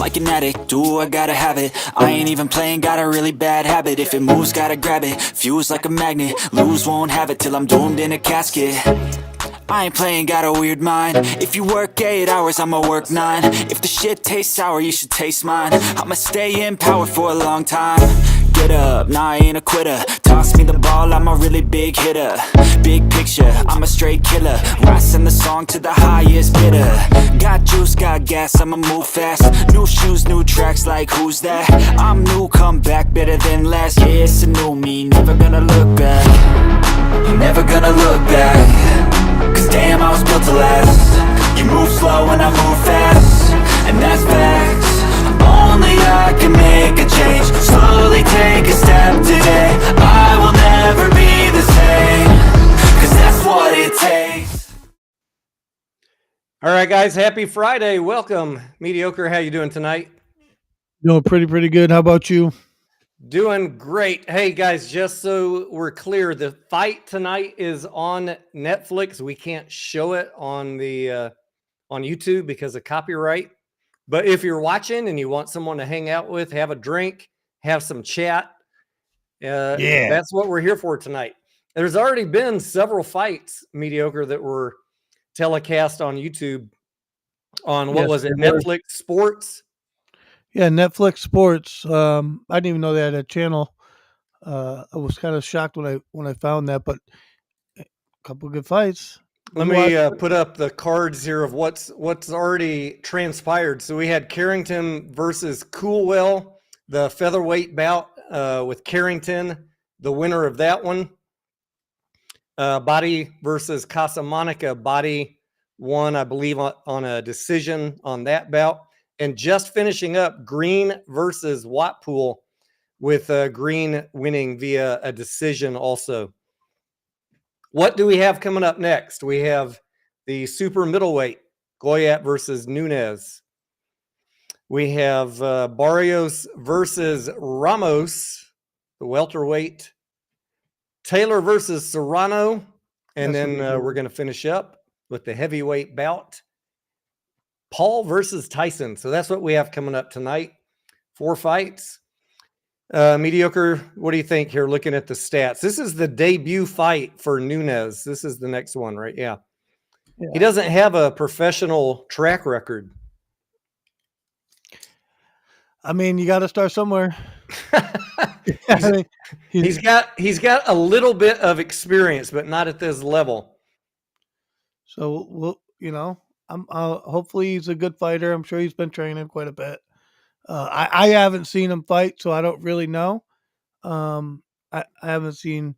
like an addict, ooh, I gotta have it. I ain't even playing, got a really bad habit. If it moves, gotta grab it, fuse like a magnet. Lose, won't have it till I'm doomed in a casket. I ain't playing, got a weird mind. If you work 8 hours, I'ma work 9. If the shit tastes sour, you should taste mine. I'ma stay in power for a long time. Get up, nah, I ain't a quitter. Toss me the ball, I'm a really big hitter. Big picture, I'm a straight killer. Rising the song to the highest bidder. Got juice, got gas, I'ma move fast. New shoes, new tracks, like who's that? I'm new, come back, better than last. Yeah, it's a new me, never gonna look back. Never gonna look back. Cause damn, I was built to last. You move slow and I move fast, and that's facts. Only I can make a change. Slowly take a step today. I will never be the same, cause that's what it takes. All right, guys, happy Friday. Welcome. Mediocre, how you doing tonight? Doing pretty good. How about you? Doing great. Hey, guys, just so we're clear, the fight tonight is on Netflix. We can't show it on the on YouTube because of copyright. But if you're watching and you want someone to hang out with, have a drink, have some chat, that's what we're here for tonight. There's already been several fights, Mediocre, that were telecast on YouTube on, what was it, Netflix Sports? Yeah, Netflix Sports. I didn't even know they had a channel. I was kind of shocked when I found that, but a couple good fights. Let me put up the cards here of what's already transpired. So we had Carrington versus Coolwell, the featherweight bout with Carrington, the winner of that one. Body versus Casamonica. Body won, I believe, on a decision on that bout. And just finishing up, Green versus Watpool, with Green winning via a decision also. What do we have coming up next? We have the super middleweight, Goyat versus Nunes. We have Barrios versus Ramos, the welterweight. Taylor versus Serrano. And then we're going to finish up with the heavyweight bout. Paul versus Tyson. So that's what we have coming up tonight. 4 fights. Mediocre, what do you think here looking at the stats? This is the debut fight for Nunes. This is the next one, right? Yeah. He doesn't have a professional track record. I mean, you got to start somewhere. He's got a little bit of experience, but not at this level. So, well, hopefully he's a good fighter. I'm sure he's been training quite a bit. I haven't seen him fight, so I don't really know. I haven't seen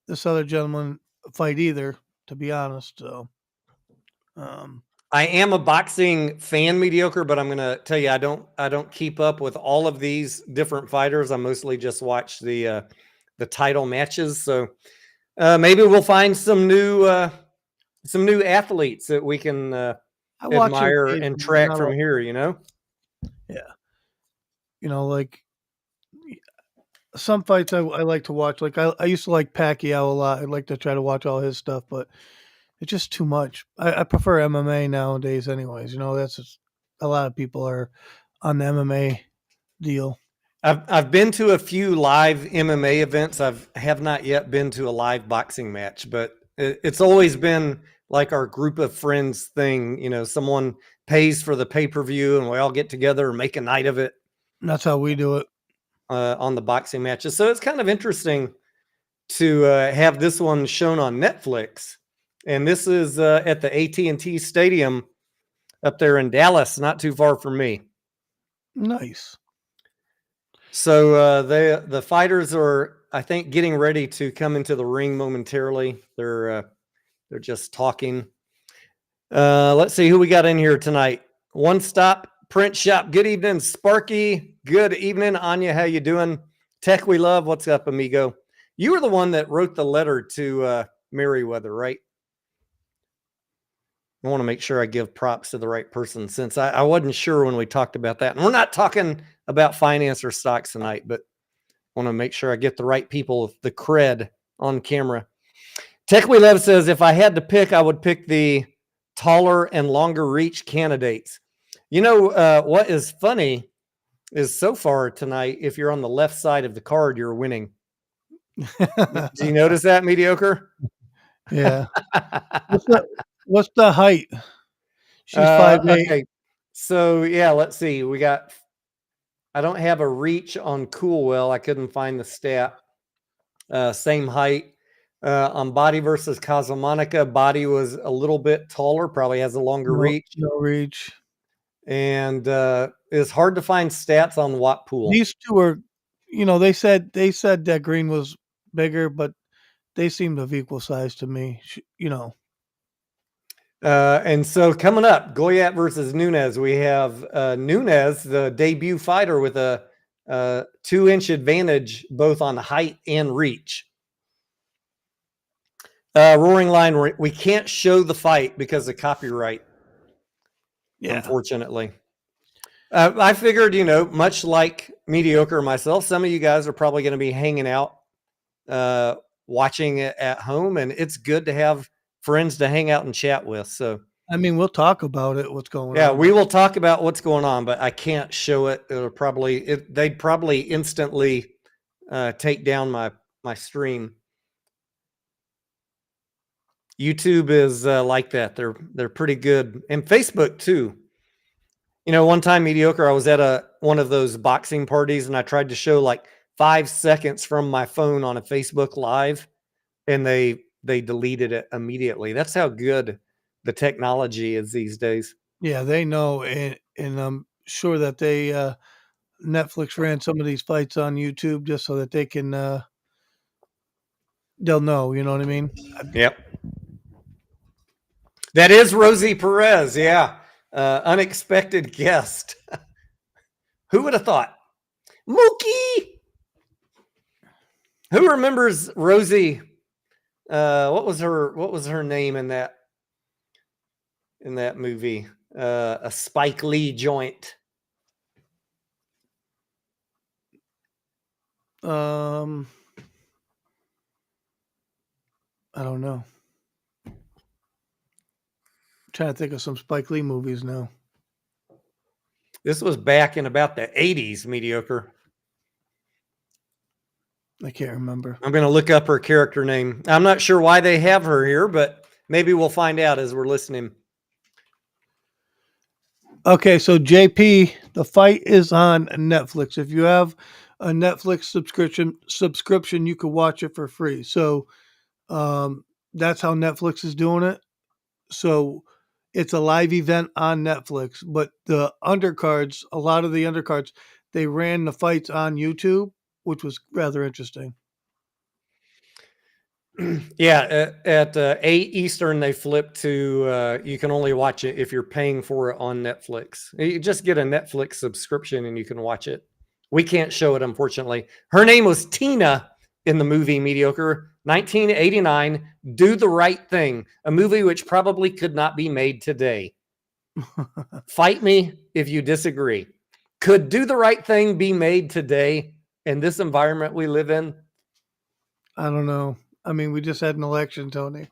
this other gentleman fight either, to be honest. So, I am a boxing fan, Mediocre, but I'm going to tell you, I don't keep up with all of these different fighters. I mostly just watch the title matches. So maybe we'll find some new athletes that we can admire and track from here. Yeah. Like some fights I like to watch. Like I used to like Pacquiao a lot. I'd like to try to watch all his stuff, but it's just too much. I prefer MMA nowadays anyways. That's just, a lot of people are on the MMA deal. I've been to a few live MMA events. I have not yet been to a live boxing match, but it's always been like our group of friends thing. Someone pays for the pay-per-view and we all get together and make a night of it. That's how we do it on the boxing matches. So it's kind of interesting to have this one shown on Netflix. And this is at the AT&T Stadium up there in Dallas, not too far from me. Nice. So the fighters are, I think, getting ready to come into the ring momentarily. They're just talking. Let's see who we got in here tonight. One Stop Print Shop. Good evening, Sparky. Good evening, Anya. How you doing? Tech We Love. What's up, amigo? You were the one that wrote the letter to Merriweather, right? I want to make sure I give props to the right person, since I wasn't sure when we talked about that. And we're not talking about finance or stocks tonight, but I want to make sure I get the right people, the cred on camera. Tech We Love says, if I had to pick, I would pick the taller and longer reach candidates. What is funny is so far tonight, if you're on the left side of the card, you're winning. Do you notice that, mediocre? Yeah. What's the height? She's 5'8". Okay. So yeah, let's see. I don't have a reach on Coolwell. I couldn't find the stat. Same height. On Body versus Casablanca, Body was a little bit taller, probably has a longer reach. No reach. And it's hard to find stats on Watt Pool. These two are, they said that Green was bigger, but they seem of equal size to me. And so coming up, Goyat versus Nunes. We have Nunes, the debut fighter, with a 2-inch advantage both on height and reach. Roaring Lion, we can't show the fight because of copyright. Yeah. Unfortunately. I figured, much like mediocre myself, some of you guys are probably going to be hanging out, watching it at home, and it's good to have friends to hang out and chat with. So, I mean, we'll talk about it. What's going on? Yeah, we will talk about what's going on, but I can't show it. They'd probably instantly take down my stream. YouTube is like that. They're pretty good, and Facebook too. One time, mediocre, I was at one of those boxing parties, and I tried to show like 5 seconds from my phone on a Facebook Live, and they deleted it immediately. That's how good the technology is these days. Yeah, they know, and I'm sure that they Netflix ran some of these fights on YouTube just so that they can they'll know. You know what I mean? Yep. That is Rosie Perez. Yeah. Unexpected guest. Who would have thought? Mookie. Who remembers Rosie? What was her name in that movie? A Spike Lee joint. I don't know. I'm trying to think of some Spike Lee movies now. This was back in about the 80s, mediocre. I can't remember. I'm going to look up her character name. I'm not sure why they have her here, but maybe we'll find out as we're listening. Okay, so JP, the fight is on Netflix. If you have a Netflix subscription, you can watch it for free. So that's how Netflix is doing it. So it's a live event on Netflix, but the undercards, a lot of the undercards, they ran the fights on YouTube, which was rather interesting. Yeah, at 8 Eastern, they flip to you can only watch it if you're paying for it on Netflix. You just get a Netflix subscription and you can watch it. We can't show it, unfortunately. Her name was Tina in the movie Mediocre, 1989, Do the Right Thing, a movie which probably could not be made today. Fight me if you disagree. Could Do the Right Thing be made today in this environment we live in? I don't know. I mean, we just had an election, Tony.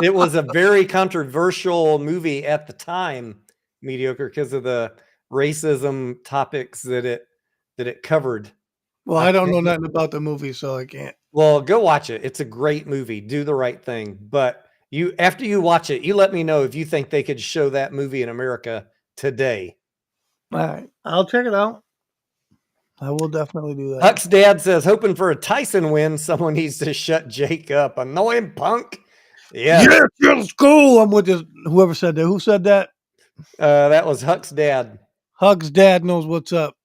It was a very controversial movie at the time, Mediocre, because of the racism topics that it covered. Well, I don't know nothing about the movie, so I can't. Well, go watch it. It's a great movie. Do the Right Thing. But after you watch it, you let me know if you think they could show that movie in America today. All right. I'll check it out. I will definitely do that. Huck's dad says, hoping for a Tyson win, someone needs to shut Jake up. Annoying punk. Yeah. Yes, cool. I'm with this. Whoever said that. Who said that? That was Huck's dad. Huck's dad knows what's up.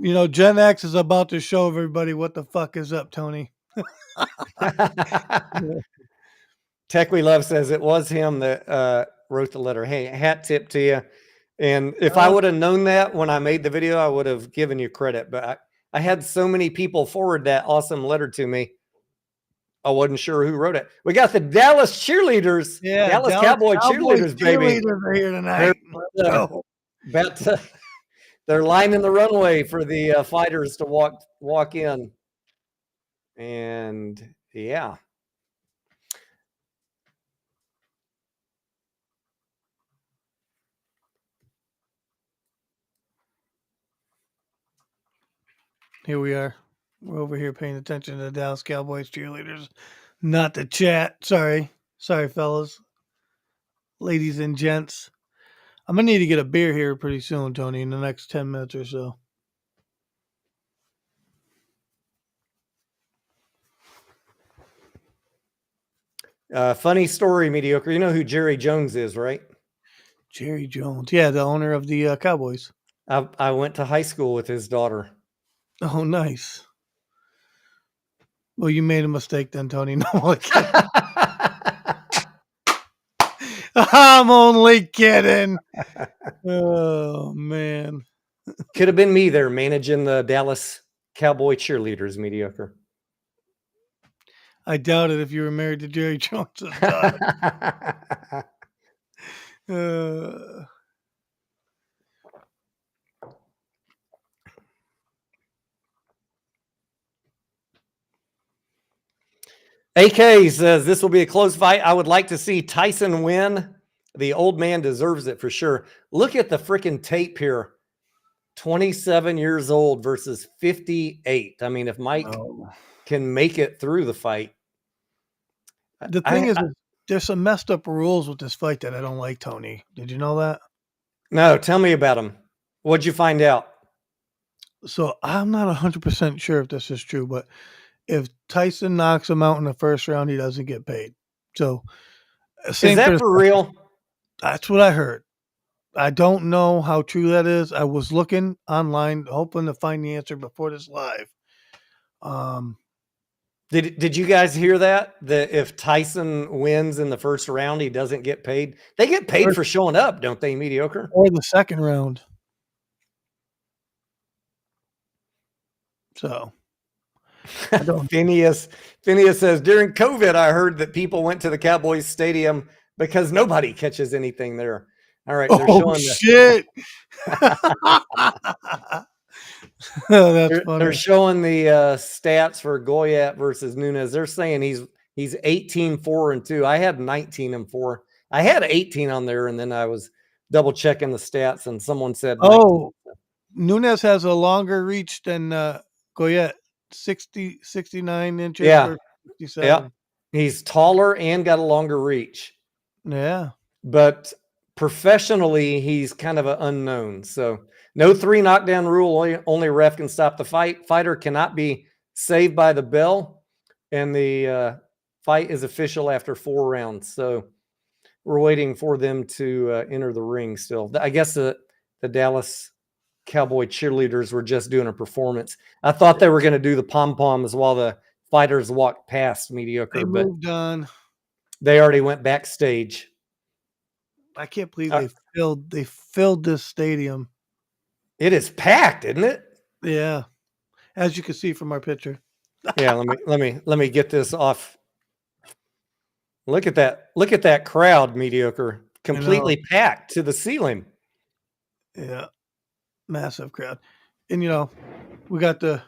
Gen X is about to show everybody what the fuck is up, Tony. Tech We Love says it was him that wrote the letter. Hey, hat tip to you. And if I would have known that when I made the video, I would have given you credit. But I had so many people forward that awesome letter to me. I wasn't sure who wrote it. We got the Dallas cheerleaders. Yeah, Dallas Cowboy cheerleaders, baby. Cheerleaders are here tonight. They're lining the runway for the fighters to walk in. And yeah. Here we are. We're over here paying attention to the Dallas Cowboys cheerleaders, not the chat. Sorry, fellas, ladies and gents. I'm gonna need to get a beer here pretty soon, Tony, in the next 10 minutes or so. Funny story, mediocre. You know who Jerry Jones is, right? Jerry Jones, yeah, the owner of the Cowboys. I went to high school with his daughter. Oh, nice. Well, you made a mistake then, Tony. No, I'm only kidding. Oh man, Could have been me there managing the Dallas Cowboy cheerleaders, mediocre. I doubt it if you were married to Jerry Jones's daughter. AK says this will be a close fight. I would like to see Tyson win. The old man deserves it for sure. Look at the freaking tape here. 27 years old versus 58. I mean, if Mike can make it through the fight. The thing is, there's some messed up rules with this fight that I don't like, Tony. Did you know that? No, tell me about them. What'd you find out? So I'm not 100% sure if this is true, but if Tyson knocks him out in the first round, he doesn't get paid. So is that for real? That's what I heard. I don't know how true that is. I was looking online, hoping to find the answer before this live. Did you guys hear that? That if Tyson wins in the first round, he doesn't get paid? They get paid for showing up, don't they, mediocre? Or the second round. So Phineas says, during COVID, I heard that people went to the Cowboys Stadium because nobody catches anything there. All right. They're showing shit. They're showing the stats for Goyette versus Nunez. They're saying he's 18-4-2. I had 19-4. I had 18 on there, and then I was double checking the stats, and someone said, "Oh, 19. Nunez has a longer reach than Goyette, 69 inches." Yeah, 57. Yeah. He's taller and got a longer reach. Yeah, but professionally, he's kind of an unknown. So no 3 knockdown rule. Only ref can stop the fight. Fighter cannot be saved by the bell. And the fight is official after 4 rounds. So we're waiting for them to enter the ring still. I guess the Dallas Cowboy cheerleaders were just doing a performance. I thought they were going to do the pom-poms while the fighters walked past, mediocre. They moved on. They already went backstage. I can't believe they filled this stadium. It is packed, isn't it? Yeah, as you can see from our picture. Yeah, let me get this off. Look at that! Look at that crowd, mediocre, completely packed to the ceiling. Yeah, massive crowd, and we got the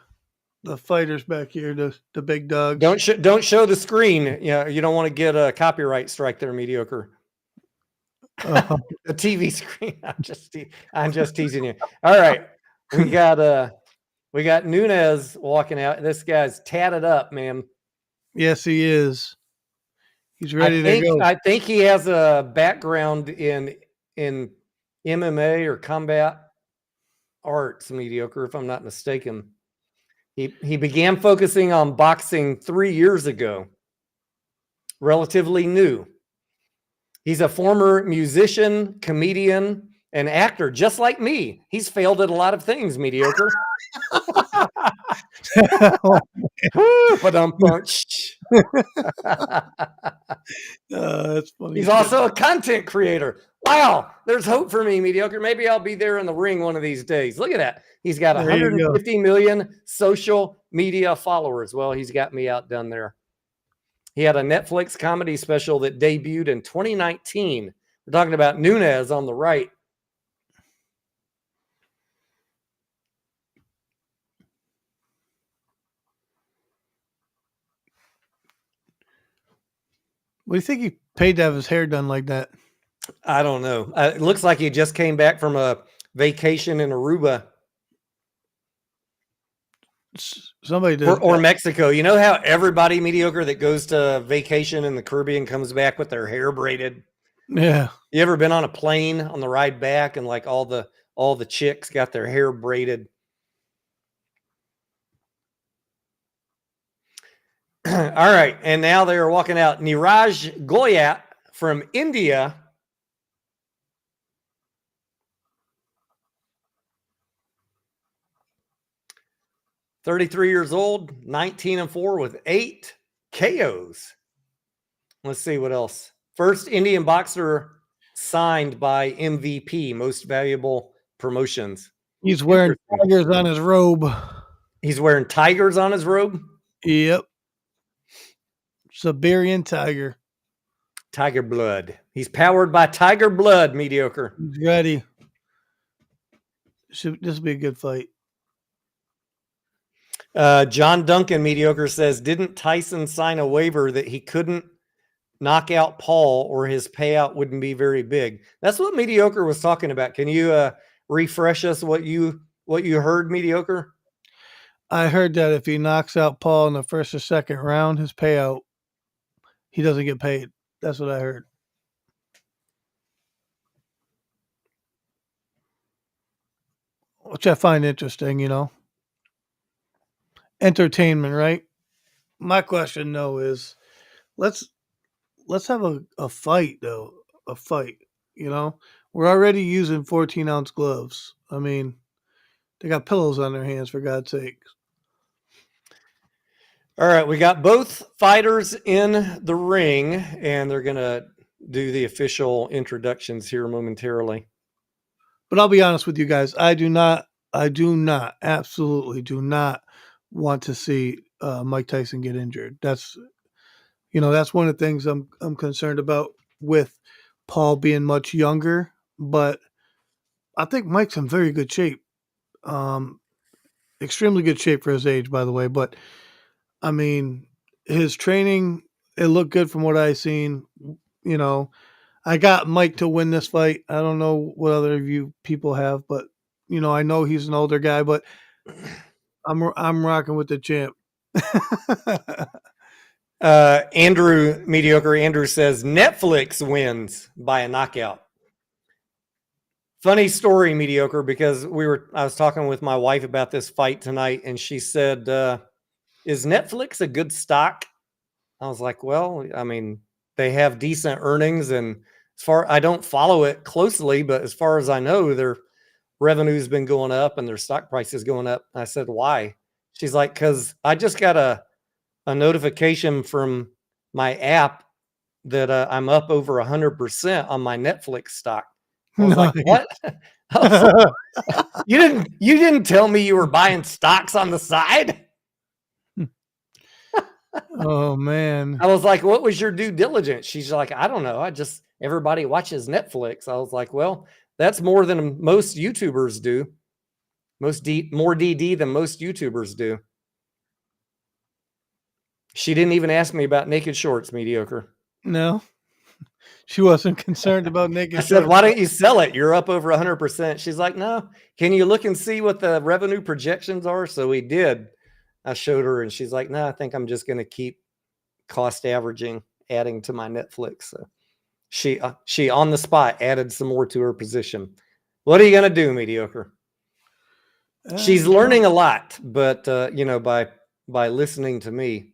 fighters back here, the big dogs. Don't show the screen. Yeah, you don't want to get a copyright strike there, mediocre. The TV screen. I'm just teasing you. All right, we got Nunez walking out. This guy's tatted up, man. Yes, he is. He's ready to go. I think he has a background in MMA or combat arts, mediocre, if I'm not mistaken. He began focusing on boxing 3 years ago. Relatively new. He's a former musician, comedian, and actor, just like me. He's failed at a lot of things, mediocre. But that's funny. He's also a content creator. Wow, there's hope for me, mediocre. Maybe I'll be there in the ring one of these days. Look at that. He's got 150 million social media followers. Well, he's got me outdone there. He had a Netflix comedy special that debuted in 2019. We're talking about Nunez on the right. What do you think he paid to have his hair done like that? I don't know. It looks like he just came back from a vacation in Aruba. Somebody does. Or Mexico. You know how everybody mediocre that goes to vacation in the Caribbean comes back with their hair braided? Yeah. You ever been on a plane on the ride back and like all the chicks got their hair braided? All right, and now they are walking out. Niraj Goyat from India. "33 years old, 19-4 with 8 KOs." Let's see what else. First Indian boxer signed by MVP, Most Valuable Promotions. He's wearing Interesting. tigers on his robe. He's wearing tigers on his robe. Yep. Siberian tiger. Tiger blood. He's powered by tiger blood, mediocre. He's ready. This will be a good fight. John Duncan, mediocre, says, didn't Tyson sign a waiver that he couldn't knock out Paul or his payout wouldn't be very big? That's what mediocre was talking about. Can you refresh us what you heard, mediocre? I heard that if he knocks out Paul in the first or second round, his payout, he doesn't get paid. That's what I heard. Which I find interesting, you know. Entertainment, right? My question though is let's have a fight though. A fight. You know? We're already using 14-ounce gloves. I mean, they got pillows on their hands, for God's sake. All right, we got both fighters in the ring, and they're going to do the official introductions here momentarily. But I'll be honest with you guys. I do not, absolutely do not want to see Mike Tyson get injured. That's one of the things I'm concerned about with Paul being much younger. But I think Mike's in very good shape. Extremely good shape for his age, by the way. But I mean, his training, it looked good from what I've seen. You know, I got Mike to win this fight. I don't know what other of you people have, but I know he's an older guy, but I'm rocking with the champ. Andrew says Netflix wins by a knockout. Funny story, mediocre, because I was talking with my wife about this fight tonight, and she said, is Netflix a good stock? I was like, well, I mean, they have decent earnings, and I don't follow it closely, but as far as I know, their revenue's been going up and their stock price is going up. I said, why? She's like, because I just got a notification from my app that I'm up over 100% on my Netflix stock. I was like, what? You didn't tell me you were buying stocks on the side? Oh man. I was like, what was your due diligence? She's like, I don't know. Everybody watches Netflix. I was like, well, that's more than most YouTubers do. More DD than most YouTubers do. She didn't even ask me about naked shorts, mediocre. No. She wasn't concerned about naked I said, shorts. why don't you sell it? You're up over 100%. She's like, no. Can you look and see what the revenue projections are? So we did. I showed her, and she's like, no, I think I'm just going to keep cost averaging, adding to my Netflix. So she on the spot added some more to her position. What are you going to do, mediocre? She's learning a lot, but by listening to me.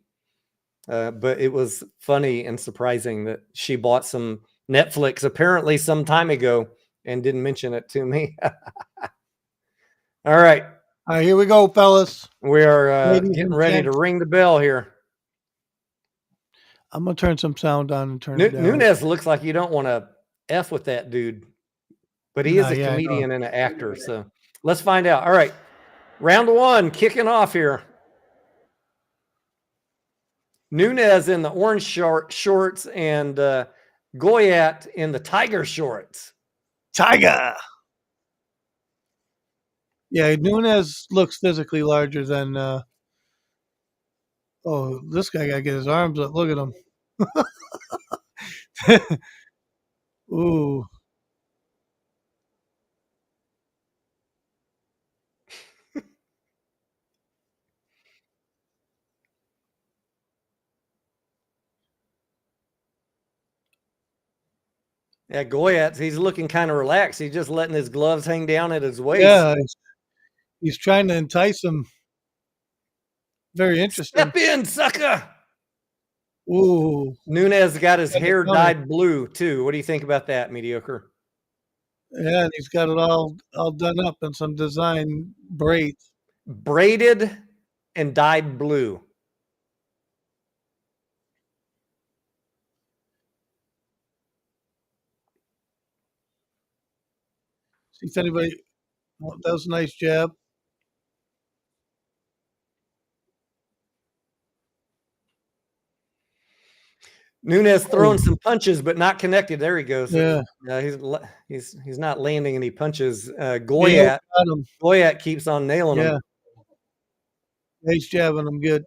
But it was funny and surprising that she bought some Netflix apparently some time ago and didn't mention it to me. All right. All right, here we go, fellas. We are getting ready to ring the bell here. I'm going to turn some sound on and turn it down. Nunes looks like you don't want to F with that dude, but he is a comedian and an actor. So let's find out. All right. Round one, kicking off here. Nunes in the orange shorts and Goyat in the tiger shorts. Tiger. Yeah, Nunes looks physically larger than. This guy got to get his arms up. Look at him. Ooh. Yeah, Goyat, he's looking kind of relaxed. He's just letting his gloves hang down at his waist. Yeah, he's trying to entice him. Very interesting. Step in, sucker. Ooh, Nunes got his Got the hair counter. dyed blue too. What do you think about that, Mediocre? yeah, and he's got it all done up in some design braids. Braided and dyed blue. See if anybody. Oh, that was a nice jab. Nunes throwing some punches, but not connected. There he goes. Yeah. He's not landing any punches. He Goyat got him. Goyat keeps on nailing Yeah. him. He's jabbing him good.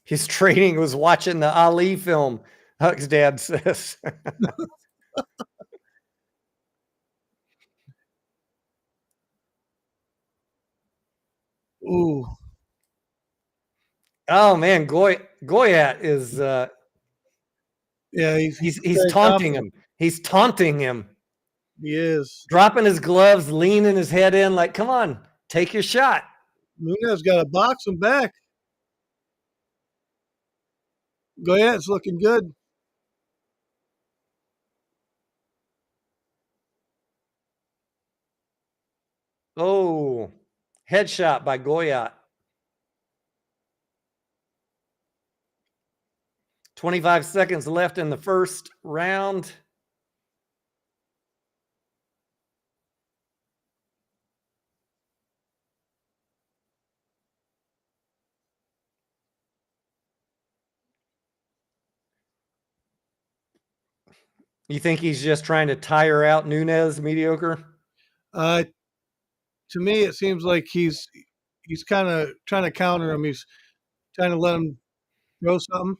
His training was watching the Ali film, Huck's dad says. Ooh. Oh man, Goyat is Yeah, he's very taunting confident. him. He's taunting him. He is. Dropping his gloves, leaning his head in, like, come on, take your shot. Nunes got to box him back. Goyet's looking good. Oh, headshot by Goyat. 25 seconds left in the first round. You think he's just trying to tire out Nunes, Mediocre? To me, it seems like he's kind of trying to counter him. He's trying to let him throw something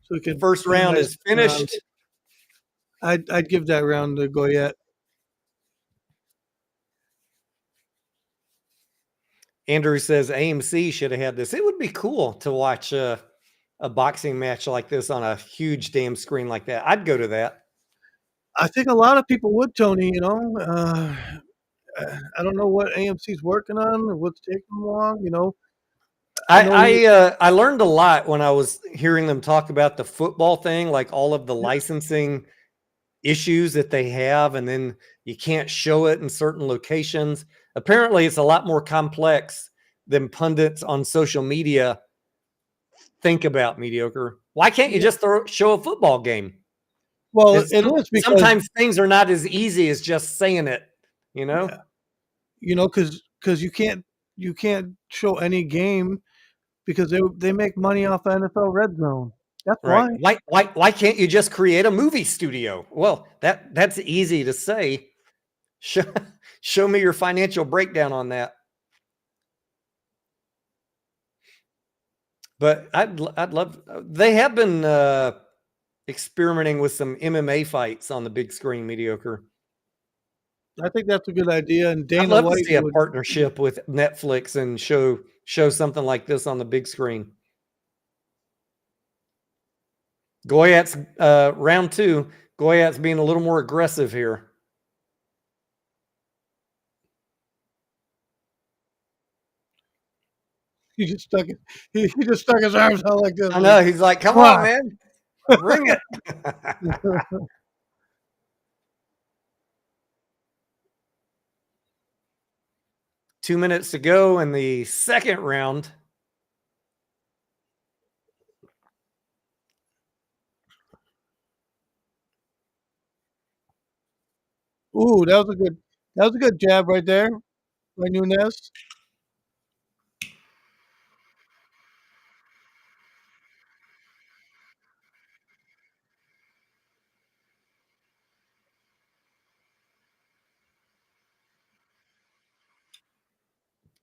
so he can. First round is finished. I'd give that round to Goyet. Andrew says AMC should have had this. It would be cool to watch a boxing match like this on a huge damn screen like that. I'd go to that. I think a lot of people would, Tony. I don't know what AMC's working on or what's taking them long. I learned a lot when I was hearing them talk about the football thing, like all of the licensing issues that they have, and then you can't show it in certain locations. Apparently, it's a lot more complex than pundits on social media think about, Mediocre. Why can't you just show a football game? Well, it is because sometimes things are not as easy as just saying it, Yeah. Because you can't show any game because they make money off NFL Red Zone. That's Right. why. Why can't you just create a movie studio? Well, that's easy to say. Show me your financial breakdown on that. But I'd love. They have been experimenting with some MMA fights on the big screen, Mediocre. I think that's a good idea. And I'd Dana love White to see a would. partnership with Netflix and show something like this on the big screen. Goyat's round two. Goyat's being a little more aggressive here. He just stuck it. He just stuck his arms out like this. I know. He's like, come on, man. Bring it. 2 minutes to go in the second round. Ooh, that was a good jab right there by Nunes.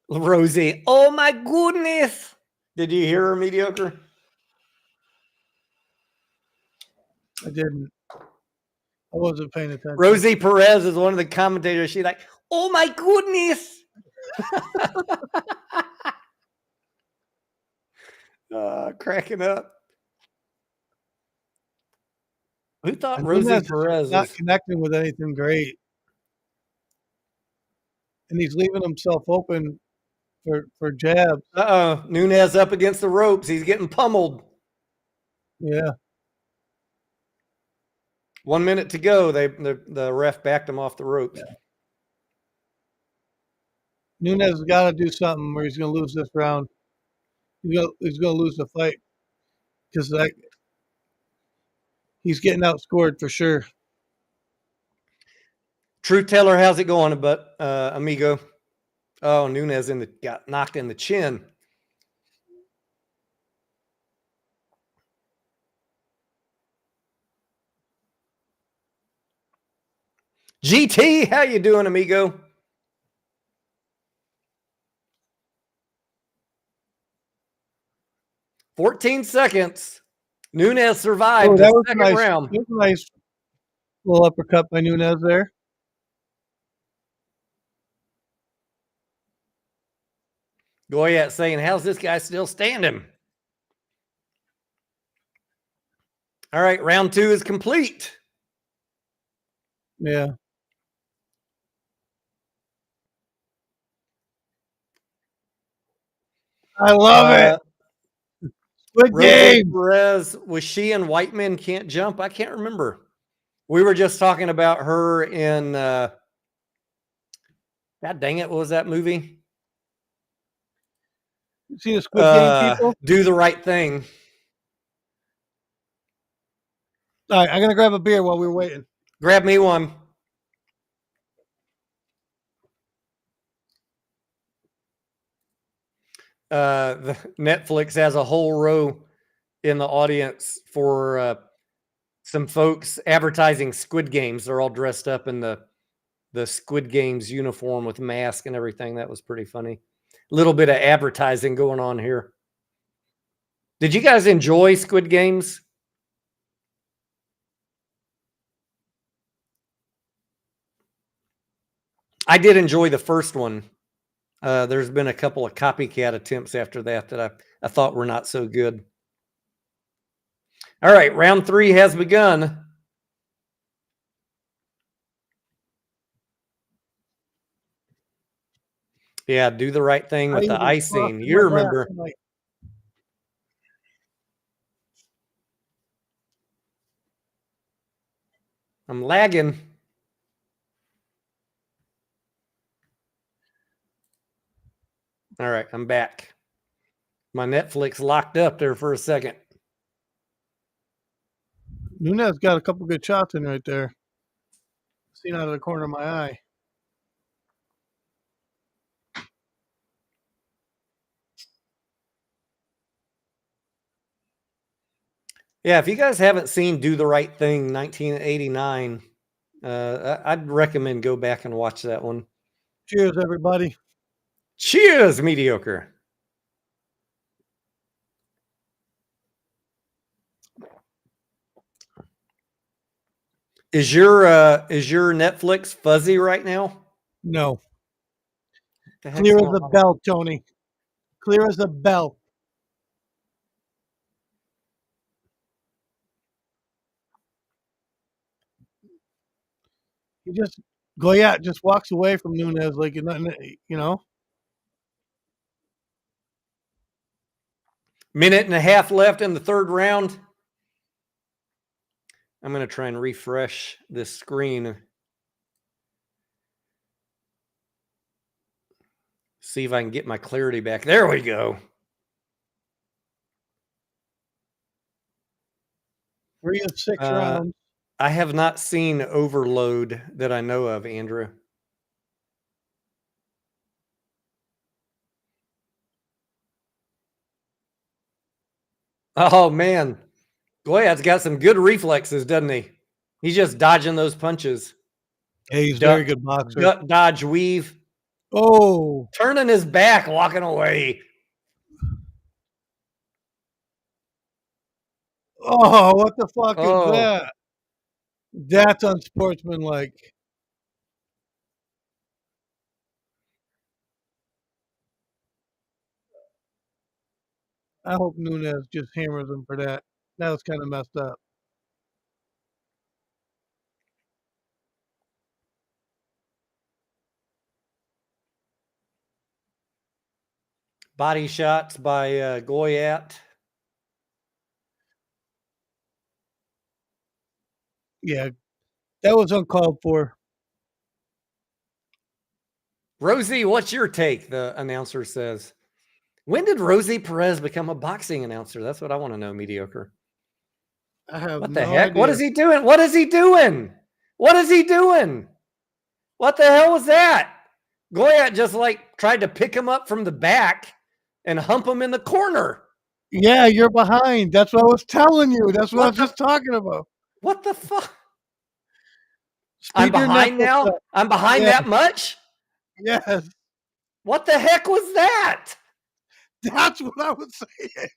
Rosie, oh my goodness. Did you hear her, Mediocre? I didn't. I wasn't paying attention. Rosie Perez is one of the commentators. She's like, Oh my goodness. Cracking up. Who thought And Rosie Nunez is just Perez not was connecting with anything great, and he's leaving himself open for jabs. Nunez up against the ropes. He's getting pummeled. Yeah. 1 minute to go. The ref backed him off the ropes. Yeah. Nunez has got to do something where he's going to lose this round. He's going to lose the fight because he's getting outscored for sure. Truth teller, how's it going, amigo? Oh, Nunez got knocked in the chin. GT, how you doing, amigo? "14 seconds. Nunez survived the second round. That was a nice little uppercut by Nunez there. Goyette saying, how's this guy still standing? All right, round 2 is complete. Yeah. I love it. Good Rosie game. Perez, was she in White Men Can't Jump? I can't remember. We were just talking about her in, God dang it, what was that movie? You see the Squid Game people? Do the Right Thing. All right, I'm going to grab a beer while we're waiting. Grab me one. The Netflix has a whole row in the audience for some folks advertising Squid Games. They're all dressed up in the Squid Games uniform with mask and everything. That was pretty funny. A little bit of advertising going on here. Did you guys enjoy Squid Games? I did enjoy the first one. There's been a couple of copycat attempts after that I thought were not so good. All right, round 3 has begun. Yeah, do the right thing with the icing. You remember. I'm lagging. All right, I'm back. My Netflix locked up there for a second. Nunez got a couple good shots in right there. Seen out of the corner of my eye. Yeah, if you guys haven't seen Do the Right Thing 1989, I'd recommend go back and watch that one. Cheers, everybody. Cheers, mediocre. Is your Netflix fuzzy right now? No. Clear as a bell, Tony. Clear as a bell. Goyette just walks away from Nunez like nothing, you know. Minute and a half left in the third round. I'm going to try and refresh this screen. See if I can get my clarity back. There we go. 3 of 6 rounds. I have not seen Overload that I know of, Andrew. Oh, man. Goyat's got some good reflexes, doesn't he? He's just dodging those punches. Hey, he's a very good boxer. Duck, dodge, weave. Oh. Turning his back, walking away. Oh, what the fuck is that? That's unsportsmanlike. I hope Nunez just hammers him for that. That was kind of messed up. Body shots by Goyat. Yeah, that was uncalled for. Rosie, what's your take? The announcer says. When did Rosie Perez become a boxing announcer? That's what I want to know, mediocre. I have What the no heck? idea. What is he doing? What is he doing? What is he doing? What the hell was that? Goyat just like tried to pick him up from the back and hump him in the corner. Yeah, you're behind. That's what I was telling you. That's what I What was just talking about. What the fuck? I'm Speed your neck behind now? up. I'm behind Yeah. that much? Yes, What the heck was that? that's what I was saying.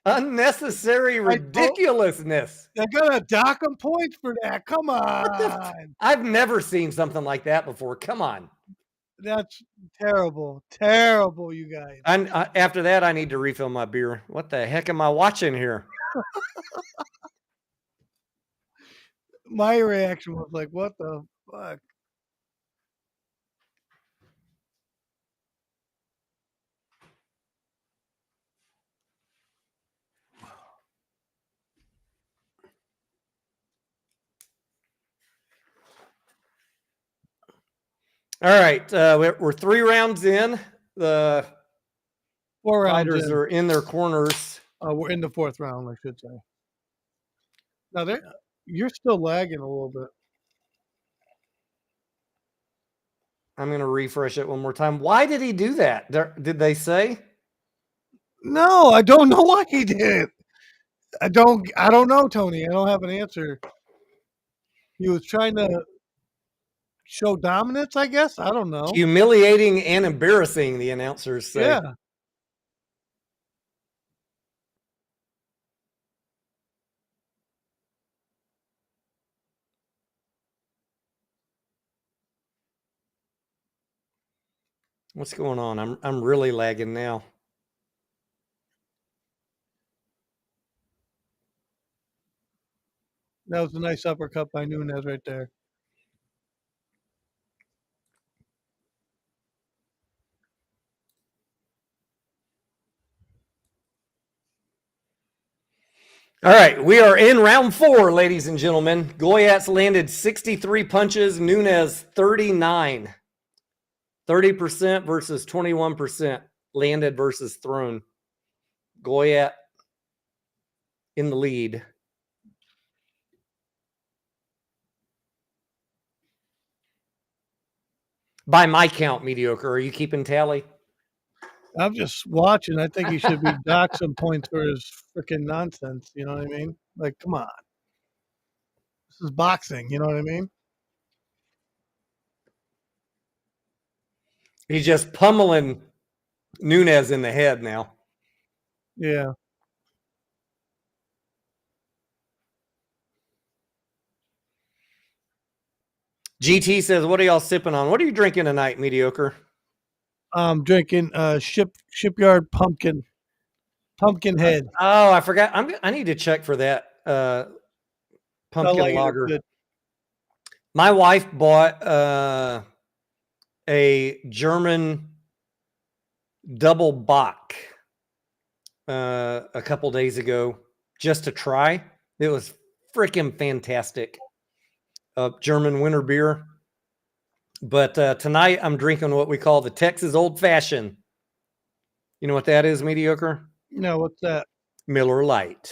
Unnecessary ridiculousness. They're gonna dock him points for that. Come on. I've never seen something like that before. Come on. That's terrible. Terrible, you guys. And after that, I need to refill my beer. What the heck am I watching here? My reaction was like, what the fuck? All right, we're 3 rounds in. The 4 rounds fighters in. are in their corners. We're in the 4th round, I should say. Now, you're still lagging a little bit. I'm going to refresh it one more time. Why did he do that? Did they say? No, I don't know why he did it. I don't know, Tony. I don't have an answer. He was trying to show dominance, I guess. I don't know. Humiliating and embarrassing, the announcers say. Yeah. What's going on? I'm really lagging now. That was a nice uppercut by Nunez right there. All right, we are in round 4, ladies and gentlemen. Goyat's landed 63 punches, Nunez 39. 30% versus 21% landed versus thrown. Goyat in the lead. By my count, mediocre. Are you keeping tally? I'm just watching. I think he should be docked some points for his freaking nonsense. You know what I mean? Like, come on. This is boxing. You know what I mean? He's just pummeling Nunez in the head now. Yeah. GT says, what are y'all sipping on? What are you drinking tonight, mediocre? I'm drinking Shipyard Pumpkin Head. Oh, I forgot. I need to check for that pumpkin like lager. it. My wife bought a German double bock a couple days ago just to try. It was freaking fantastic. German winter beer. But tonight I'm drinking what we call the Texas Old Fashioned. You know what that is, mediocre? No, what's that? Miller Lite.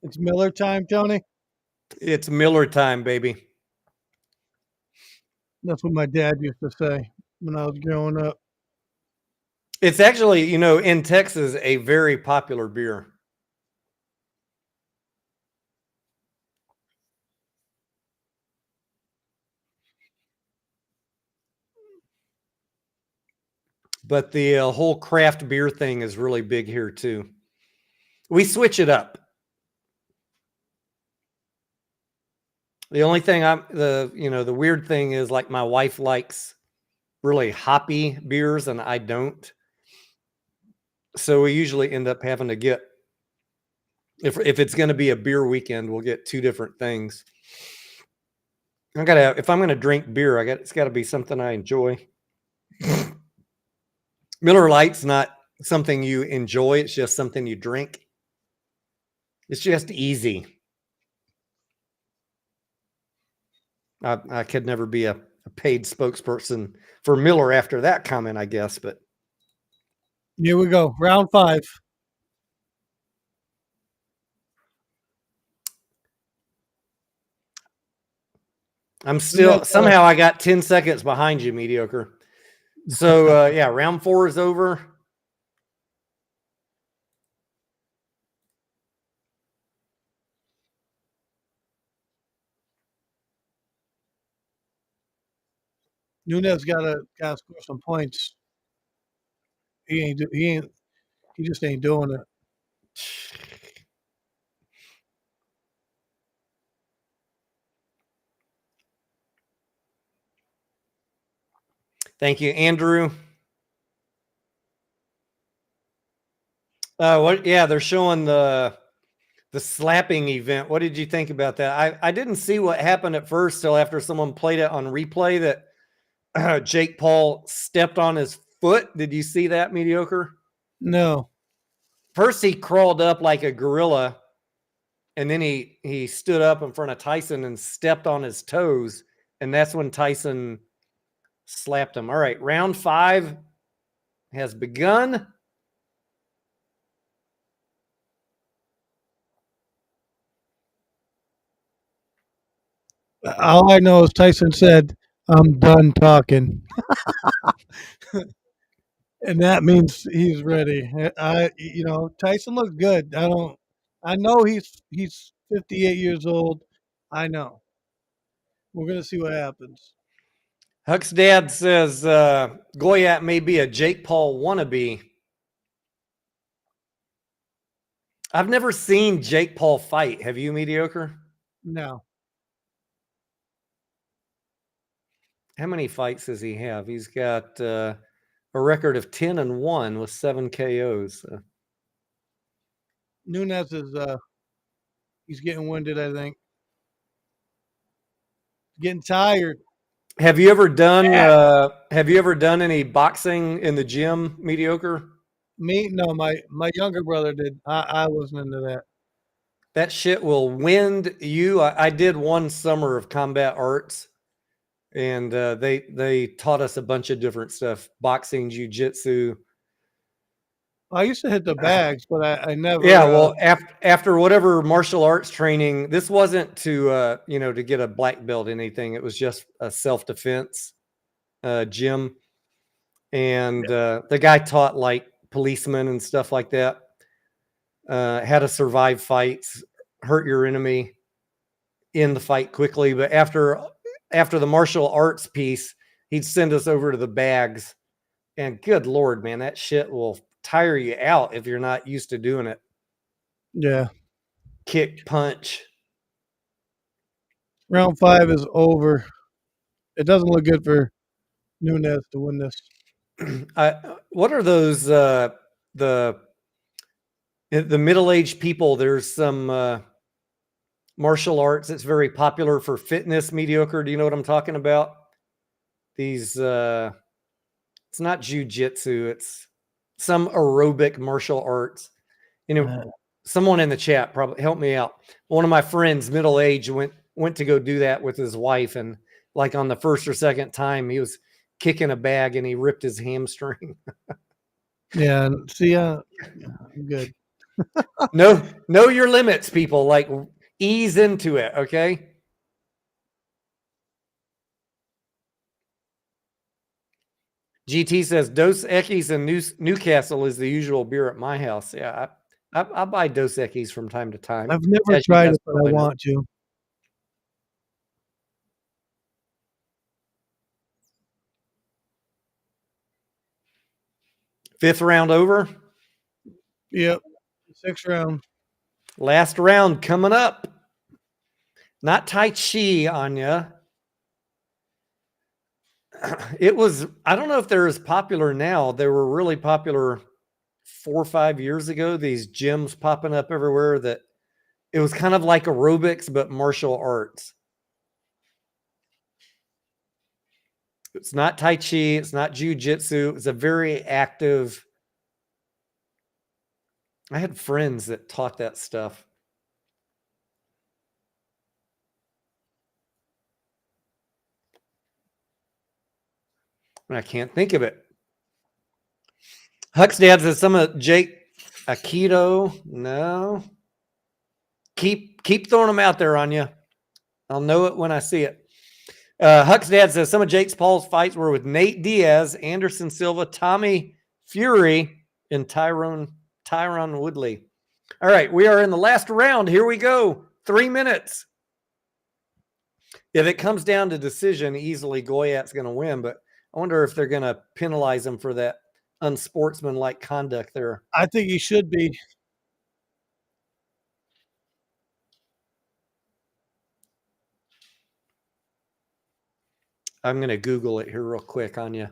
It's Miller time, Tony. It's Miller time, baby. That's what my dad used to say when I was growing up. It's actually, in Texas, a very popular beer. But the whole craft beer thing is really big here too. We switch it up. The only thing the weird thing is, like, my wife likes really hoppy beers, and I don't. So we usually end up having to get, if it's going to be a beer weekend, we'll get two different things. If I'm going to drink beer, it's got to be something I enjoy. Miller Lite's not something you enjoy. It's just something you drink. It's just easy. I could never be a paid spokesperson for Miller after that comment, I guess, but Here we go. Round 5. I'm still, somehow I got 10 seconds behind you, mediocre. So, yeah, round 4 is over. Nunez gotta score some points. He just ain't doing it. Thank you, Andrew. What? Yeah, they're showing the slapping event. What did you think about that? I didn't see what happened at first till after someone played it on replay that Jake Paul stepped on his foot. Did you see that, mediocre? No. First, he crawled up like a gorilla, and then he stood up in front of Tyson and stepped on his toes, and that's when Tyson slapped him. All right, round 5 has begun. All I know is Tyson said, "I'm done talking," and that means he's ready. Tyson looks good. I know he's 58 years old. I know. We're gonna see what happens. Huck's dad says Goyat may be a Jake Paul wannabe. I've never seen Jake Paul fight. Have you, mediocre? No. How many fights does he have? He's got a record of 10-1 with 7 KOs. Nunez is he's getting winded, I think. Getting tired. Have you ever done any boxing in the gym, mediocre? Me? No, my younger brother did. I wasn't into that. That shit will wind you. I did one summer of combat arts, and they taught us a bunch of different stuff: boxing, jiu-jitsu. I used to hit the bags, but I never. Yeah, well, after whatever martial arts training, this wasn't to to get a black belt in anything. It was just a self-defense gym, and the guy taught like policemen and stuff like that. How to survive fights, hurt your enemy, end the fight quickly. But after the martial arts piece, he'd send us over to the bags, and good Lord, man, that shit will tire you out if you're not used to doing it. Yeah. Kick, punch. Round 5 is over. It doesn't look good for Nunez to win this. What are those? The middle-aged people. There's some martial arts that's very popular for fitness. Mediocre. Do you know what I'm talking about? These. It's not jiu-jitsu. It's some aerobic martial arts. Someone in the chat probably help me out. One of my friends, middle-aged, went to go do that with his wife, and like on the first or second time, he was kicking a bag and he ripped his hamstring. Yeah. See, good. Know your limits, people. Like, ease into it, okay? GT says Dos Equis and Newcastle is the usual beer at my house. Yeah, I buy Dos Equis from time to time. I've never tried it, but I want to. Fifth round over? Yep. 6th round. Last round coming up. Not Tai Chi, Anya. It was, I don't know if they're as popular now. They were really popular 4 or 5 years ago. These gyms popping up everywhere that it was kind of like aerobics, but martial arts. It's not Tai Chi. It's not Jiu-Jitsu. It's a very active. I had friends that taught that stuff. And I can't think of it. Huck's dad says some of Jake Aikido. No. Keep throwing them out there on you. I'll know it when I see it. Huck's dad says some of Jake Paul's fights were with Nate Diaz, Anderson Silva, Tommy Fury, and Tyron Woodley. All right, we are in the last round. Here we go. 3 minutes. If it comes down to decision, easily Goyat's going to win, but I wonder if they're going to penalize him for that unsportsmanlike conduct there. I think he should be. I'm going to Google it here real quick on you.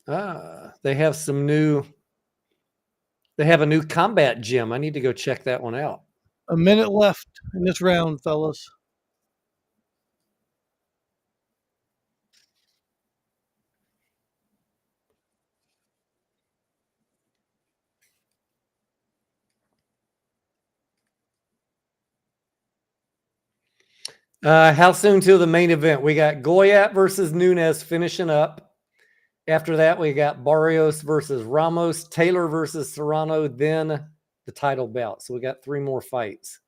They have a new combat gym. I need to go check that one out. A minute left in this round, fellas. How soon to the main event? We got Goyat versus Nunes finishing up. After that, we got Barrios versus Ramos, Taylor versus Serrano, then the title bout. So we got 3 more fights.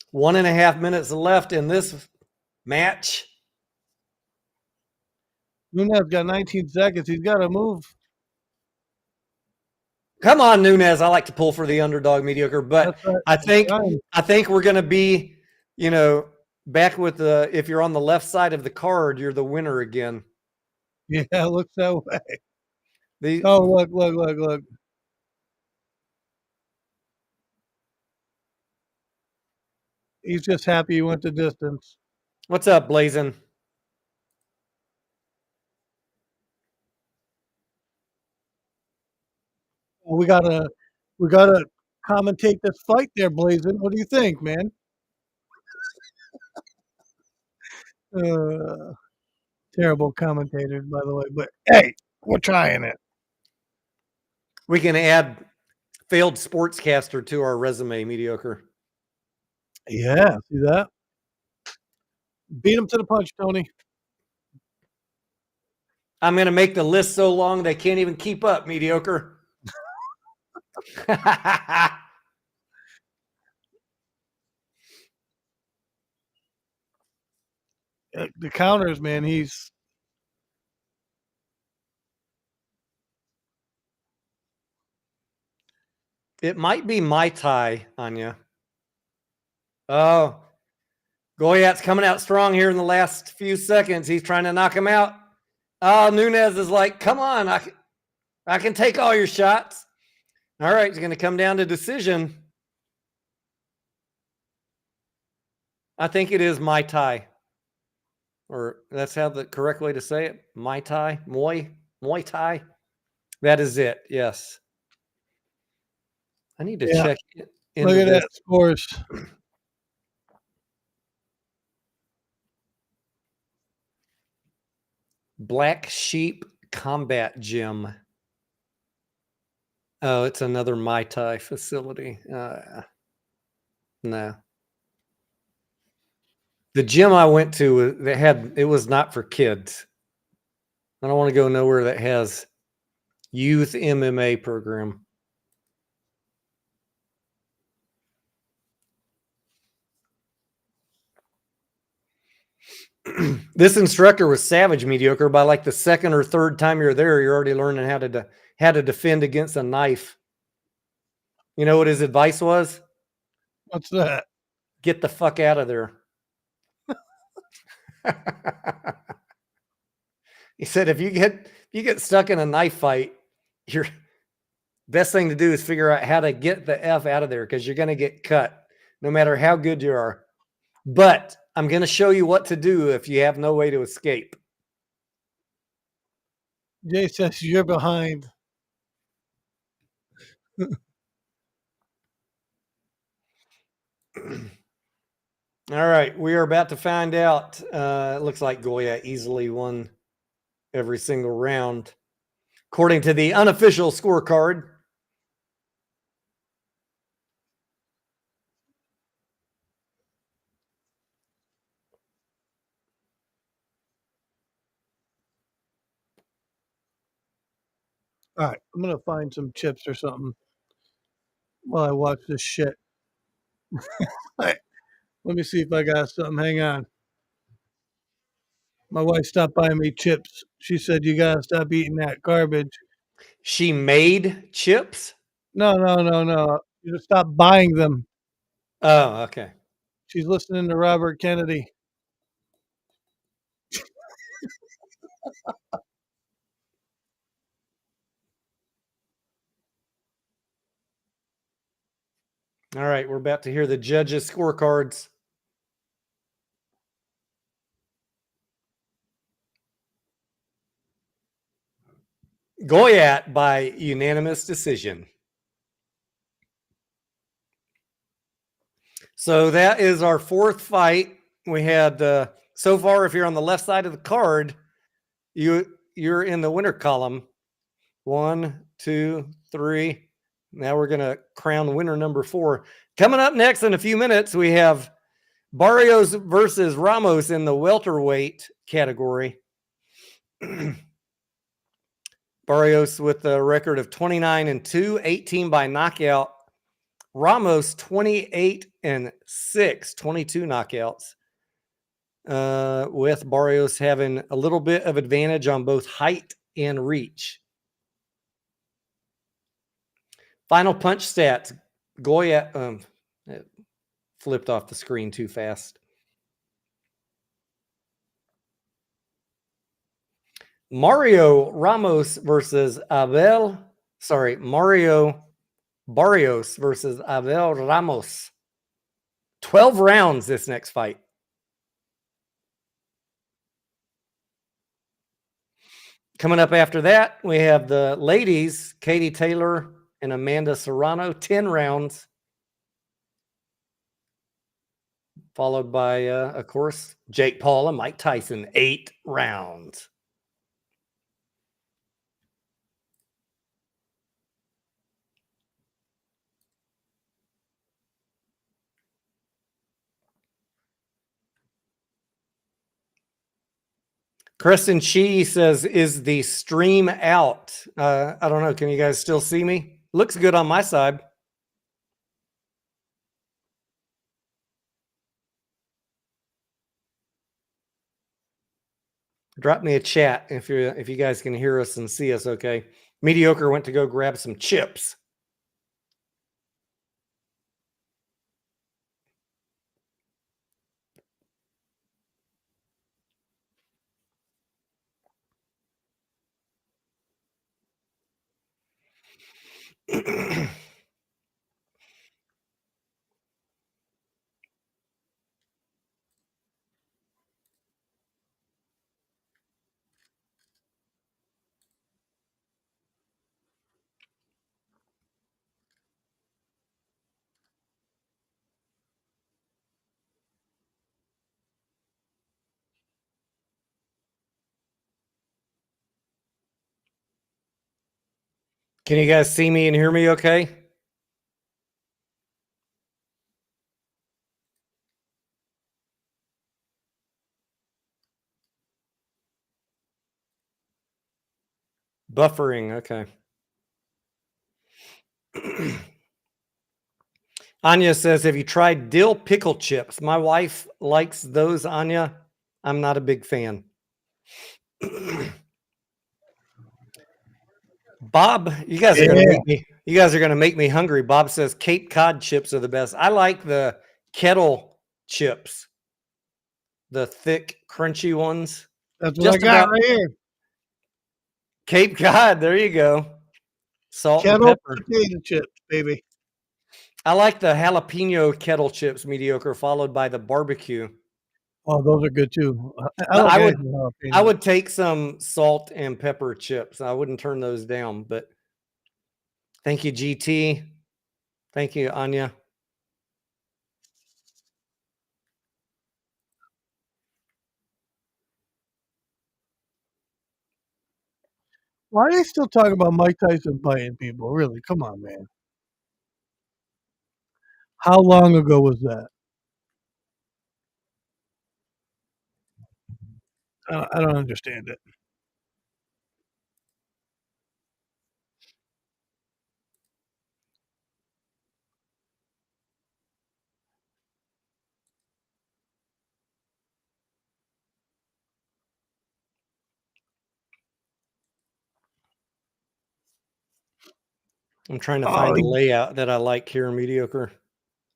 One and a half minutes left in this match. Nunes got 19 seconds. He's got to move. Come on, Nunes. I like to pull for the underdog mediocre, but Right. I think we're going to be, back with the, if you're on the left side of the card, you're the winner again. Yeah, it looks that way. Look. He's just happy he went the distance. What's up, Blazin'? We gotta commentate this fight there, Blazin'. What do you think, man? Terrible commentators, by the way. But hey, we're trying it. We can add failed sportscaster to our resume, mediocre. Yeah, see that? Beat him to the punch, Tony. I'm going to make the list so long they can't even keep up, mediocre. The counters, man, it might be my tie, Anya. Oh, Goyat's coming out strong here in the last few seconds. He's trying to knock him out. Oh, Nunes is like, come on, I can take all your shots. All right, it's going to come down to decision. I think it is my tie. Or that's how the correct way to say it. My tie, Muay Thai. That is it. Yes. I need to check. Look at that scores. Black Sheep Combat Gym. Oh, it's another Mai Tai facility. No. The gym I went to, it was not for kids. I don't want to go nowhere that has youth MMA program. This instructor was savage mediocre. By like the second or third time you're there, you're already learning how to defend against a knife. You know what his advice was? What's that? Get the fuck out of there. He said, if you get stuck in a knife fight, your best thing to do is figure out how to get the F out of there because you're going to get cut no matter how good you are. But I'm going to show you what to do if you have no way to escape. Jay says you're behind. All right, we are about to find out. It looks like Goya easily won every single round, according to the unofficial scorecard. All right, I'm gonna find some chips or something while I watch this shit. All right, let me see if I got something. Hang on. My wife stopped buying me chips. She said you gotta stop eating that garbage. She made chips. No, no, no, no. You just stop buying them. Oh, okay. She's listening to Robert Kennedy. All right, we're about to hear the judges' scorecards. Goyat by unanimous decision. So that is our fourth fight. We had so far, if you're on the left side of the card, you're in the winner column. 1, 2, 3. Now we're going to crown winner number 4. Coming up next in a few minutes, we have Barrios versus Ramos in the welterweight category. Barrios with a record of 29-2, 18 by knockout. Ramos 28-6, 22 knockouts. With Barrios having a little bit of advantage on both height and reach. Final punch stats. Goya it flipped off the screen too fast. Mario Barrios versus Abel Ramos. 12 rounds this next fight. Coming up after that, we have the ladies, Katie Taylor and Amanda Serrano, 10 rounds. Followed by, of course, Jake Paul and Mike Tyson, 8 rounds. Kristen Shee says, is the stream out? I don't know. Can you guys still see me? Looks good on my side. Drop me a chat if you guys can hear us and see us okay. Mediocre went to go grab some chips. Can you guys see me and hear me okay? Buffering, okay. Anya says, have you tried dill pickle chips? My wife likes those, Anya. I'm not a big fan. Bob, you guys are gonna make me hungry. Bob says Cape Cod chips are the best. I like the kettle chips. the thick, crunchy ones. That's what I Just got about right here. Cape Cod. There you go. Salt and Kettle pepper. potato chips, baby. I like the jalapeno kettle chips mediocre, followed by the barbecue. Oh, those are good too. I But like I would anything I jalapeno. would take some salt and pepper chips. I wouldn't turn those down. But thank you, GT. Thank you, Anya. Why are they still talking about Mike Tyson biting people? Really? Come on, man. How long ago was that? I don't understand it. I'm trying to Oh, find the layout that I like here, mediocre.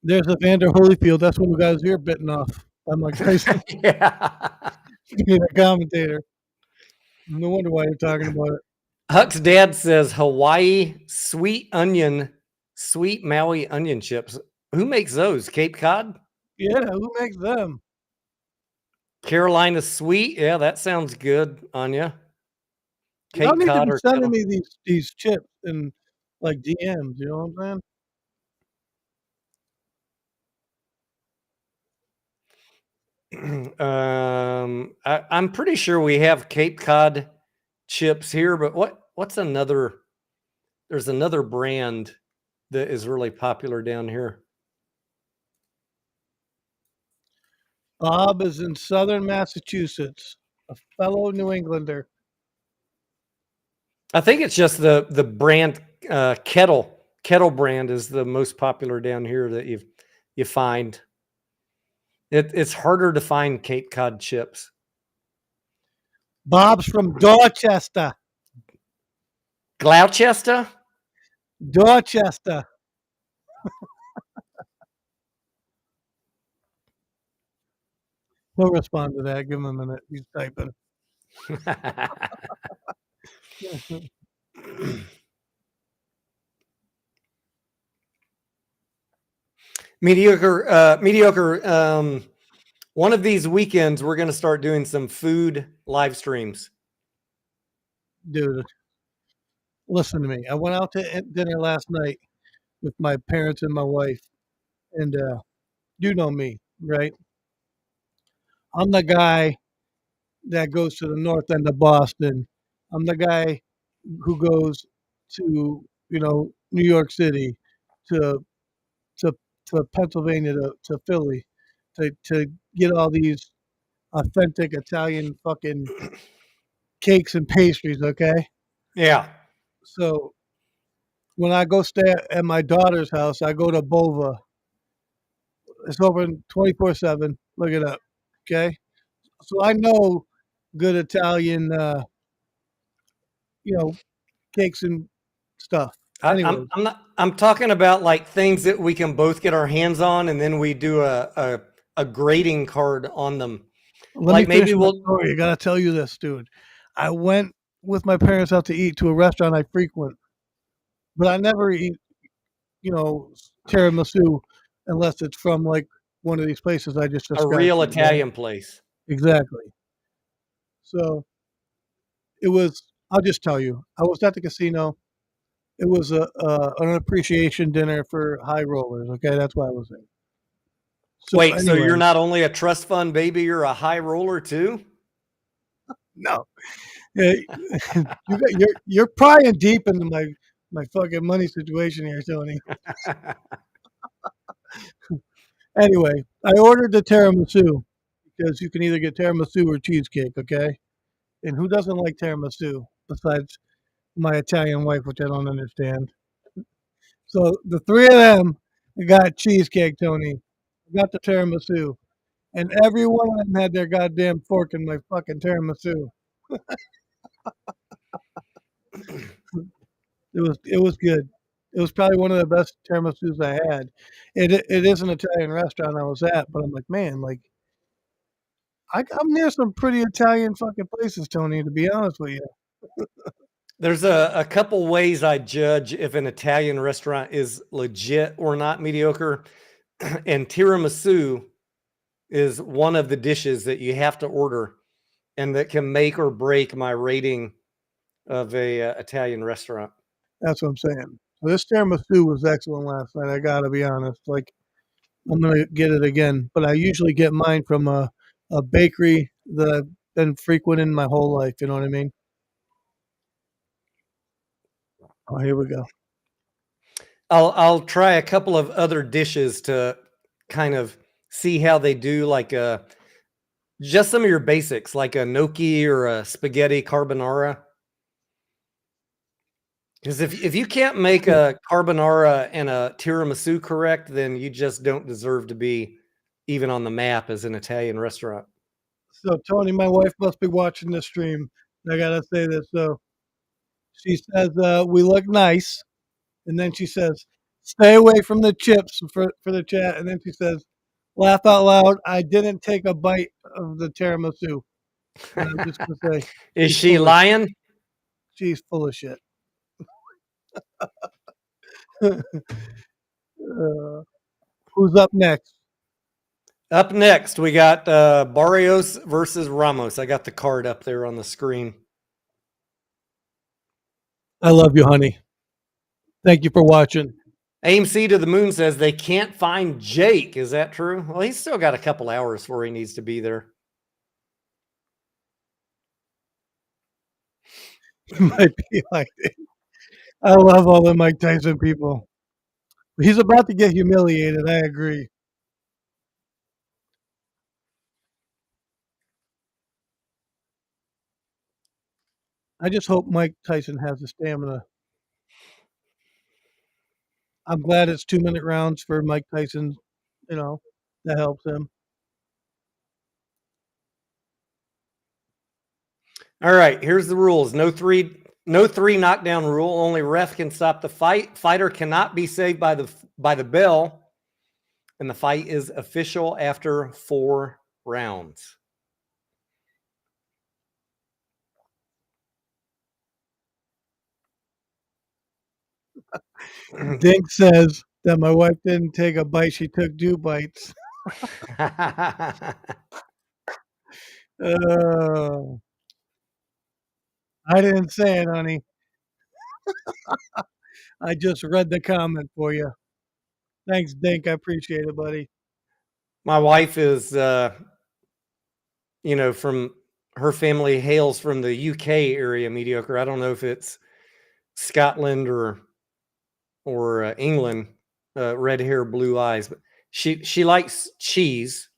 there's Evander Holyfield. That's one who got his ear bitten off by Mike Tyson, Yeah. being a commentator. No wonder why you're talking about it. Huck's dad says Hawaii sweet Maui onion chips. Who makes those? Cape Cod? Yeah, who makes them? Carolina sweet? Yeah, that sounds good, Anya. Y'all Cape need to Cod be or sending kettle? me these chips in like DMs. You know what I'm saying? I'm pretty sure we have Cape Cod chips here, but what's another? There's another brand that is really popular down here. Bob is in Southern Massachusetts, a fellow New Englander. I think it's just the brand kettle. Kettle brand is the most popular down here that you find. It's harder to find Cape Cod chips. Bob's from Dorchester. Gloucester? Dorchester. He'll respond to that. Give him a minute. He's typing. mediocre. One of these weekends, we're going to start doing some food live streams. Dude, listen to me. I went out to dinner last night with my parents and my wife, and you know me, right? I'm the guy that goes to the north end of Boston. I'm the guy who goes to New York City, to to to Pennsylvania, to Philly, to get all these authentic Italian fucking cakes and pastries. Okay, Yeah. so when I go stay at my daughter's house, I go to Bova. It's open 24/7. Look it up. Okay, so I know good Italian, you know, cakes and stuff. Anyways, I'm talking about like things that we can both get our hands on, and then we do a grading card on them. let me Like maybe finish my we'll story. I gotta tell you this, dude. I went with my parents out to eat to a restaurant I frequent, but I never eat, tiramisu unless it's from like one of these places I just a discussed. real Right? Italian place. Exactly. So it was. I'll just tell you. I was at the casino. It was an appreciation dinner for high rollers. Okay, that's why I was there. So Wait, so you're anyway, not only a trust fund baby, you're a high roller too? no, yeah, you're prying deep into my fucking money situation here, Tony. Anyway, I ordered the tiramisu because you can either get tiramisu or cheesecake. Okay, and who doesn't like tiramisu besides my Italian wife, which I don't understand. So the three of them got cheesecake, Tony. Got the tiramisu. And every one of them had their goddamn fork in my fucking tiramisu. It was good. It was probably one of the best tiramisus I had. It is an Italian restaurant I was at, but I'm like, man, like I'm near some pretty Italian fucking places, Tony, to be honest with you. There's a couple ways I judge if an Italian restaurant is legit or not mediocre. And tiramisu is one of the dishes that you have to order and that can make or break my rating of a Italian restaurant. That's what I'm saying. So this tiramisu was excellent last night. I gotta be honest. Like I'm gonna get it again, but I usually get mine from a bakery that I've been frequenting my whole life. You know what I mean? Oh, here we go. I'll try a couple of other dishes to kind of see how they do, like just some of your basics, like a gnocchi or a spaghetti carbonara. Because if you can't make a carbonara and a tiramisu correct, then you just don't deserve to be even on the map as an Italian restaurant. So Tony, my wife must be watching this stream. I gotta say this. So she says we look nice, and then she says, "Stay away from the chips for the chat." And then she says, "Laugh out loud. I didn't take a bite of the tiramisu." And I'm just gonna say, Is she's she full of- lying? she's full of shit. Who's up next? Up next, we got Barrios versus Ramos. I got the card up there on the screen. I love you, honey. Thank you for watching. AMC to the Moon says they can't find Jake. Is that true? Well, he's still got a couple hours before he needs to be there. Might be like it. I love all the Mike Tyson people. He's about to get humiliated. I agree. I just hope Mike Tyson has the stamina. I'm glad it's 2-minute rounds for Mike Tyson. You know, that helps him. All right, here's the rules. No three knockdown rule. Only ref can stop the fight. Fighter cannot be saved by the bell. And the fight is official after 4 rounds. Dink says that my wife didn't take a bite; she took 2 bites. I didn't say it, honey. I just read the comment for you. Thanks, Dink. I appreciate it, buddy. My wife is, from her family hails from the UK area mediocre. I don't know if it's Scotland or England. Red hair, blue eyes, but she likes cheese.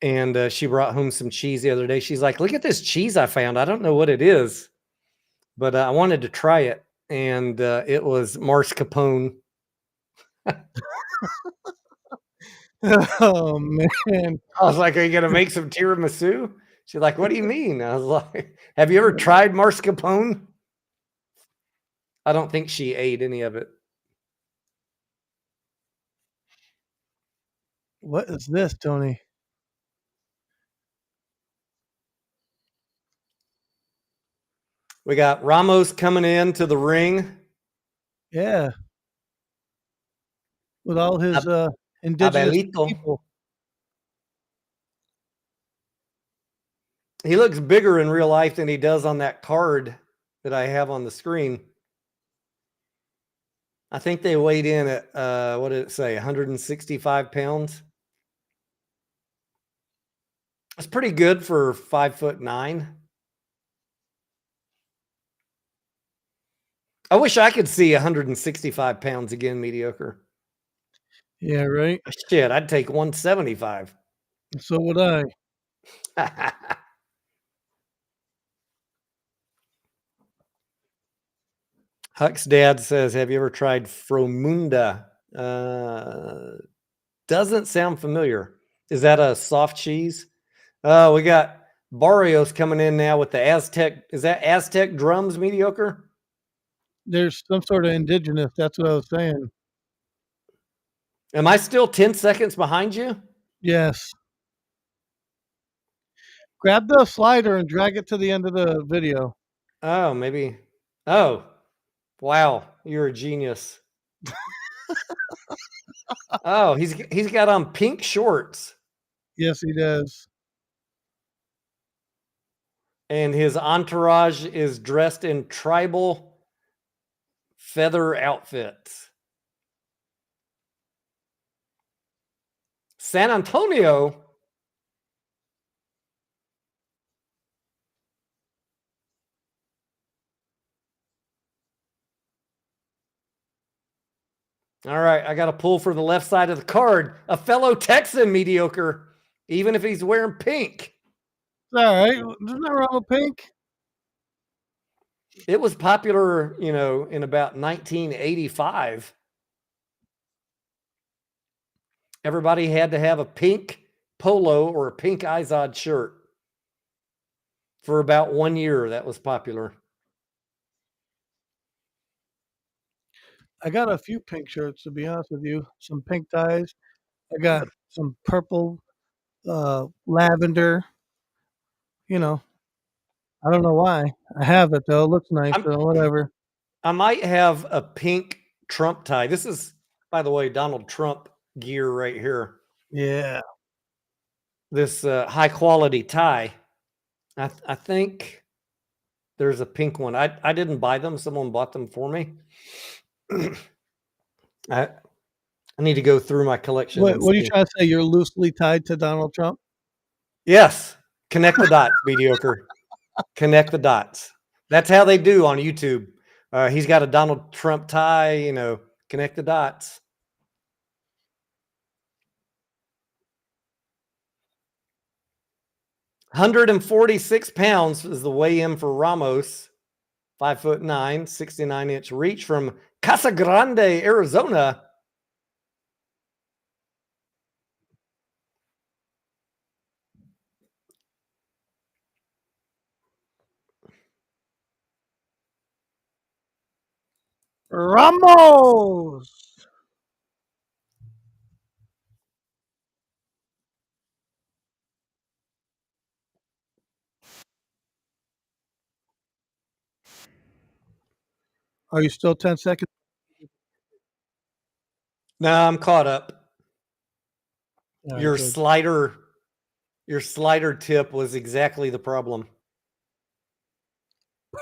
And she brought home some cheese the other day. She's like, "Look at this cheese I found. I don't know what it is, but I wanted to try it." And it was mascarpone. Oh man! I was like, "Are you gonna make some tiramisu?" She's like, "What do you mean?" I was like, "Have you ever tried mascarpone?" I don't think she ate any of it. What is this, Tony? We got Ramos coming into the ring. Yeah, with all his indigenous Abelito. people. He looks bigger in real life than he does on that card that I have on the screen. I think they weighed in at, what did it say, 165 pounds? That's pretty good for 5'9". I wish I could see 165 pounds again, mediocre. Yeah, right. Shit, I'd take 175. So would I. Huck's dad says, "Have you ever tried Fromunda?" Doesn't sound familiar. Is that a soft cheese? We got Barrios coming in now with the Aztec. Is that Aztec drums, mediocre? There's some sort of indigenous. That's what I was saying. Am I still 10 seconds behind you? Yes. Grab the slider and drag it to the end of the video. Oh, maybe. Oh, wow. You're a genius. Oh, he's got on pink shorts, Yes, he does. and his entourage is dressed in tribal feather outfits. San Antonio. All right, I got to pull for the left side of the card. A fellow Texan mediocre, even if he's wearing pink. It's all right. There's nothing wrong with pink. It was popular, in about 1985. Everybody had to have a pink polo or a pink Izod shirt. For about 1 year, that was popular. I got a few pink shirts, to be honest with you. Some pink ties. I got some purple, lavender. You know, I don't know why. I have it though. It looks nice, so whatever. I might have a pink Trump tie. This is, by the way, Donald Trump gear right here. Yeah. This high quality tie. I think there's a pink one. I didn't buy them. Someone bought them for me. I need to go through my collection. What are you trying to say? You're loosely tied to Donald Trump? Yes. Connect the dots, mediocre. Connect the dots. That's how they do on YouTube. He's got a Donald Trump tie, connect the dots. £146 is the weigh-in for Ramos. 5'9", 69-inch reach from Casa Grande, Arizona. Ramos. Are you still 10 seconds? No, I'm caught up. All Your right, good. slider tip was exactly the problem.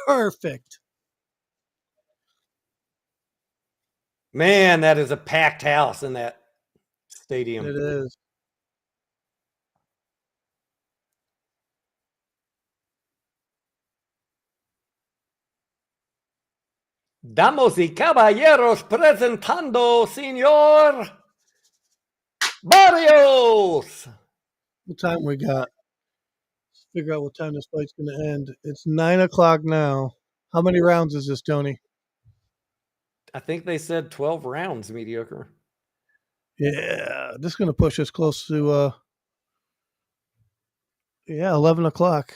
Perfect. Man, that is a packed house in that stadium. It is. Damas y caballeros, presentando Señor Barrios. What time we got? Let's figure out what time this fight's going to end. It's 9 o'clock now. How many rounds is this, Tony? I think they said 12 rounds, mediocre. Yeah, this is going to push us close to 11 o'clock.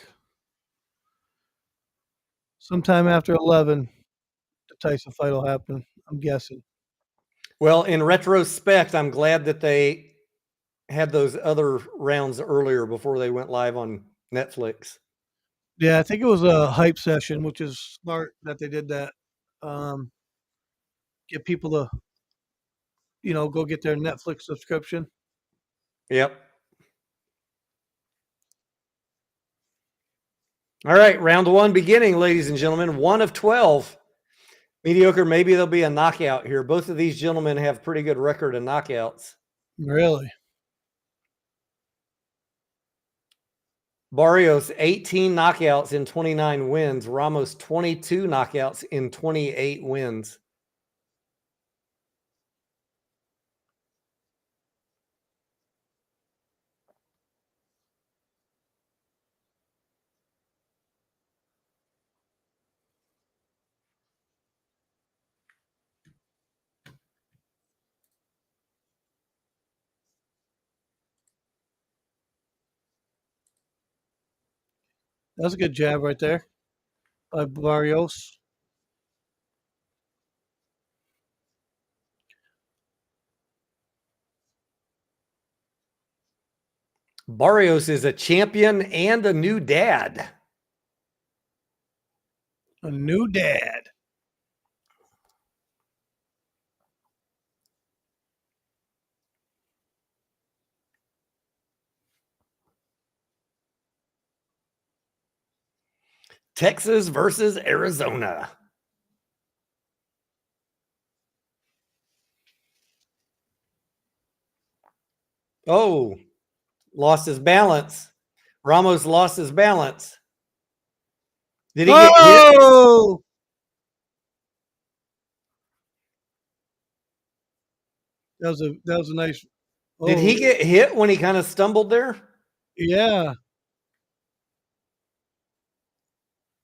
Sometime after 11, the Tyson fight will happen, I'm guessing. Well, in retrospect, I'm glad that they had those other rounds earlier before they went live on Netflix. Yeah, I think it was a hype session, which is smart that they did that. Get people to, go get their Netflix subscription. Yep. All right, round one beginning, ladies and gentlemen. 1 of 12. Mediocre, maybe there'll be a knockout here. Both of these gentlemen have pretty good record of knockouts. Really? Barrios, 18 knockouts in 29 wins. Ramos, 22 knockouts in 28 wins. That's a good jab right there by Barrios. Barrios is a champion and a new dad. A new dad. Texas versus Arizona. Oh, lost his balance. Ramos lost his balance. Did he get hit? Oh! That was a nice. Did he Oh, get hit when he kind of stumbled there? yeah.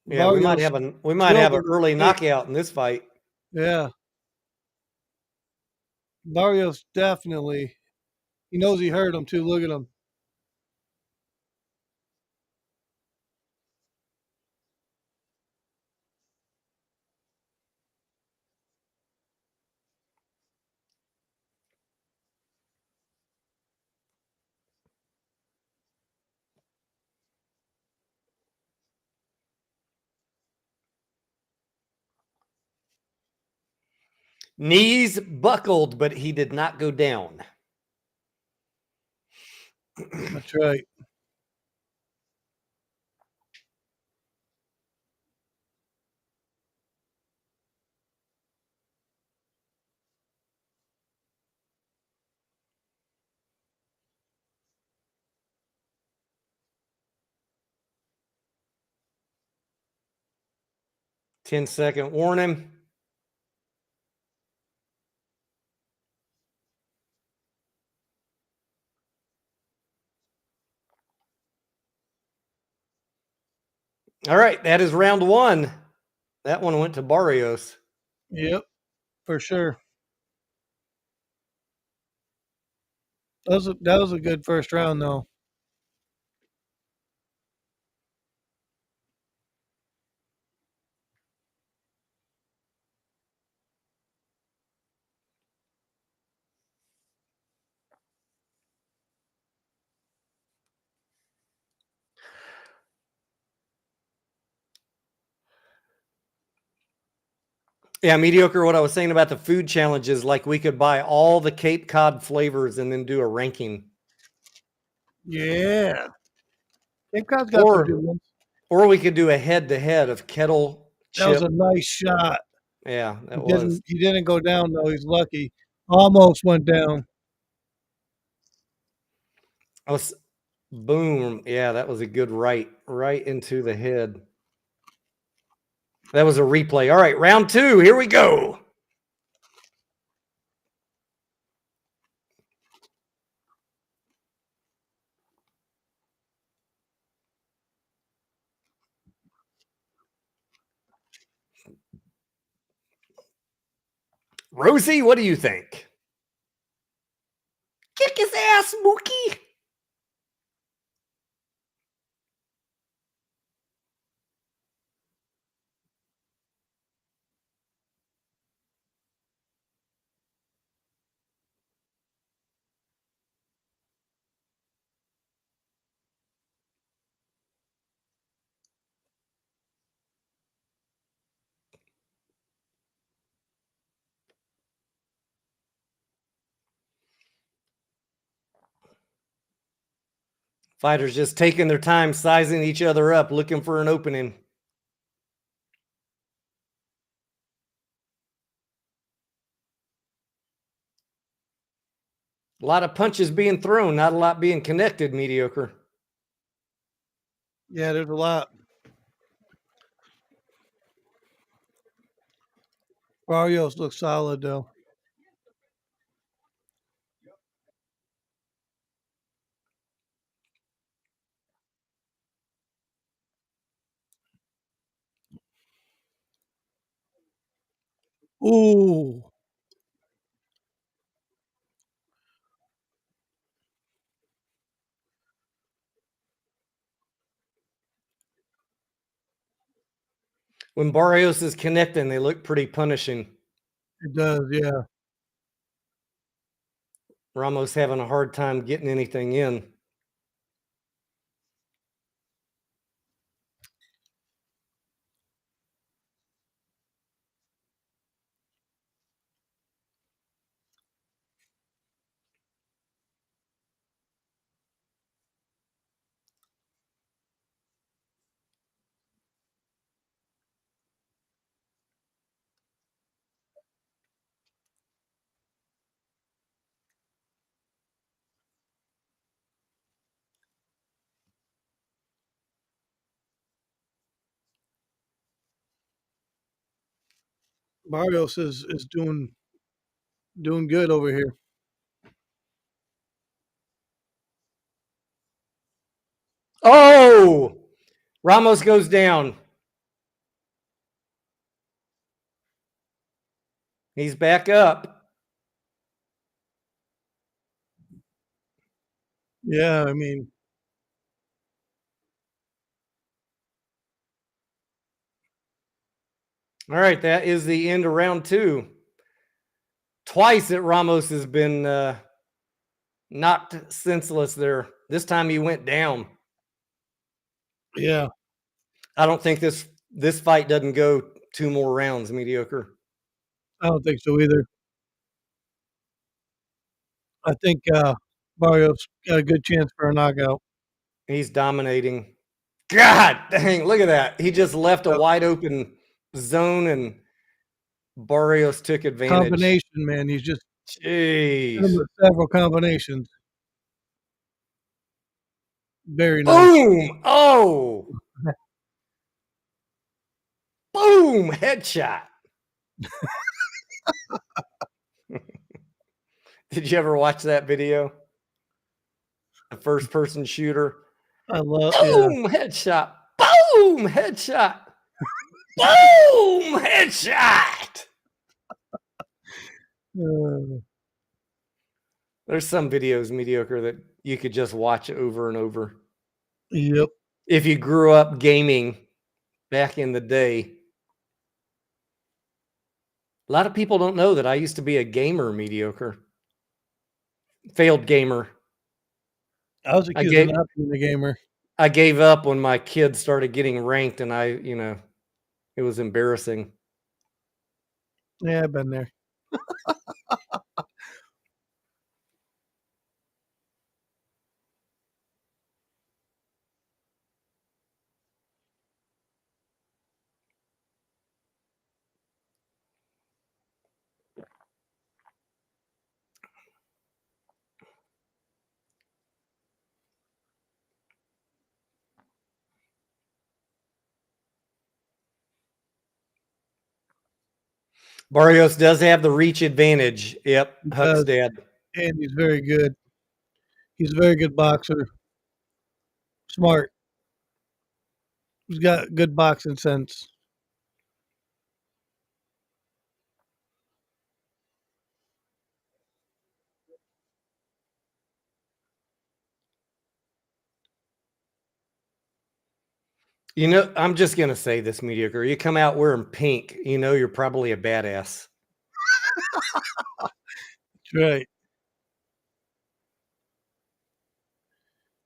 Yeah, we might Barrios have killed an him. early Hey, knockout in this fight. yeah. Barrios definitely. He knows he hurt him too. Look at him. Knees buckled, but he did not go down. That's right. Ten-second warning. All right, that is round one. That one went to Barrios. Yep, for sure. That was a good first round though. Yeah, mediocre. What I was saying about the food challenges, like we could buy all the Cape Cod flavors and then do a ranking. Yeah. Cape Cod's got some good Or ones. or we could do a head-to-head of kettle That was chip. a nice shot. Yeah, He that was. didn't go down though. He's lucky. Almost went down. I was boom. Yeah, that was a good right into the head. That was a replay. All right, round two. Here we go. Rosie, what do you think? Kick his ass, Mookie. Fighters just taking their time, sizing each other up, looking for an opening. A lot of punches being thrown, not a lot being connected, mediocre. Yeah, there's a lot. Barrios looks solid though. Ooh. When Barrios is connecting, they look pretty punishing. It does, yeah. Ramos having a hard time getting anything in. Barrios is doing good over here. Oh, Ramos goes down. He's back up. Yeah, I mean, All right, that is the end of round 2. Twice that Ramos has been knocked senseless there. This time he went down. yeah, I don't think this fight doesn't go 2 more rounds, mediocre. I don't think so either. I think Barrios got a good chance for a knockout. He's dominating. God dang, look at that. He just left a wide open zone and Barrios took advantage. Combination, man. He's just hit him Jeez. with several combinations. Very nice. Boom. Oh. Boom. Headshot. Did you ever watch that video? The first person shooter. I love. Yeah. Boom. Headshot. Boom. Headshot. Boom. Headshot. There's some videos, mediocre, that you could just watch over and over. Yep. If you grew up gaming back in the day. A lot of people don't know that I used to be a gamer, mediocre. Failed gamer. I was accused of not being a gamer. I gave up when my kids started getting ranked and it was embarrassing. Yeah, I've been there. Barrios does have the reach advantage. Yep, Huck's Does. dad. And he's very good. He's a very good boxer. Smart. He's got good boxing sense. I'm just gonna say this, mediocre. You come out wearing pink, you're probably a badass. That's right.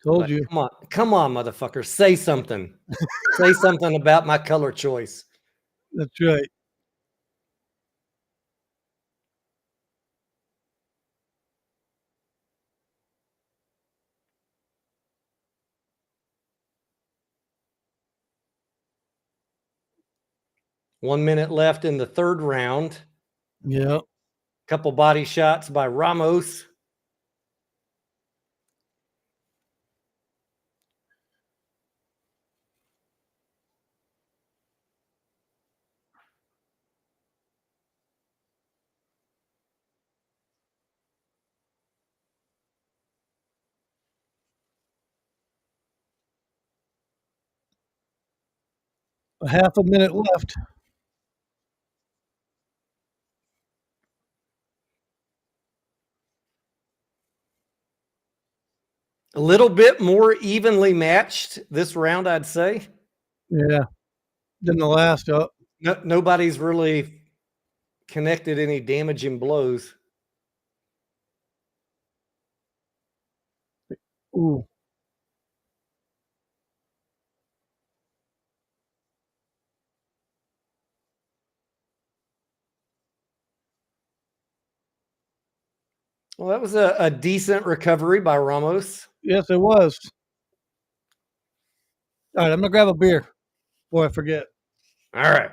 Told Like, you. come on, motherfucker. Say something. Say something about my color choice. That's right. One minute left in the third round. Yeah. Couple body shots by Ramos. A half a minute left. A little bit more evenly matched this round, I'd say. Yeah. Then the last up. Nobody's really connected any damaging blows. Ooh. Well, that was a decent recovery by Ramos. Yes, it was. All right, I'm gonna grab a beer before I forget. All right.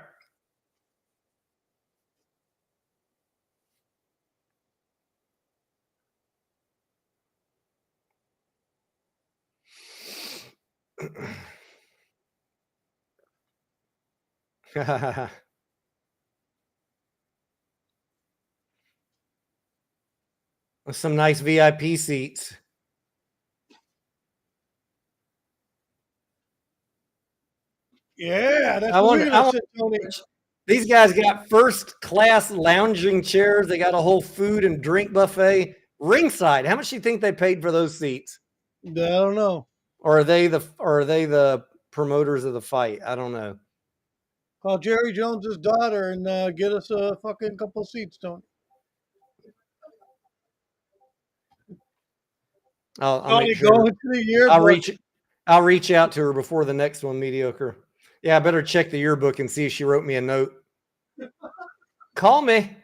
Some nice VIP seats. Yeah, that's I where we're wonder. gonna sit, Tony. These guys got first class lounging chairs. They got a whole food and drink buffet ringside. How much do you think they paid for those seats? I don't know. Or are they the promoters of the fight? I don't know. Call Jerry Jones's daughter and get us a fucking couple of seats, Tony. I'll Tony, make sure. go into the yearbook. I'll reach out to her before the next one. Mediocre. Yeah, I better check the yearbook and see if she wrote me a note. Call me.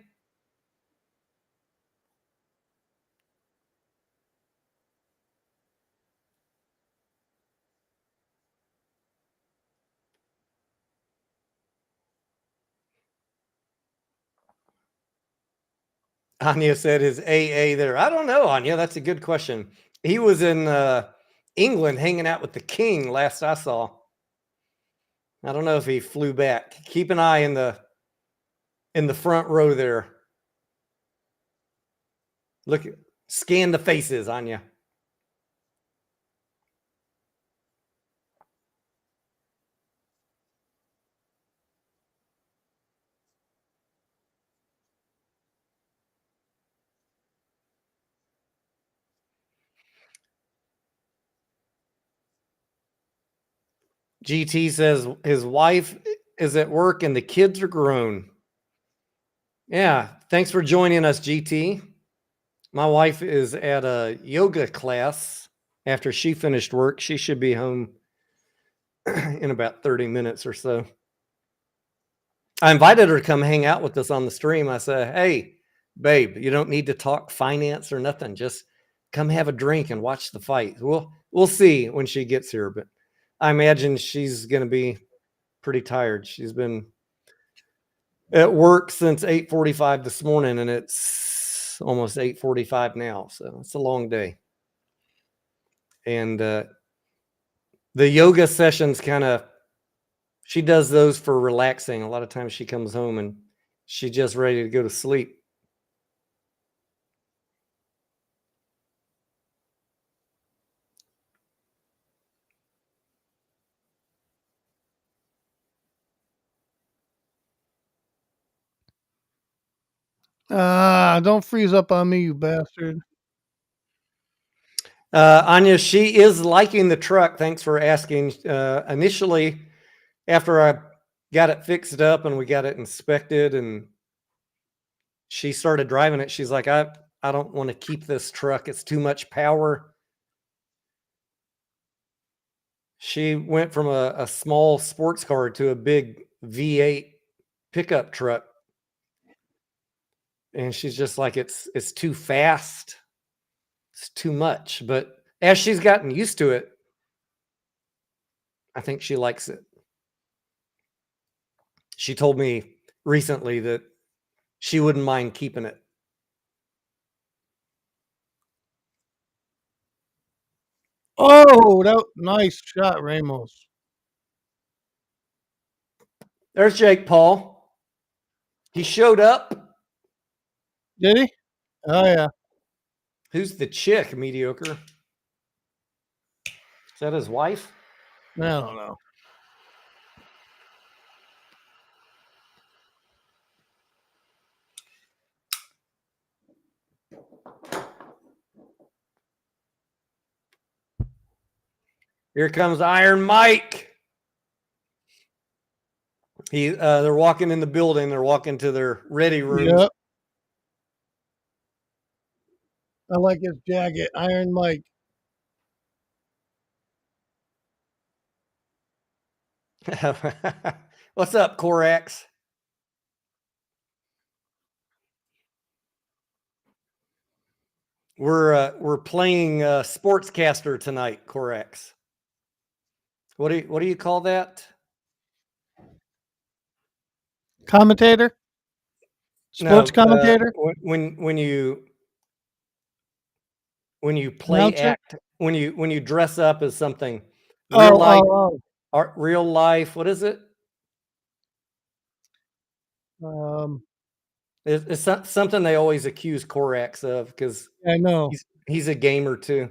Anya said his AA there. I don't know, Anya. That's a good question. He was in England hanging out with the king last I saw. I don't know if he flew back. Keep an eye in the front row there. Look, scan the faces, Anya. GT says his wife is at work and the kids are grown. Yeah, thanks for joining us, GT. My wife is at a yoga class after she finished work. She should be home in about 30 minutes or so. I invited her to come hang out with us on the stream. I said, hey, babe, you don't need to talk finance or nothing. Just come have a drink and watch the fight. We'll see when she gets here, but I imagine she's going to be pretty tired. She's been at work since 8:45 this morning, and it's almost 8:45 now, so it's a long day. And the yoga sessions she does those for relaxing. A lot of times she comes home and she's just ready to go to sleep. Don't freeze up on me, you bastard. Anya, she is liking the truck. Thanks for asking. Initially, after I got it fixed up and we got it inspected and she started driving it, she's like, I don't want to keep this truck. It's too much power. She went from a small sports car to a big V8 pickup truck. And she's just like, it's too fast. It's too much. But as she's gotten used to it, I think she likes it. She told me recently that she wouldn't mind keeping it. Oh, that nice shot, Ramos. There's Jake Paul. He showed up. Did he? Oh yeah. Who's the chick, mediocre? Is that his wife? I don't know. Here comes Iron Mike. They're walking in the building. They're walking to their ready rooms. Yep. I like his jacket, Iron Mike. What's up, Corax? We're playing Sportscaster tonight, Corax. What do you call that? Commentator? Sports commentator? When you play Announcer? act, when you dress up as something. Real life. What is it? It's something they always accuse Korax of because I know. he's a gamer too.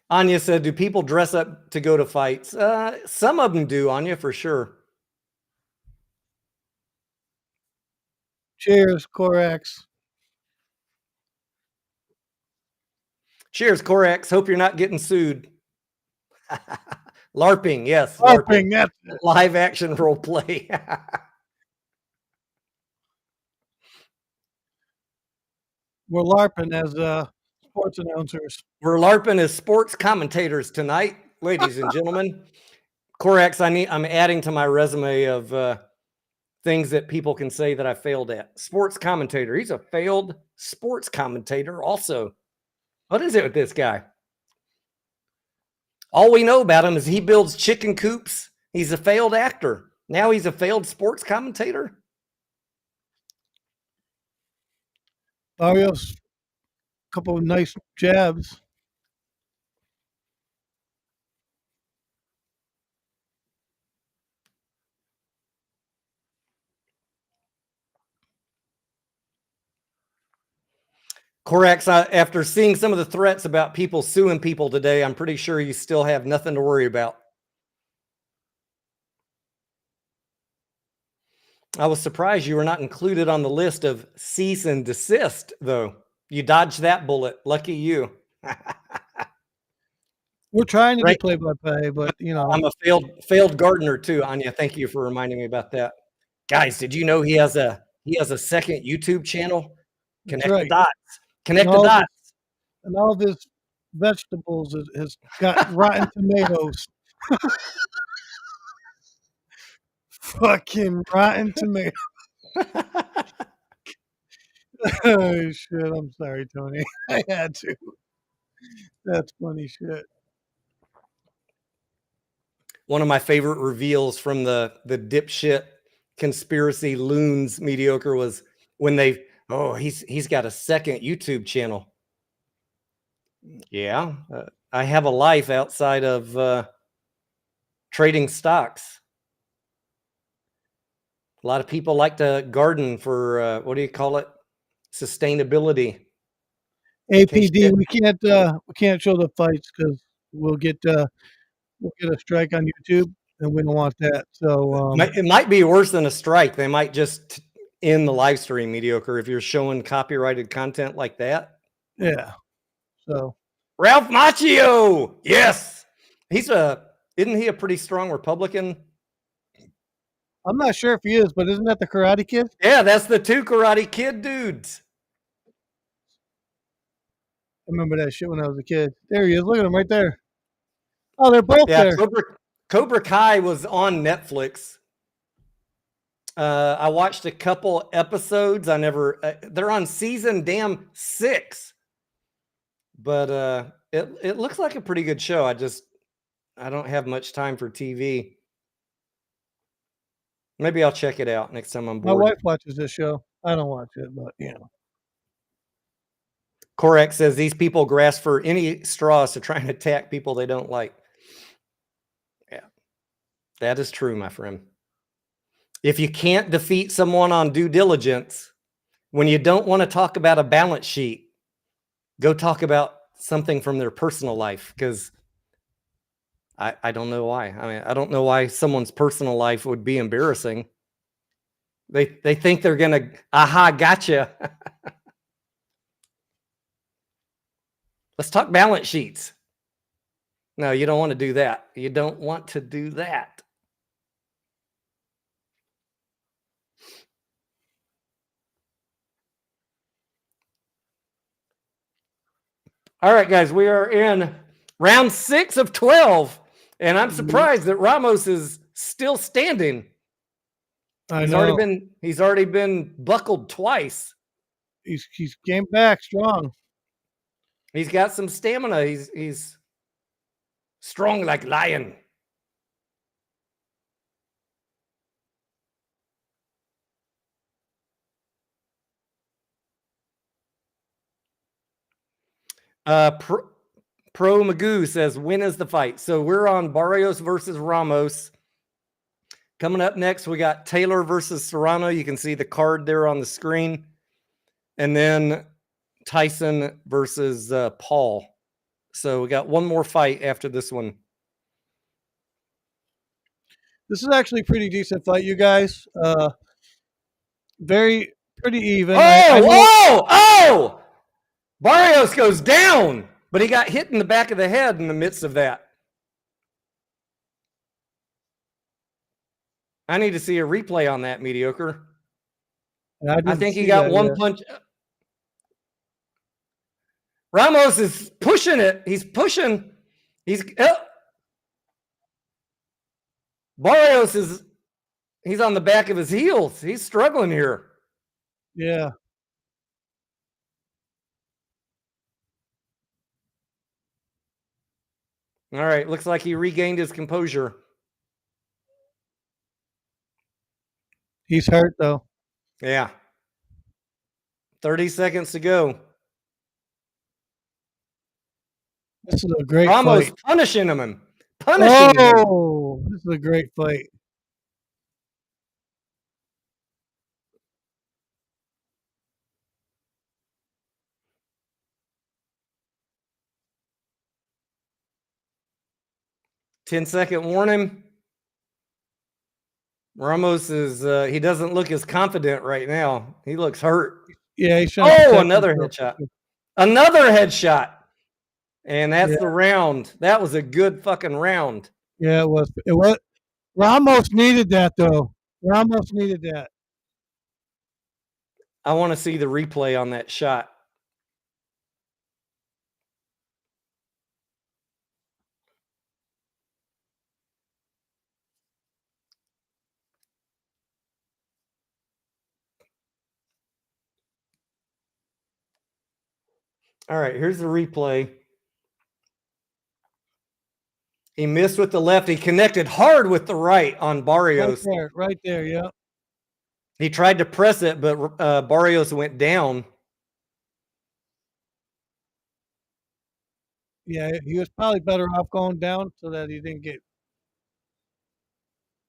Anya said, "Do people dress up to go to fights?" Some of them do, Anya, for sure. Cheers, Corax. Cheers, Korax. Hope you're not getting sued. LARPing, yes, LARPing, that's it. live action role play. We're LARPing as sports announcers. We're LARPing as sports commentators tonight, ladies and gentlemen. Korax, I'm adding to my resume of things that people can say that I failed at. Sports commentator. He's a failed sports commentator also. What is it with this guy? All we know about him is he builds chicken coops. He's a failed actor. Now he's a failed sports commentator. Barrios, a couple of nice jabs. Korax, after seeing some of the threats about people suing people today, I'm pretty sure you still have nothing to worry about. I was surprised you were not included on the list of cease and desist, though. You dodged that bullet. Lucky you. We're trying to Right. get play-by-play, but you know, I'm a failed gardener too, Anya. Thank you for reminding me about that. Guys, did you know he has a second YouTube channel? that's Connect the right. dots. Connect And the all of dots. And all of his vegetables has got rotten tomatoes. Fucking rotten tomatoes. Oh shit! I'm sorry, Tony. I had to. That's funny shit. One of my favorite reveals from the dipshit conspiracy loons mediocre was when he's got a second YouTube channel. Yeah, I have a life outside of trading stocks. A lot of people like to garden for what do you call it? Sustainability. APD, we can't show the fights because we'll get a strike on YouTube, and we don't want that. So It might be worse than a strike. They might just end the live stream mediocre if you're showing copyrighted content like that. yeah. So Ralph Macchio, yes, isn't he a pretty strong Republican? I'm not sure if he is, but isn't that the Karate Kid? Yeah, that's the two Karate Kid dudes. I remember that shit when I was a kid. There he is. Look at him right there. Oh, they're both Yeah, there. Cobra Kai was on Netflix. I watched a couple episodes. They're on season 6, but it looks like a pretty good show. I don't have much time for TV. Maybe I'll check it out next time I'm My bored. wife watches this show. I don't watch it, but you know. Korax says these people grasp for any straws to try and attack people they don't like. Yeah, that is true, my friend. If you can't defeat someone on due diligence, when you don't want to talk about a balance sheet, go talk about something from their personal life, because I don't know why. I mean, I don't know why someone's personal life would be embarrassing. They think they're going to, aha, gotcha. Let's talk balance sheets. No, you don't want to do that. You don't want to do that. All right, guys, we are in round 6 of 12, and I'm surprised that Ramos is still standing. He's already been buckled twice. He's came back strong. He's got some stamina. He's strong like lion. Pro Magoo says, when is the fight? So we're on Barrios versus Ramos. Coming up next, we got Taylor versus Serrano. You can see the card there on the screen. And then Tyson versus Paul. So we got one more fight after this one. This is actually a pretty decent fight, you guys. Pretty even. Oh! Barrios goes down, but he got hit in the back of the head in the midst of that. I need to see a replay on that, mediocre. I think he got one punch. Ramos is pushing it. He's pushing. Barrios he's on the back of his heels. He's struggling here. Yeah. All right. Looks like he regained his composure. He's hurt, though. Yeah. 30 seconds to go. This is a great Ramos fight. punishing him. Oh, this is a great fight. Ten-second warning. Ramos he doesn't look as confident right now. He looks hurt. Yeah, he's trying to another headshot. Another headshot. And that's the round. That was a good fucking round. Yeah, it was. It was. Ramos needed that, though. Ramos needed that. I want to see the replay on that shot. All right, here's the replay. He missed with the left. He connected hard with the right on Barrios. Right there, yeah. He tried to press it, but Barrios went down. Yeah, he was probably better off going down so that he didn't get.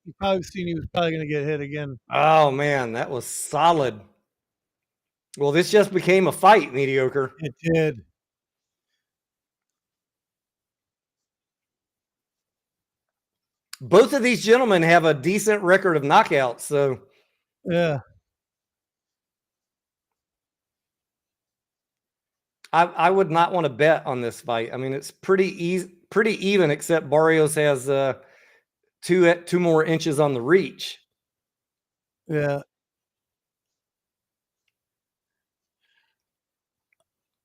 He probably seen he was probably going to get hit again. Oh, man, that was solid. Well, this just became a fight, mediocre. It did. Both of these gentlemen have a decent record of knockouts, so yeah. I would not want to bet on this fight. I mean, it's pretty even, except Barrios has two more inches on the reach. Yeah.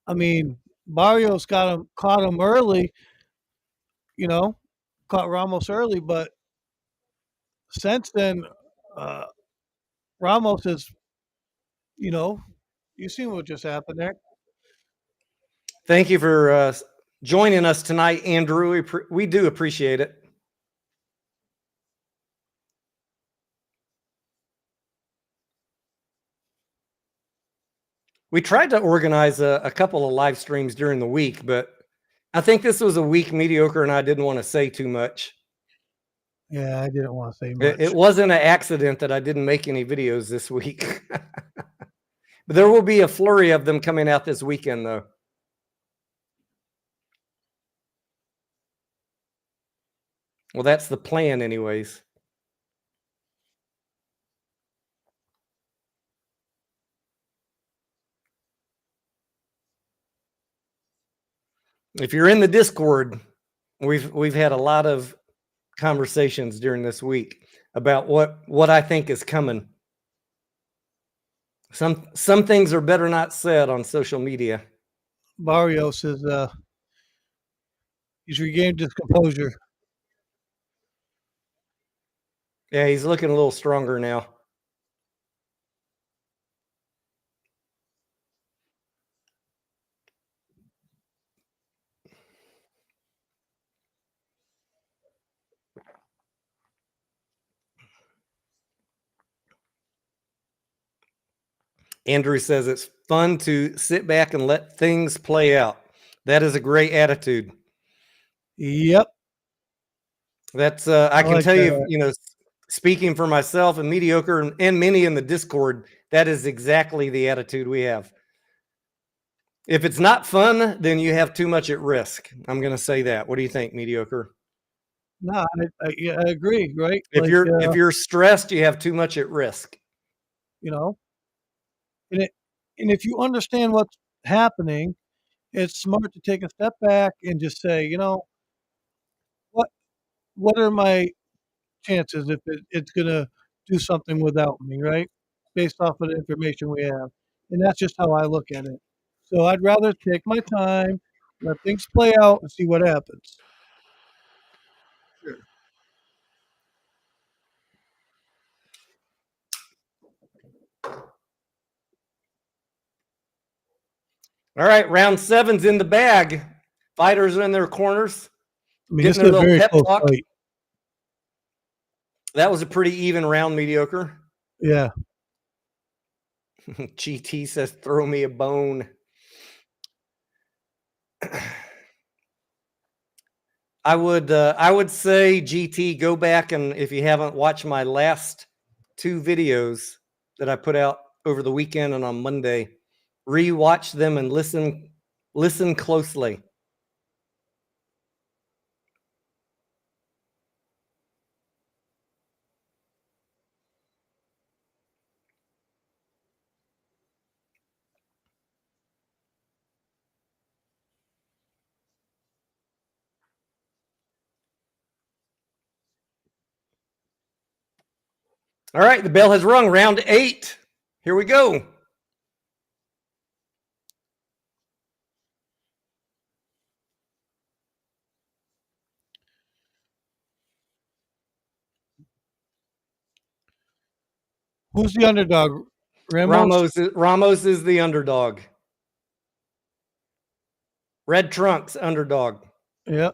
I mean, Barrios caught him early, caught Ramos early, but since then, Ramos is, you seen what just happened there. Thank you for joining us tonight, Andrew. We do appreciate it. We tried to organize a couple of live streams during the week, but I think this was a week mediocre, and I didn't want to say too much. Yeah, I didn't want to say much. It wasn't an accident that I didn't make any videos this week. But there will be a flurry of them coming out this weekend, though. Well, that's the plan anyways. If you're in the Discord, we've had a lot of conversations during this week about what I think is coming. Some things are better not said on social media. Barrios is he's regained his composure. Yeah, he's looking a little stronger now. Andrew says it's fun to sit back and let things play out. That is a great attitude. Yep. That's I can tell you, Speaking for myself and mediocre and many in the Discord, that is exactly the attitude we have. If it's not fun, then you have too much at risk. I'm going to say that. What do you think, mediocre? No, I agree, right? If you're stressed, you have too much at risk. You know, and if you understand what's happening, it's smart to take a step back and just say, what what are my chances if it's gonna do something without me, right? Based off of the information we have, and that's just how I look at it. So I'd rather take my time, let things play out, and see what happens. Sure. All right, round 7's in the bag. Fighters are in their corners, I mean, getting this their is a little very pep close talk. fight. That was a pretty even round, mediocre. Yeah. GT says, "Throw me a bone." I would say, GT, go back, and if you haven't watched my last 2 videos that I put out over the weekend and on Monday, rewatch them and listen closely. All right, the bell has rung. Round 8. Here we go. Who's the underdog? Ramos? Ramos is the underdog. Red Trunks, underdog. Yeah.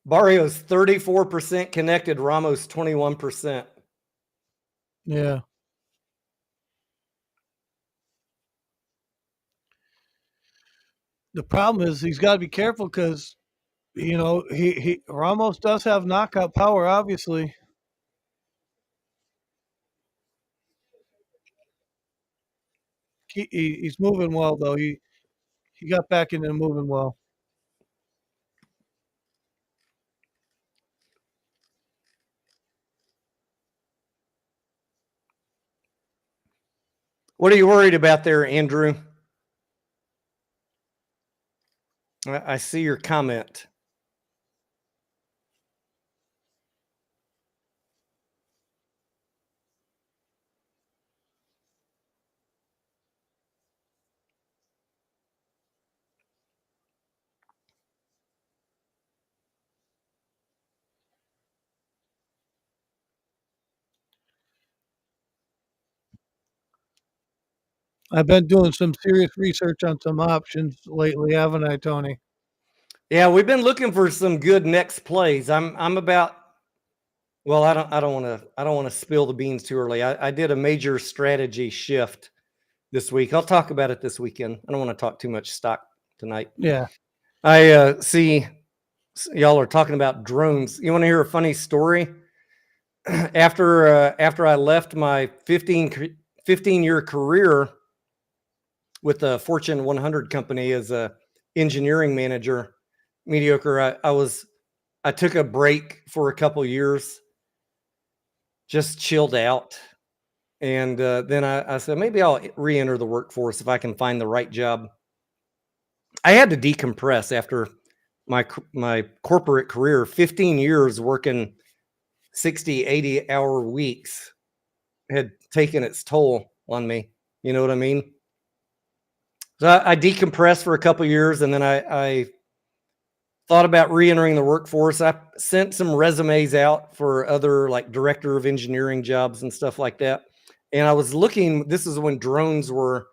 Barrios 34% connected, Ramos 21%. Yeah. The problem is he's got to be careful because he Ramos does have knockout power, obviously. He's moving well though. He got back into moving well. What are you worried about there, Andrew? I see your comment. I've been doing some serious research on some options lately, haven't I, Tony? Yeah, we've been looking for some good next plays. I'm about. Well, I don't want to spill the beans too early. I did a major strategy shift this week. I'll talk about it this weekend. I don't want to talk too much stock tonight. Yeah. I see y'all are talking about drones. You want to hear a funny story? After I left my 15-year career with the Fortune 100 company as a engineering manager, mediocre, I took a break for a couple years, just chilled out. And then I said, maybe I'll re-enter the workforce if I can find the right job. I had to decompress after my corporate career, 15 years working 60, 80-hour weeks had taken its toll on me. You know what I mean? So I decompressed for a couple years, and then I thought about re-entering the workforce. I sent some resumes out for other like director of engineering jobs and stuff like that. And I was looking, this is when drones were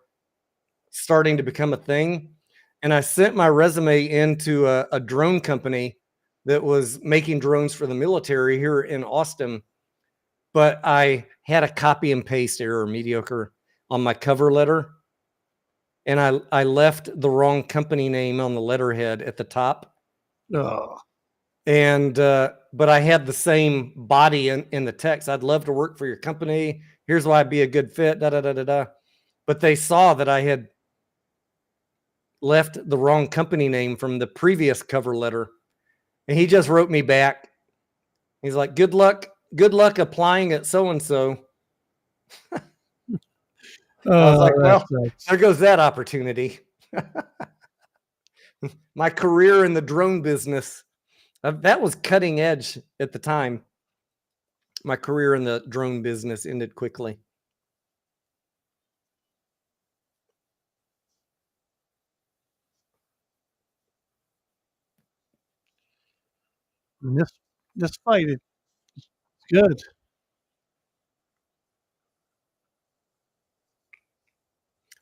starting to become a thing. And I sent my resume into a drone company that was making drones for the military here in Austin. But I had a copy and paste error, mediocre, on my cover letter. And I left the wrong company name on the letterhead at the top. Oh, And but I had the same body in the text. I'd love to work for your company. Here's why I'd be a good fit. Da da da da da. But they saw that I had left the wrong company name from the previous cover letter, and he just wrote me back. He's like, "Good luck applying at so and so." I was like, that "Well, sucks. there goes that opportunity." My career in the drone business. That was cutting edge at the time. My career in the drone business ended quickly. And this fight is good.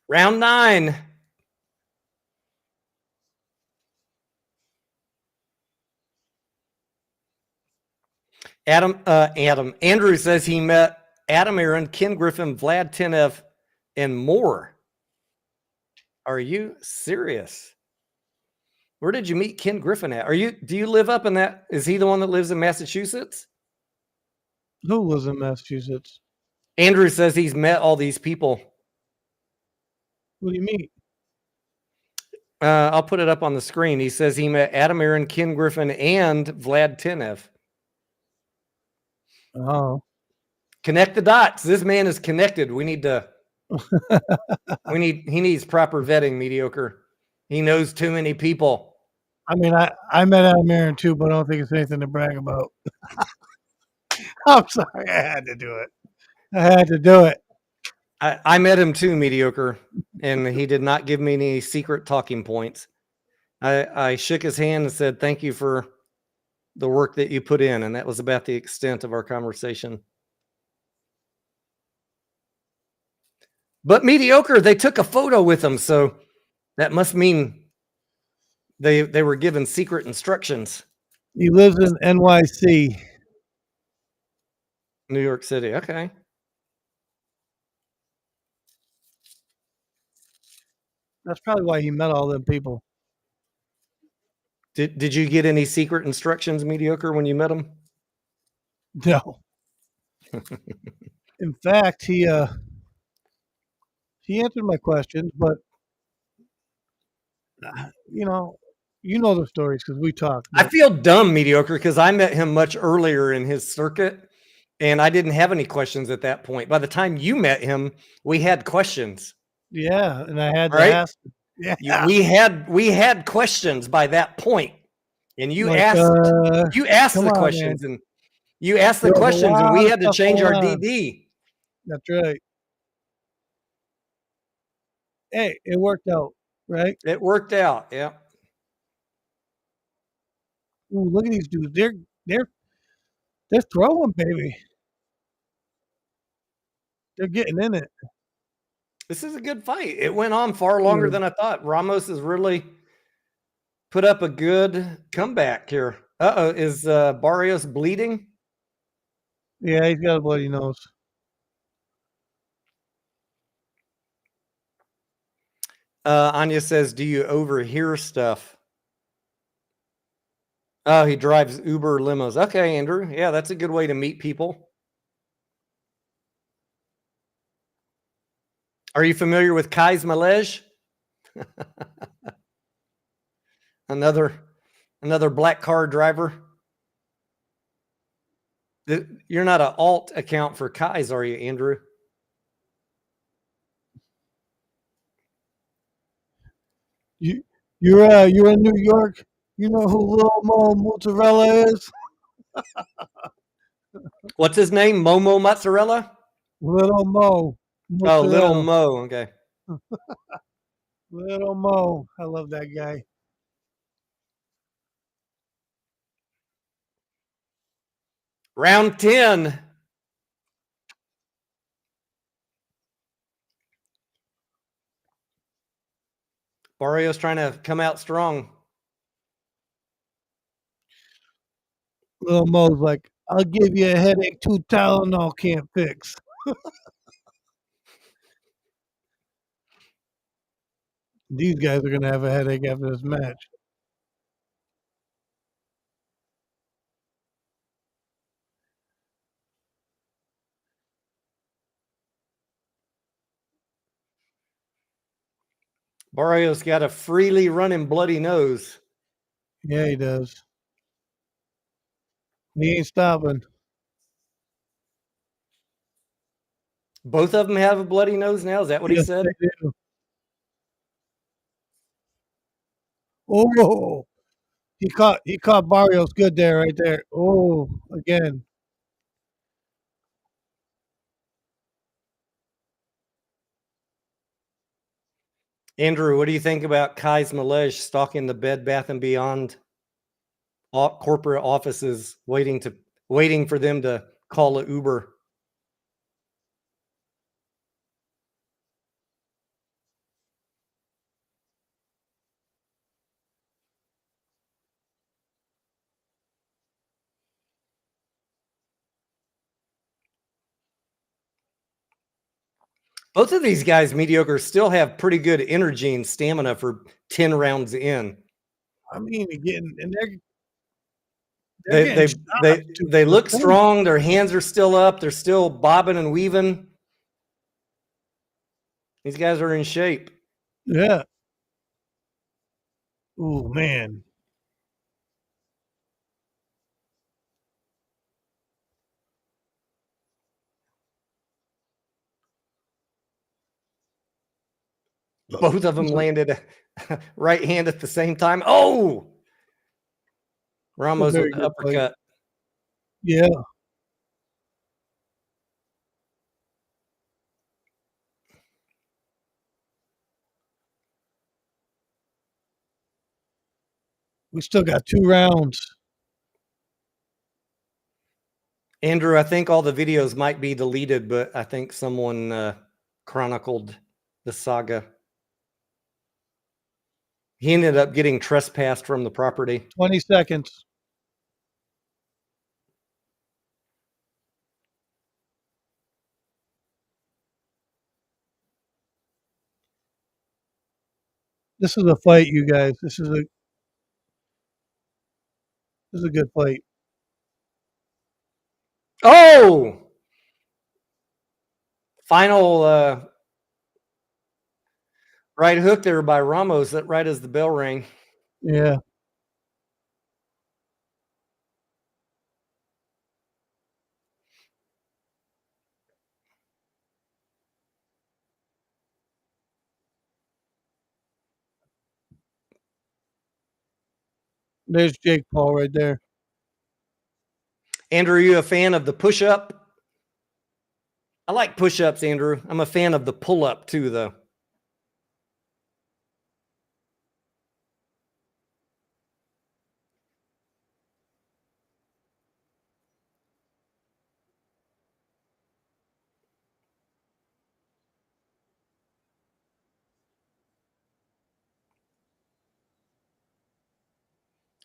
Round 9. Andrew says he met Adam Aaron, Ken Griffin, Vlad Tenev, and more. Are you serious? Where did you meet Ken Griffin at? Do you live up in that? Is he the one that lives in Massachusetts? Who lives in Massachusetts? Andrew says he's met all these people. What do you mean? I'll put it up on the screen. He says he met Adam Aaron, Ken Griffin, and Vlad Tenev. Oh, Connect the dots. This man is connected. We need to. He needs proper vetting. Mediocre. He knows too many people. I mean, I met Adam Aaron too, but I don't think it's anything to brag about. I'm sorry, I had to do it. I had to do it. I met him too, mediocre, and he did not give me any secret talking points. I shook his hand and said, "Thank you for the work that you put in," and that was about the extent of our conversation. But mediocre, they took a photo with him, so that must mean they were given secret instructions. He lives in NYC. New York City. Okay. That's probably why he met all them people. Did you get any secret instructions, mediocre, when you met him? No. In fact, he answered my questions, but you know the stories because we talked. I feel dumb, mediocre, because I met him much earlier in his circuit, and I didn't have any questions at that point. By the time you met him, we had questions. Yeah, and I had to Right? ask. Yeah, We had questions by that point, and you like, asked come the on, questions, man. and you asked the There was a questions, and we lot of had to stuff change our going on. DD. That's right. Hey, it worked out, right? It worked out. Yeah. Ooh, look at these dudes. They're throwing, baby. They're getting in it. This is a good fight. It went on far longer than I thought. Ramos has really put up a good comeback here. Uh-oh, is Barrios bleeding? Yeah, he's got a bloody nose. Anya says, "Do you overhear stuff?" Oh, he drives Uber limos. Okay, Andrew. Yeah, that's a good way to meet people. Are you familiar with Kais Malej? another black car driver. You're not an alt account for Kais, are you, Andrew? You're in New York. You know who Lil Mo Mozzarella is? What's his name? Momo Mozzarella? Little Mo. Oh, Little Mozzarella. Mo. Okay. Little Mo. I love that guy. Round 10. Barrio's trying to come out strong. Little Mo's like, I'll give you a headache 2 Tylenol can't fix. These guys are gonna have a headache after this match. Barrio's got a freely running bloody nose. Yeah, he does. He ain't stopping. Both of them have a bloody nose now. Is that what he Yes, said? they do. Oh, he caught Barrios good there, right there. Oh, again. Andrew, what do you think about Kai's Malej stalking the Bed Bath and Beyond corporate offices, waiting for them to call a Uber? Both of these guys, mediocre, still have pretty good energy and stamina for 10 rounds in. I mean, again, and they're They getting they shots they to they the look face. strong. Their hands are still up. They're still bobbing and weaving. These guys are in shape. Yeah. Oh man. Both of them landed a right hand at the same time. Oh, Ramos Very with the good fight. uppercut. Yeah. We still got 2 rounds. Andrew, I think all the videos might be deleted, but I think someone chronicled the saga. He ended up getting trespassed from the property. 20 seconds. This is a fight, you guys. This is a good fight. Oh, final right hook there by Ramos, that right as the bell rang. Yeah. There's Jake Paul right there. Andrew, are you a fan of the push-up? I like push-ups, Andrew. I'm a fan of the pull-up too, though.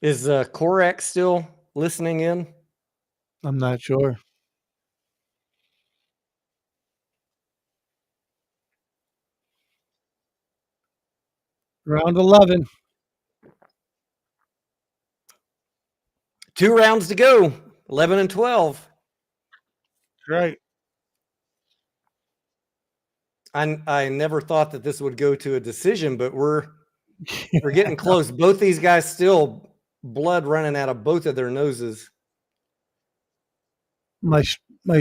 Is Korak still listening in? I'm not sure. Round 11. 2 rounds to go. 11 and 12. Right. I never thought that this would go to a decision, but we're getting close. Both these guys still blood running out of both of their noses. My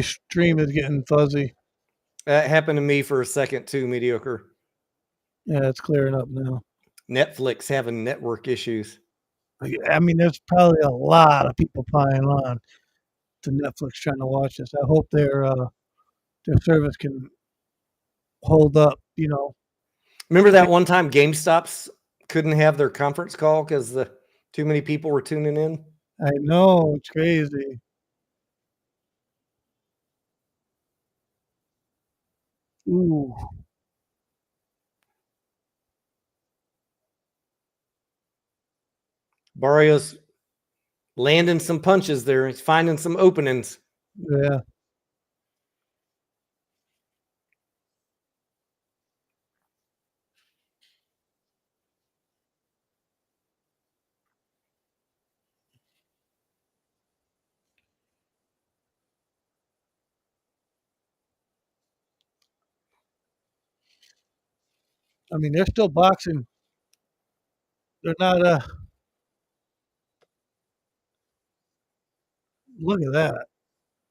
stream is getting fuzzy. That happened to me for a second too, mediocre. Yeah, it's clearing up now. Netflix having network issues. I mean, there's probably a lot of people piling on to Netflix trying to watch this. I hope their service can hold up. Remember that one time GameStops couldn't have their conference call because too many people were tuning in? I know it's crazy. Ooh, Barrios landing some punches there. He's finding some openings. Yeah. I mean, they're still boxing. They're not. Look at that.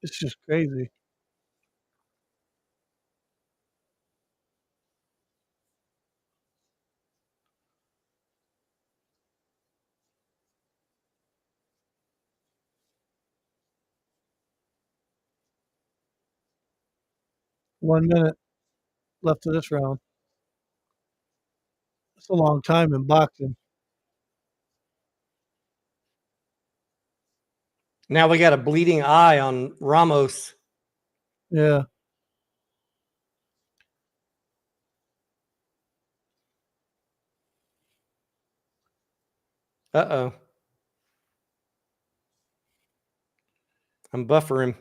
It's just crazy. One minute left of this round. It's a long time in boxing. Now we got a bleeding eye on Ramos. Yeah. Uh-oh. I'm buffering.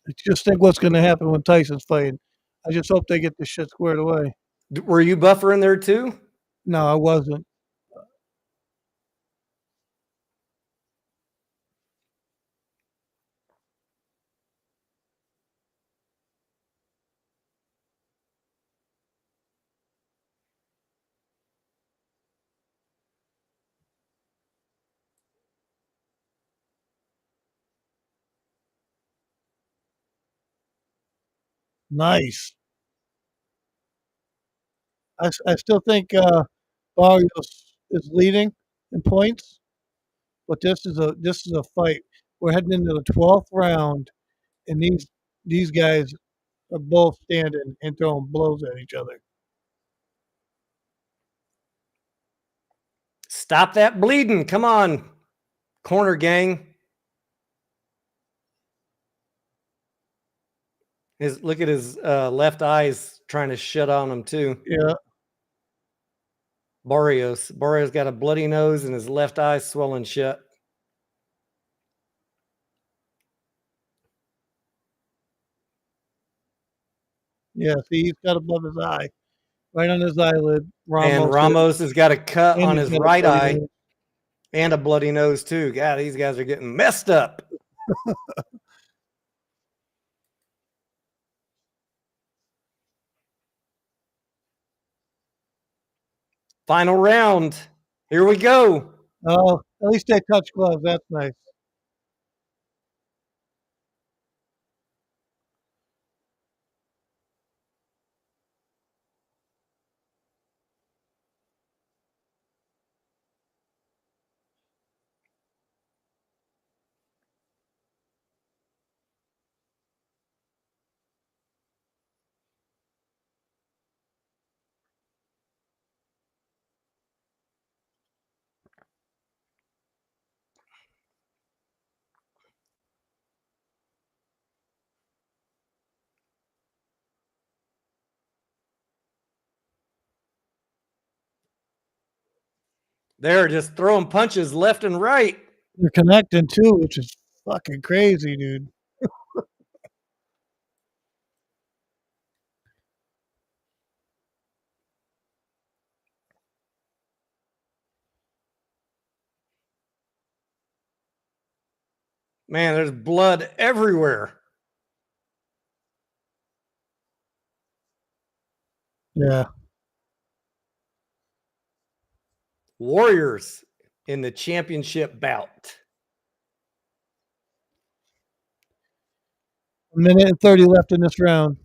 I just think what's going to happen when Tyson's fighting. I just hope they get this shit squared away. Were you buffering there too? No, I wasn't. Nice. I still think Barrios is leading in points, but this is a fight. We're heading into the 12th round, and these guys are both standing and throwing blows at each other. Stop that bleeding. Come on, corner gang. Look at his left eyes trying to shut on him too. Yeah. Barrios got a bloody nose and his left eye swollen shut. Yeah, see, he's got above his eye, right on his eyelid. And Ramos, Ramos has got a cut and on he's his got a right bloody eye nose. and a bloody nose too. God, these guys are getting messed up. Final round. Here we go. Oh, at least they touch gloves. That's nice. They're just throwing punches left and right. They're connecting too, which is fucking crazy, dude. Man, there's blood everywhere. Yeah. Warriors in the championship bout. A minute and 30 left in this round.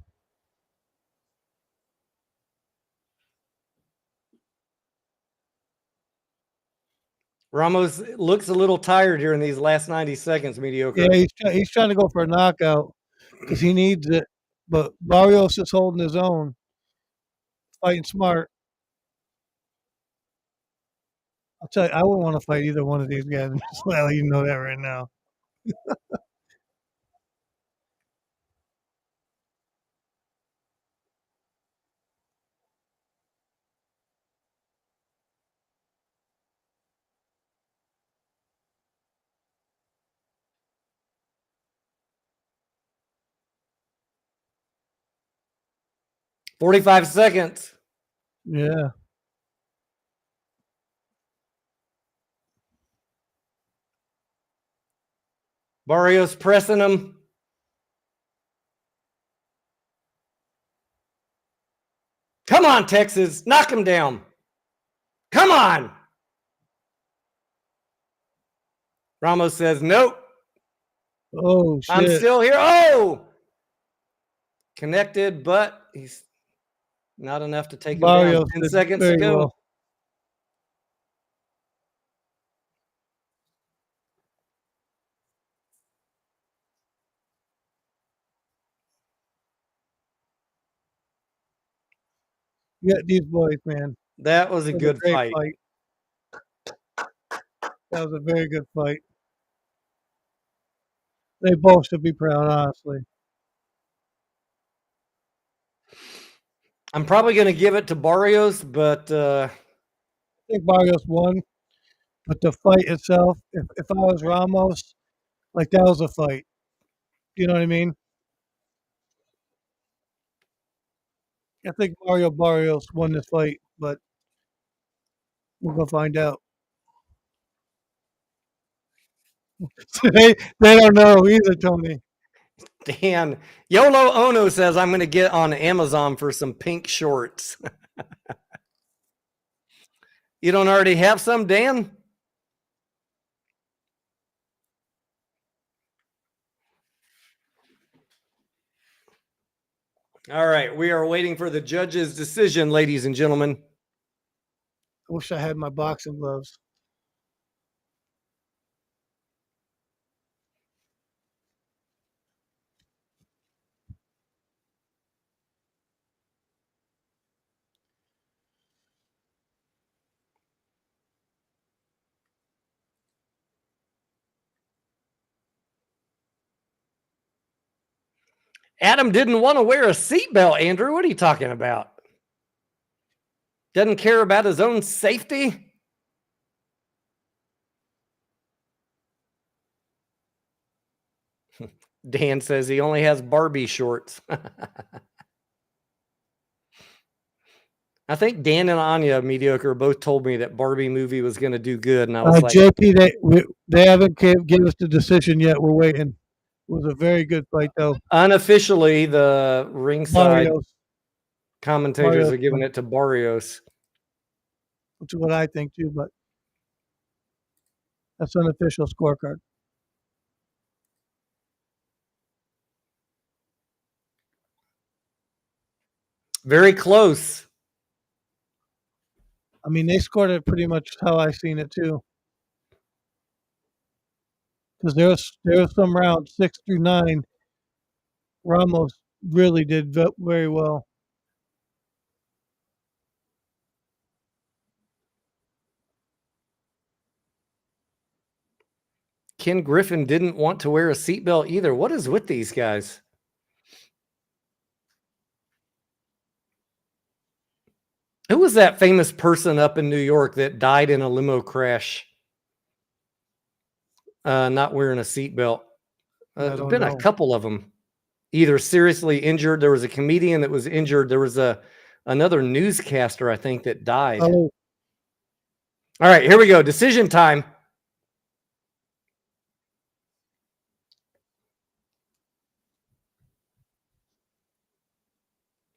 Ramos looks a little tired here in these last 90 seconds, mediocre. Yeah, he's trying to go for a knockout because he needs it. But Barrios is holding his own, fighting smart. I'll tell you, I wouldn't want to fight either one of these guys. Well, you know that right now. 45 seconds. Yeah. Barrios pressing him. Come on, Texas. Knock him down. Come on. Ramos says, nope. Oh, shit. I'm still here. Oh! Connected, but he's not enough to take him down. Barrios 10 did seconds to very go. well. Yeah, these boys, man. That was a It was good great fight. That was a very good fight. They both should be proud, honestly. I'm probably going to give it to Barrios, but I think Barrios won, but the fight itself, if I was Ramos, like that was a fight. You know what I mean? I think Mario Barrios won this fight, but we'll go find out. they don't know either, Tony. Dan, Yolo Ono says, I'm going to get on Amazon for some pink shorts. You don't already have some, Dan? All right, we are waiting for the judge's decision, ladies and gentlemen. I wish I had my boxing gloves. Adam didn't want to wear a seatbelt, Andrew. What are you talking about? Doesn't care about his own safety? Dan says he only has Barbie shorts. I think Dan and Anya Mediocre both told me that Barbie movie was going to do good, and I was like, JP, they haven't gave us the decision yet. We're waiting. It was a very good fight, though. unofficially, the ringside Barrios, commentators Barrios are giving won. it to Barrios. Which is what I think too, but that's an official scorecard. Very close. I mean, they scored it pretty much how I seen it too. Because there was some rounds 6 through 9. Ramos really did very well. Ken Griffin didn't want to wear a seatbelt either. What is with these guys? Who was that famous person up in New York that died in a limo crash? Not wearing a seatbelt. There's been a couple of them. Either seriously injured. There was a comedian that was injured. There was another newscaster, I think, that died. Oh. All right, here we go. Decision time.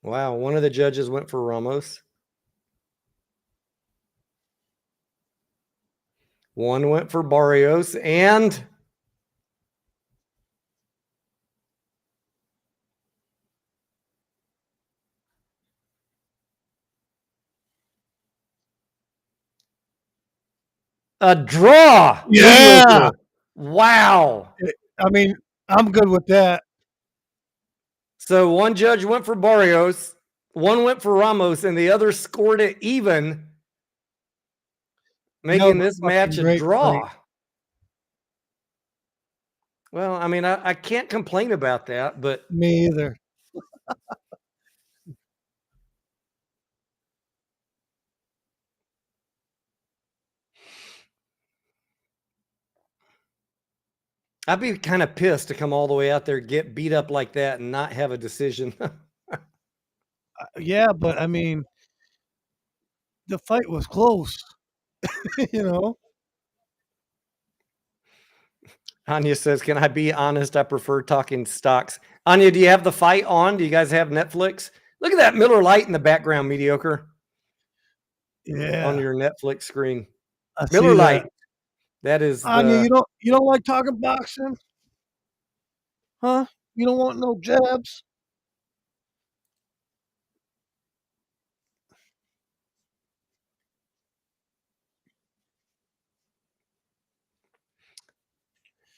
Wow, one of the judges went for Ramos. One went for Barrios, and a draw. Yeah. Wow. I mean, I'm good with that. So one judge went for Barrios, one went for Ramos, and the other scored it even, making this match a draw. Fight. Well, I mean, I can't complain about that, but me either. I'd be kind of pissed to come all the way out there, get beat up like that, and not have a decision. Yeah, but I mean, the fight was close, you know? Anya says, "Can I be honest? I prefer talking stocks." Anya, do you have the fight on? Do you guys have Netflix? Look at that Miller Lite in the background, mediocre, on Yeah, your Netflix screen. I see Miller that. Lite. That is Anya, the. you don't like talking boxing, huh? You don't want no jabs?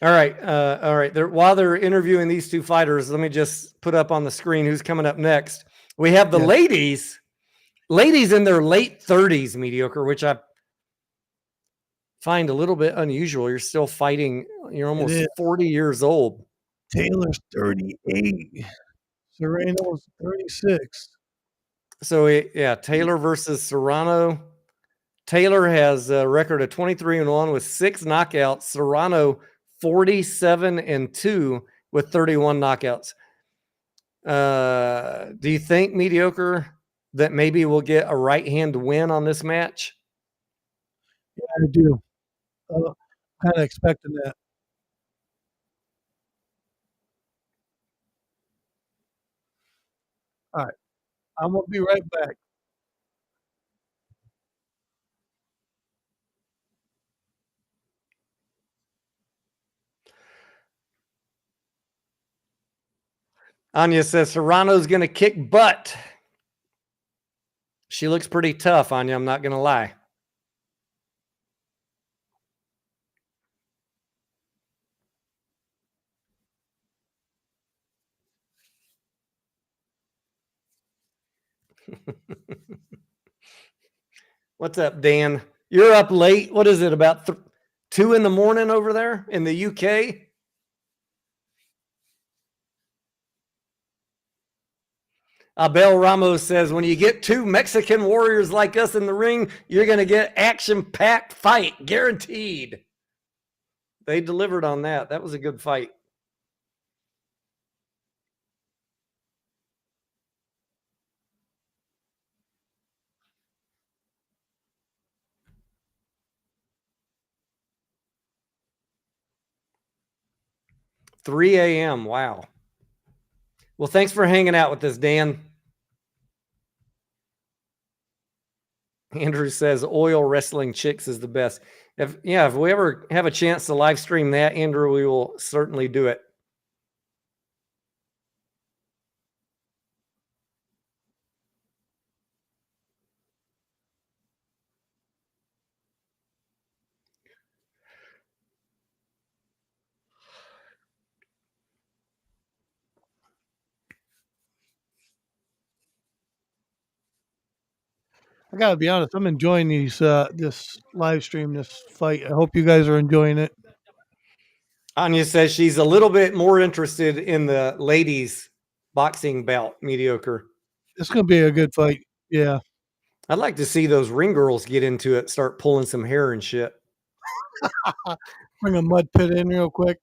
All right. While they're interviewing these two fighters, let me just put up on the screen who's coming up next. We have the Yeah, ladies in their late 30s, mediocre, which I find a little bit unusual. You're still fighting. You're it almost is. 40 years old. Taylor's 38. Serrano's 36. So yeah, Taylor versus Serrano. Taylor has a record of 23-1 with 6 knockouts. Serrano 47-2 with 31 knockouts. Do you think, mediocre, that maybe we'll get a right hand win on this match? Yeah, I do. Kind of expecting that. All right, I'm gonna be right back. Anya says Serrano's going to kick butt. She looks pretty tough, Anya. I'm not going to lie. What's up, Dan? You're up late. What is it, about 2 in the morning over there in the UK? Abel Ramos says, when you get 2 Mexican warriors like us in the ring, you're going to get action-packed fight, guaranteed. They delivered on that. That was a good fight. Three a.m. Wow. Well, thanks for hanging out with us, Dan. Andrew says oil wrestling chicks is the best. If we ever have a chance to live stream that, Andrew, we will certainly do it. I gotta be honest. I'm enjoying this live stream, this fight. I hope you guys are enjoying it. Anya says she's a little bit more interested in the ladies boxing bout, mediocre. It's gonna be a good fight. Yeah. I'd like to see those ring girls get into it, start pulling some hair and shit. Bring a mud pit in real quick.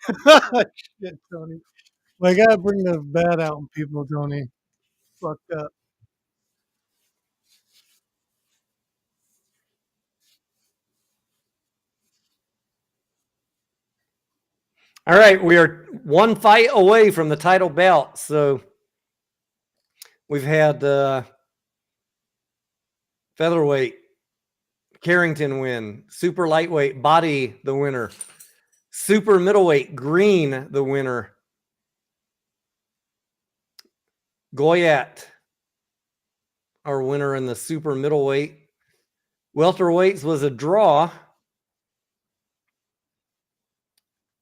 Shit, Tony. Well, I gotta bring the bat out in people, Tony. Fucked up. All right, we are one fight away from the title bout. So we've had featherweight Carrington win, super lightweight Body the winner, super middleweight Green the winner, Goyat our winner in the super middleweight. Welterweights was a draw.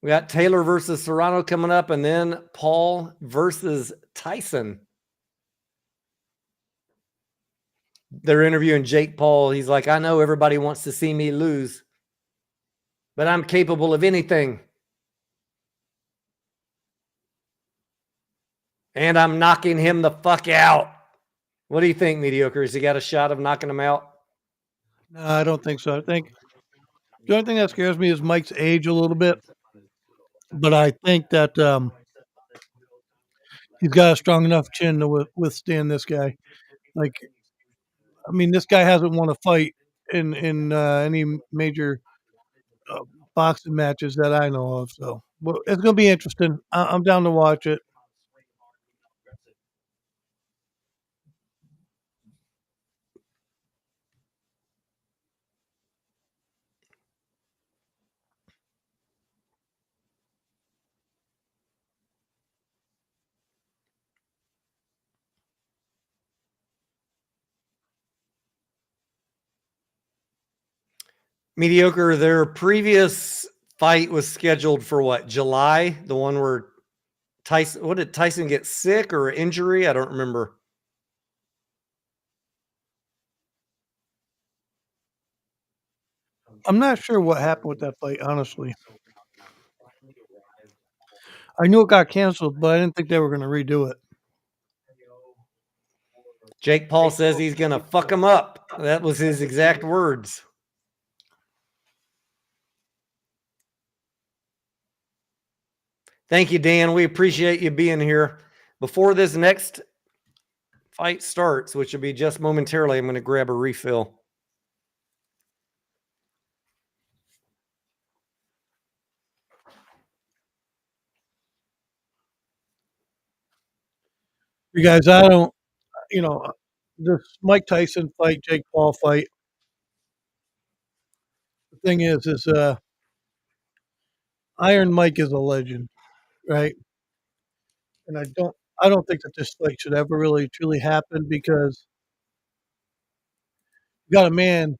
We got Taylor versus Serrano coming up, and then Paul versus Tyson. They're interviewing Jake Paul. He's like, I know everybody wants to see me lose, but I'm capable of anything. And I'm knocking him the fuck out. What do you think, mediocre? Has he got a shot of knocking him out? No, I don't think so. I think the only thing that scares me is Mike's age a little bit. But I think that He's got a strong enough chin to withstand this guy. Like, I mean, this guy hasn't won a fight in any major uh, boxing matches that I know of. So, well, it's going to be interesting. I'm down to watch it. Mediocre. Their previous fight was scheduled for what? July? The one where Tyson, what did Tyson get sick or injury? I don't remember. I'm not sure what happened with that fight, honestly. I knew it got canceled, but I didn't think they were going to redo it. Jake Paul says he's going to fuck him up. That was his exact words. Thank you, Dan. We appreciate you being here. Before this next fight starts, which will be just momentarily, I'm going to grab a refill. You guys, I don't, this Mike Tyson fight, Jake Paul fight. The thing is Iron Mike is a legend, right? And I don't think that this fight should ever really truly happen because you got a man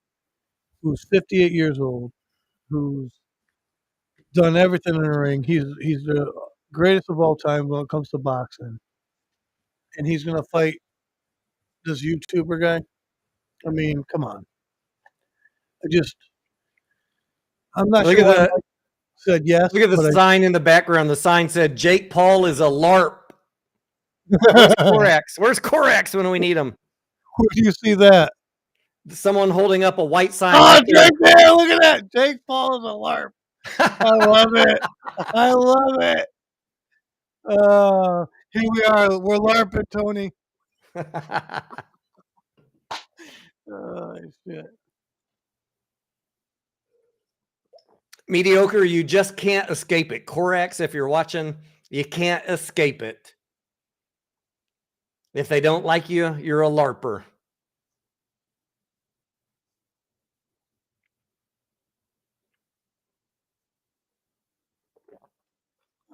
who's 58 years old, who's done everything in the ring. He's the greatest of all time when it comes to boxing, and he's gonna fight this YouTuber guy. I mean, come on. I just I'm not Look sure at why the Mike said yes, look at the but sign in the background. The sign said Jake Paul is a LARP. Where's I, Korax? Where's Korax when we need him? where do you see that? Someone holding up a white sign Oh, right there. Jake Paul! Look at that. Jake Paul is a LARP. I love it. I love it. Here we are. We're LARPing, Tony. Oh, shit. Mediocre, you just can't escape it. Korax, if you're watching, you can't escape it. If they don't like you, you're a LARPer.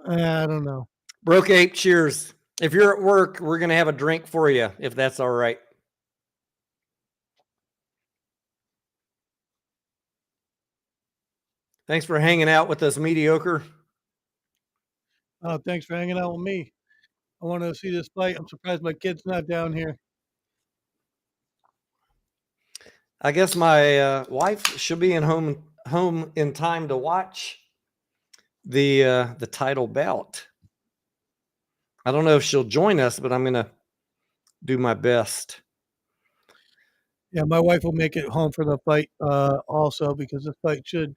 I don't know. Broke Ape, cheers. If you're at work, we're going to have a drink for you, if that's all right. Thanks for hanging out with us, Mediocre. Oh, thanks for hanging out with me. I want to see this fight. I'm surprised my kid's not down here. I guess my wife should be home in time to watch the title bout. I don't know if she'll join us, but I'm going to do my best. Yeah, my wife will make it home for the fight also because the fight should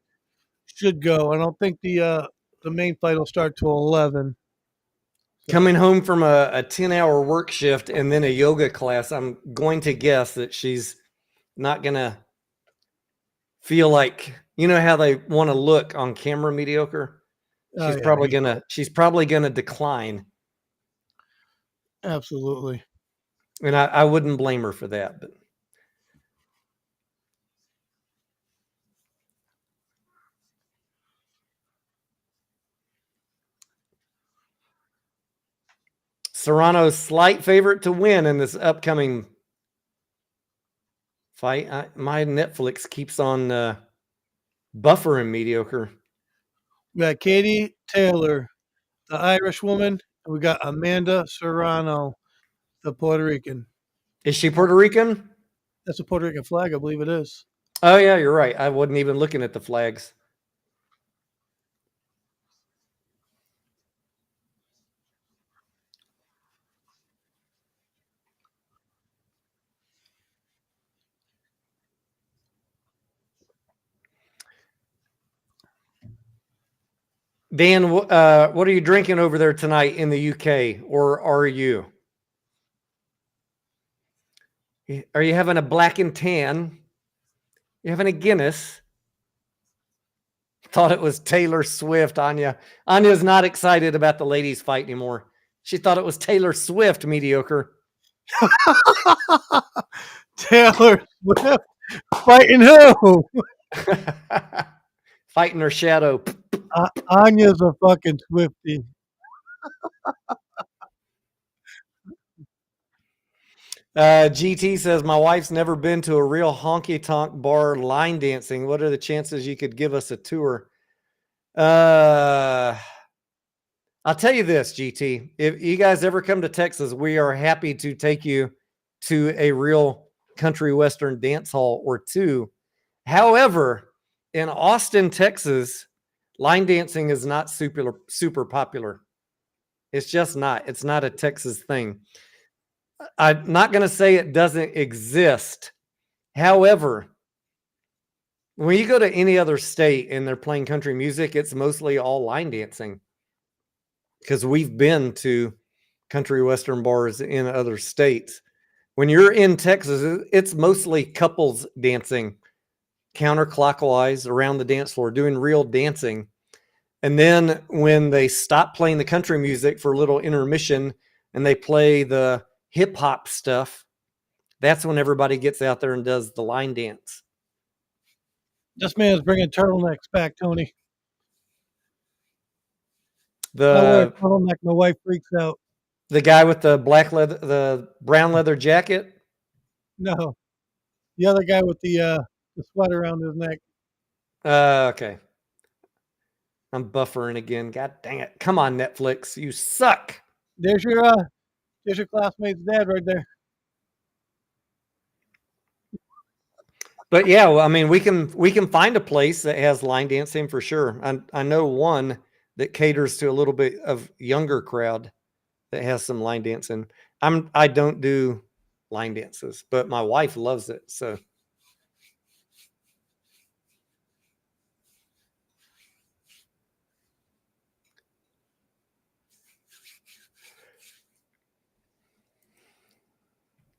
go. I don't think the main fight will start till 11. So. Coming home from a 10-hour work shift and then a yoga class, I'm going to guess that she's not going to feel like, you know how they want to look on camera, Mediocre? She's probably gonna decline. Absolutely. And I wouldn't blame her for that, but Serrano's slight favorite to win in this upcoming fight. My Netflix keeps on buffering, Mediocre. We got Katie Taylor, the Irish woman, and we got Amanda Serrano, the Puerto Rican. Is she Puerto Rican? That's a Puerto Rican flag, I believe it is. Oh yeah, you're right. I wasn't even looking at the flags. Dan, what are you drinking over there tonight in the UK, or are you? Are you having a black and tan? You having a Guinness? Thought it was Taylor Swift, Anya. Anya's not excited about the ladies' fight anymore. She thought it was Taylor Swift, mediocre. Taylor Swift fighting who? Fighting her shadow. Anya's a fucking Swiftie. GT says, my wife's never been to a real honky tonk bar line dancing. What are the chances you could give us a tour? I'll tell you this, GT. If you guys ever come to Texas, we are happy to take you to a real country western dance hall or two. However, in Austin, Texas, line dancing is not super popular. It's just not. It's not a Texas thing. I'm not going to say it doesn't exist. However, when you go to any other state and they're playing country music, it's mostly all line dancing. Because we've been to country western bars in other states. When you're in Texas, it's mostly couples dancing counterclockwise around the dance floor, doing real dancing. And then when they stop playing the country music for a little intermission and they play the hip hop stuff, that's when everybody gets out there and does the line dance. This man's bringing turtlenecks back, Tony. I wear a The turtleneck, my wife freaks out. the guy with the black leather, the brown leather jacket. No, the other guy with the sweater around his neck. Okay. I'm buffering again. God dang it. Come on, Netflix. You suck. There's your classmate's dad right there. But yeah, well, I mean, we can find a place that has line dancing for sure. I know one that caters to a little bit of younger crowd that has some line dancing. I don't do line dances, but my wife loves it. So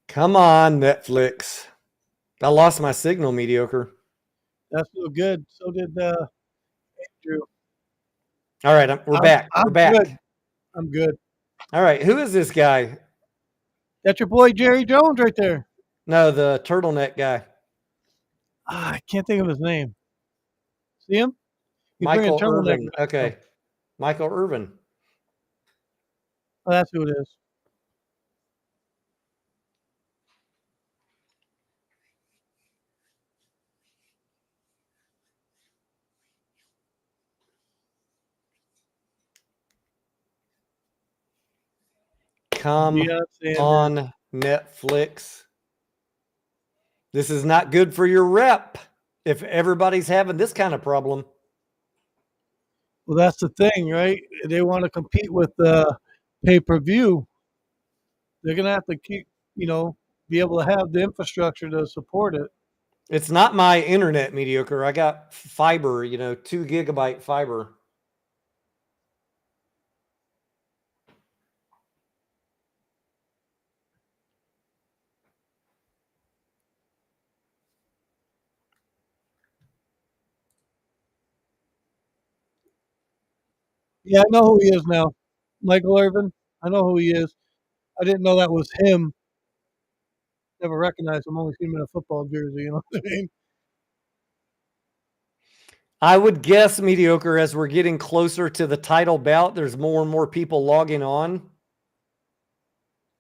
come on, Netflix. I lost my signal, mediocre. That's so good. So did Andrew. All right, we're back. I'm We're back. good. I'm good. All right, who is this guy? That's your boy Jerry Jones right there. No, the turtleneck guy. I can't think of his name. See him? He's bringing Michael turtleneck Irvin. back. Okay. Michael Irvin. Oh, that's who it is. Come Deion Sanders. on, Netflix. This is not good for your rep if everybody's having this kind of problem. Well, that's the thing, right? They want to compete with pay-per-view. They're gonna have to keep, be able to have the infrastructure to support it. It's not my internet, mediocre. I got fiber, 2 gigabyte fiber. Yeah, I know who he is now. Michael Irvin. I know who he is. I didn't know that was him. Never recognized him. Only seen him in a football jersey. You know what I mean? I would guess, mediocre, as we're getting closer to the title bout, there's more and more people logging on.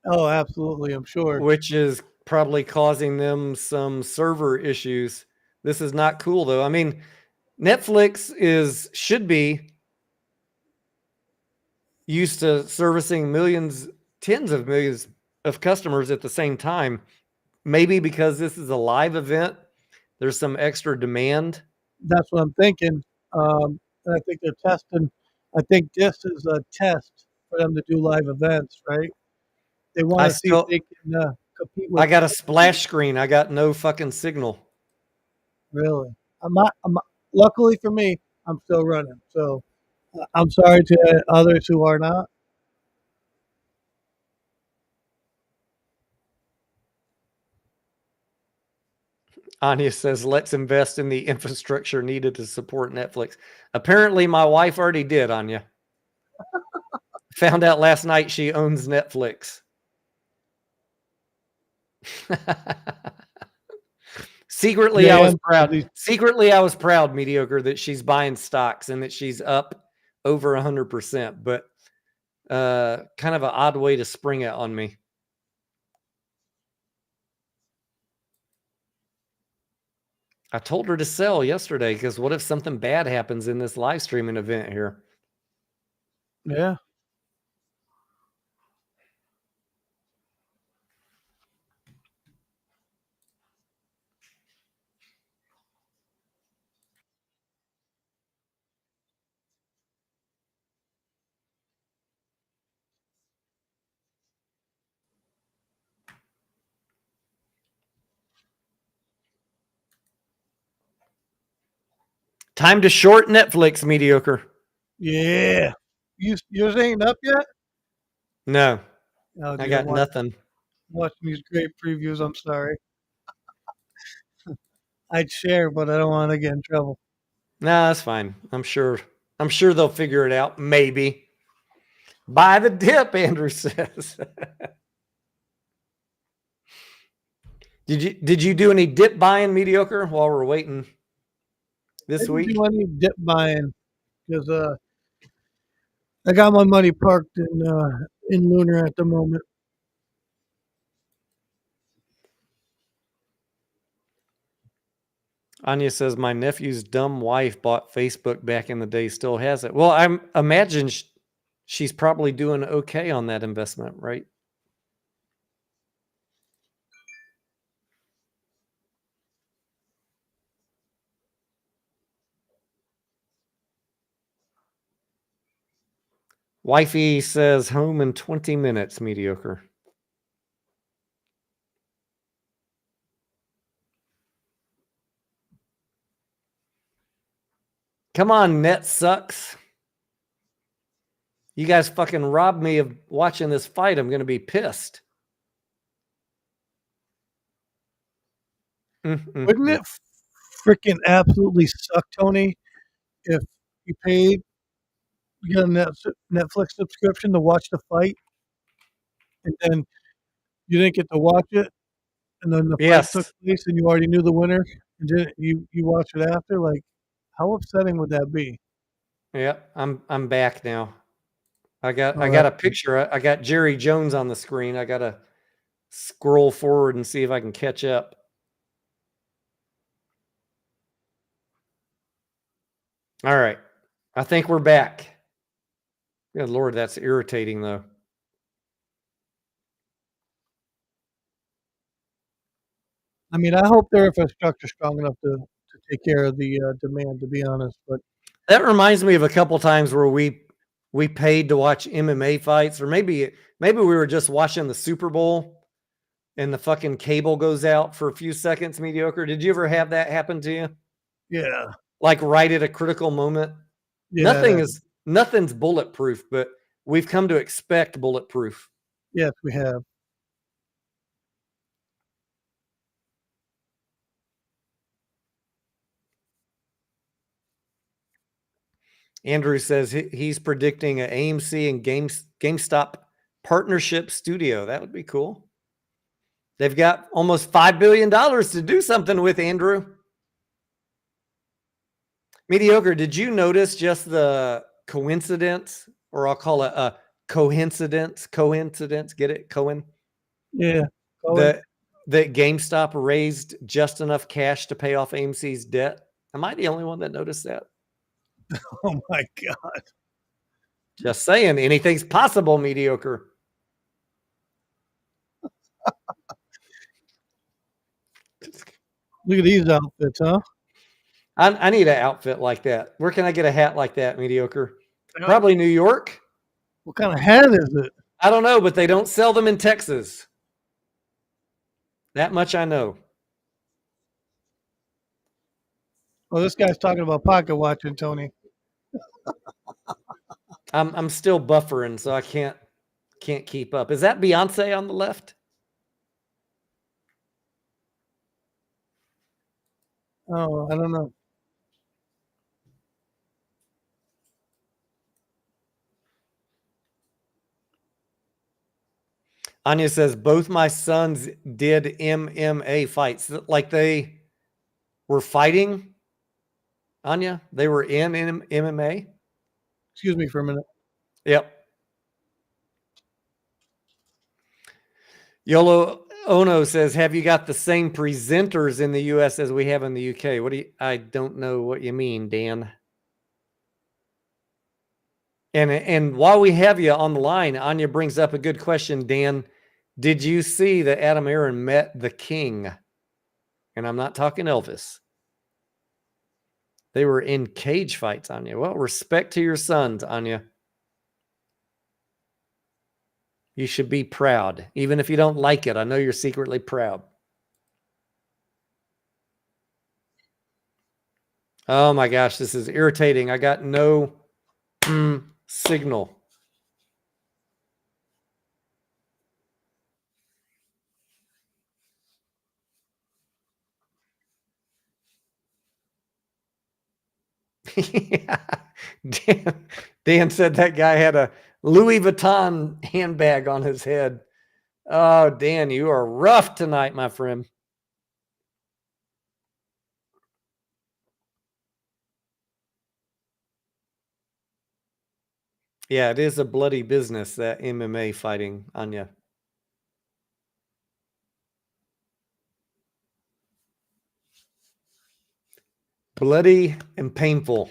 Oh, absolutely. I'm sure. Which is probably causing them some server issues. This is not cool, though. I mean, Netflix should be used to servicing millions, tens of millions of customers at the same time. Maybe because this is a live event, there's some extra demand. That's what I'm thinking. And I think they're testing. I think this is a test for them to do live events, right? They want to see if they can compete with. I got a splash screen. I got no fucking signal. Really? I'm not. Luckily for me, I'm still running. So I'm sorry to others who are not. Anya says, let's invest in the infrastructure needed to support Netflix. Apparently, my wife already did, Anya. Found out last night she owns Netflix. Secretly, I was proud. Secretly, I was proud, Mediocre, that she's buying stocks and that she's up over 100%. But kind of an odd way to spring it on me. I told her to sell yesterday because what if something bad happens in this live streaming event here? Yeah. Time to short Netflix, Mediocre. Yeah. Yours ain't up yet? No, Oh, I got nothing. Watching these great previews. I'm sorry. I'd share, but I don't want to get in trouble. No, that's fine. I'm sure they'll figure it out. Maybe. Buy the dip, Andrew says. Did you do any dip buying, Mediocre, while we're waiting this week? I didn't do any dip buying because I got my money parked in Lunar at the moment. Anya says, my nephew's dumb wife bought Facebook back in the day, still has it. Well, I imagine she's probably doing okay on that investment, right? Wifey says, home in 20 minutes, Mediocre. Come on, net sucks. You guys fucking robbed me of watching this fight. I'm going to be pissed. Wouldn't it freaking absolutely suck, Tony, if you paid, you got a Netflix subscription to watch the fight, and then you didn't get to watch it, and then the fight took place, and you already knew the winner, and then you watch it after? Like, how upsetting would that be? Yeah, I'm back now. I got a picture. I got Jerry Jones on the screen. I got to scroll forward and see if I can catch up. All right. I think we're back. Good Lord, that's irritating though. I mean, I hope their infrastructure is strong enough to take care of the demand, to be honest. But that reminds me of a couple times where we paid to watch MMA fights, or maybe we were just watching the Super Bowl and the fucking cable goes out for a few seconds, Mediocre. Did you ever have that happen to you? Yeah. Like right at a critical moment? Yeah. Nothing's bulletproof, but we've come to expect bulletproof. Yes, we have. Andrew says he's predicting an AMC and GameStop partnership studio. That would be cool. They've got almost $5 billion to do something with, Andrew. Mediocre, did you notice just the coincidence, or I'll call it a coincidence? Coincidence, get it? Cohen? Yeah. That GameStop raised just enough cash to pay off AMC's debt. Am I the only one that noticed that? Oh my God. Just saying, anything's possible, Mediocre. Look at these outfits, huh? I need an outfit like that. Where can I get a hat like that, Mediocre? Probably New York. What kind of hat is it? I don't know, but they don't sell them in Texas. That much I know. Oh, this guy's talking about pocket watching, Tony. I'm still buffering, so I can't keep up. Is that Beyonce on the left? Oh, I don't know. Anya says both my sons did MMA fights. Like they were fighting. Anya, they were in MMA. Excuse me for a minute. Yep. Yolo Ono says, "Have you got the same presenters in the U.S. as we have in the U.K.?" What do you? I don't know what you mean, Dan. And while we have you on the line, Anya brings up a good question, Dan. Did you see that Adam Aaron met the King? And I'm not talking Elvis. They were in cage fights, Anya. Well, respect to your sons, Anya. You should be proud, even if you don't like it. I know you're secretly proud. Oh my gosh, this is irritating. I got no signal. Yeah. Dan said that guy had a Louis Vuitton handbag on his head. Oh, Dan, you are rough tonight, my friend. Yeah, it is a bloody business, that MMA fighting, Anya. Bloody and painful.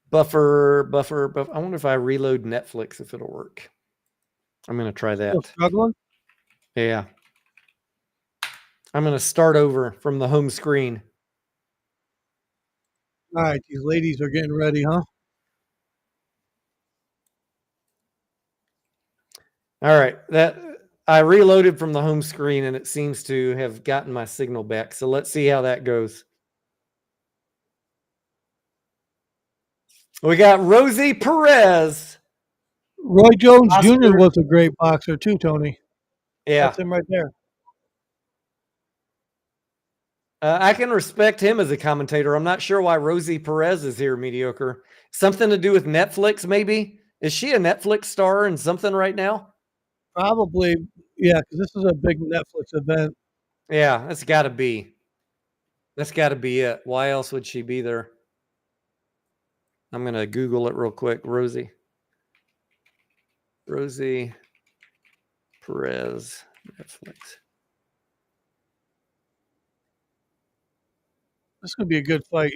Buffer. I wonder if I reload Netflix, if it'll work. I'm going to try Still that. struggling? Yeah. I'm going to start over from the home screen. All right, these ladies are getting ready, huh? All right. That I reloaded from the home screen and it seems to have gotten my signal back. So let's see how that goes. We got Rosie Perez. Roy Jones Jr. Oscar. was a great boxer too, Tony. Yeah. That's him right there. I can respect him as a commentator. I'm not sure why Rosie Perez is here, mediocre. Something to do with Netflix, maybe? Is she a Netflix star in something right now? Probably, yeah, because this is a big Netflix event. Yeah, that's got to be. That's got to be it. Why else would she be there? I'm going to Google it real quick. Rosie Perez, Netflix. This is gonna be a good fight.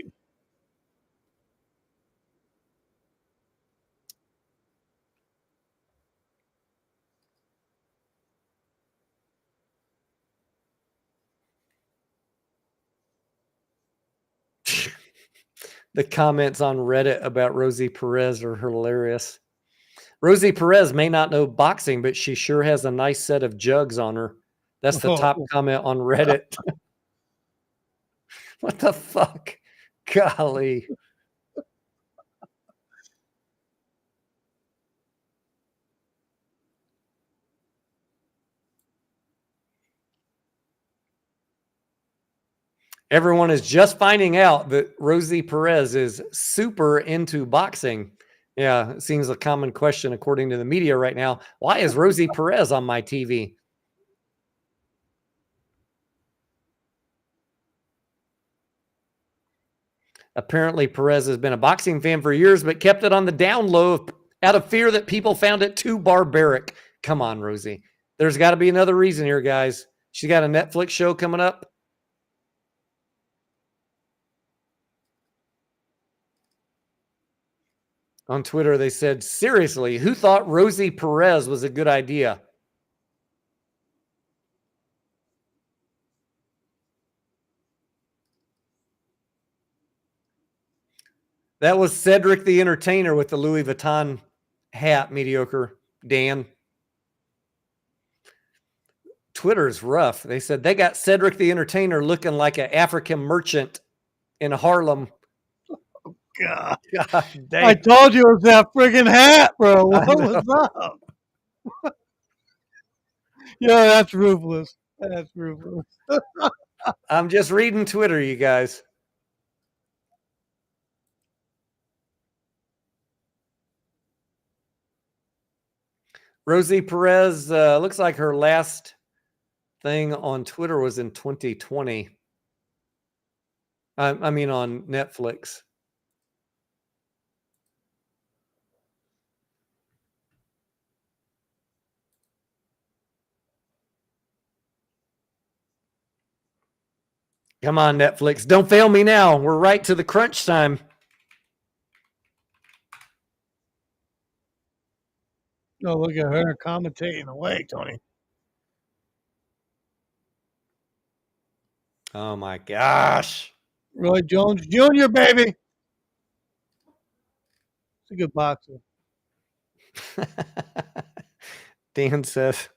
The comments on Reddit about Rosie Perez are hilarious. Rosie Perez may not know boxing, but she sure has a nice set of jugs on her. That's the top comment on Reddit. What the fuck? Golly. Everyone is just finding out that Rosie Perez is super into boxing. Yeah, it seems a common question according to the media right now. Why is Rosie Perez on my TV? Apparently, Perez has been a boxing fan for years, but kept it on the down low out of fear that people found it too barbaric. Come on, Rosie. There's got to be another reason here, guys. She got a Netflix show coming up. On Twitter, they said, seriously, who thought Rosie Perez was a good idea? That was Cedric the Entertainer with the Louis Vuitton hat, mediocre, Dan. Twitter is rough. They said they got Cedric the Entertainer looking like an African merchant in Harlem. God. God dang. I told you it was that friggin' hat, bro. What was up? Yeah, that's ruthless. That's ruthless. I'm just reading Twitter, you guys. Rosie Perez looks like her last thing on Twitter was in 2020. I mean, on Netflix. Come on, Netflix. Don't fail me now. We're right to the crunch time. No, look at her commentating away, Tony. Oh, my gosh. Roy Jones Jr., baby. He's a good boxer. Dan says,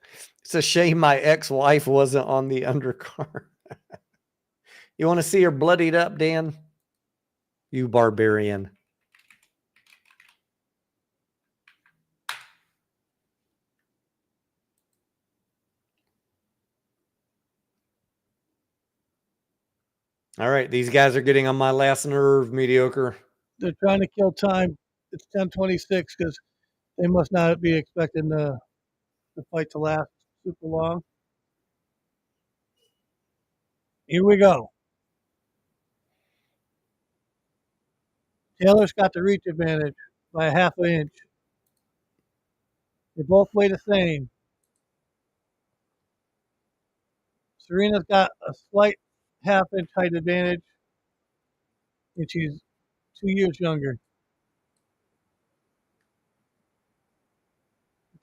it's a shame my ex-wife wasn't on the undercard. You want to see her bloodied up, Dan? You barbarian. All right, these guys are getting on my last nerve, mediocre. They're trying to kill time. It's 10:26 because they must not be expecting the fight to last super long. Here we go. Taylor's got the reach advantage by a half an inch. They both weigh the same. Serena's got a slight half-inch height advantage, and she's 2 years younger.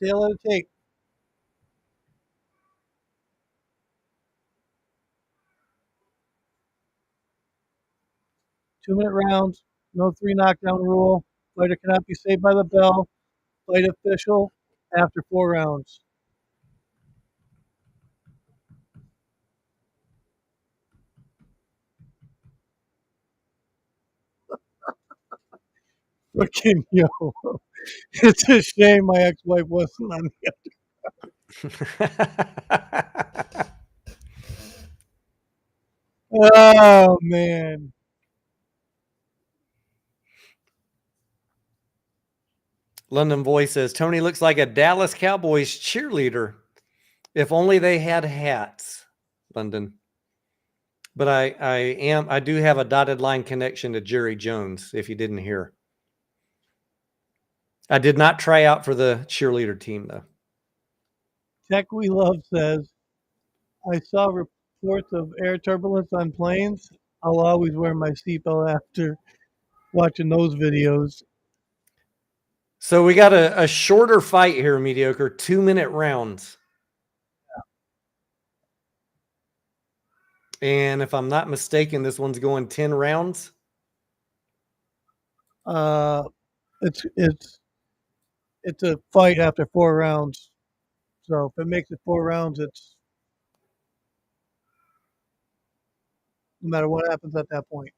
Taylor to take. Two-minute rounds, no 3 knockdown rule. Fighter cannot be saved by the bell. Fight official after 4 rounds. Freaking yo. It's a shame my ex-wife wasn't on the Oh, man. London Voice says, Tony looks like a Dallas Cowboys cheerleader. If only they had hats, London. But I do have a dotted line connection to Jerry Jones, if you didn't hear. I did not try out for the cheerleader team, though. Tech We Love says, I saw reports of air turbulence on planes. I'll always wear my seatbelt after watching those videos. So we got a shorter fight here, mediocre, 2-minute rounds. And if I'm not mistaken, this one's going 10 rounds. It's a fight after 4 rounds. So if it makes it 4 rounds, it's no matter what happens at that point.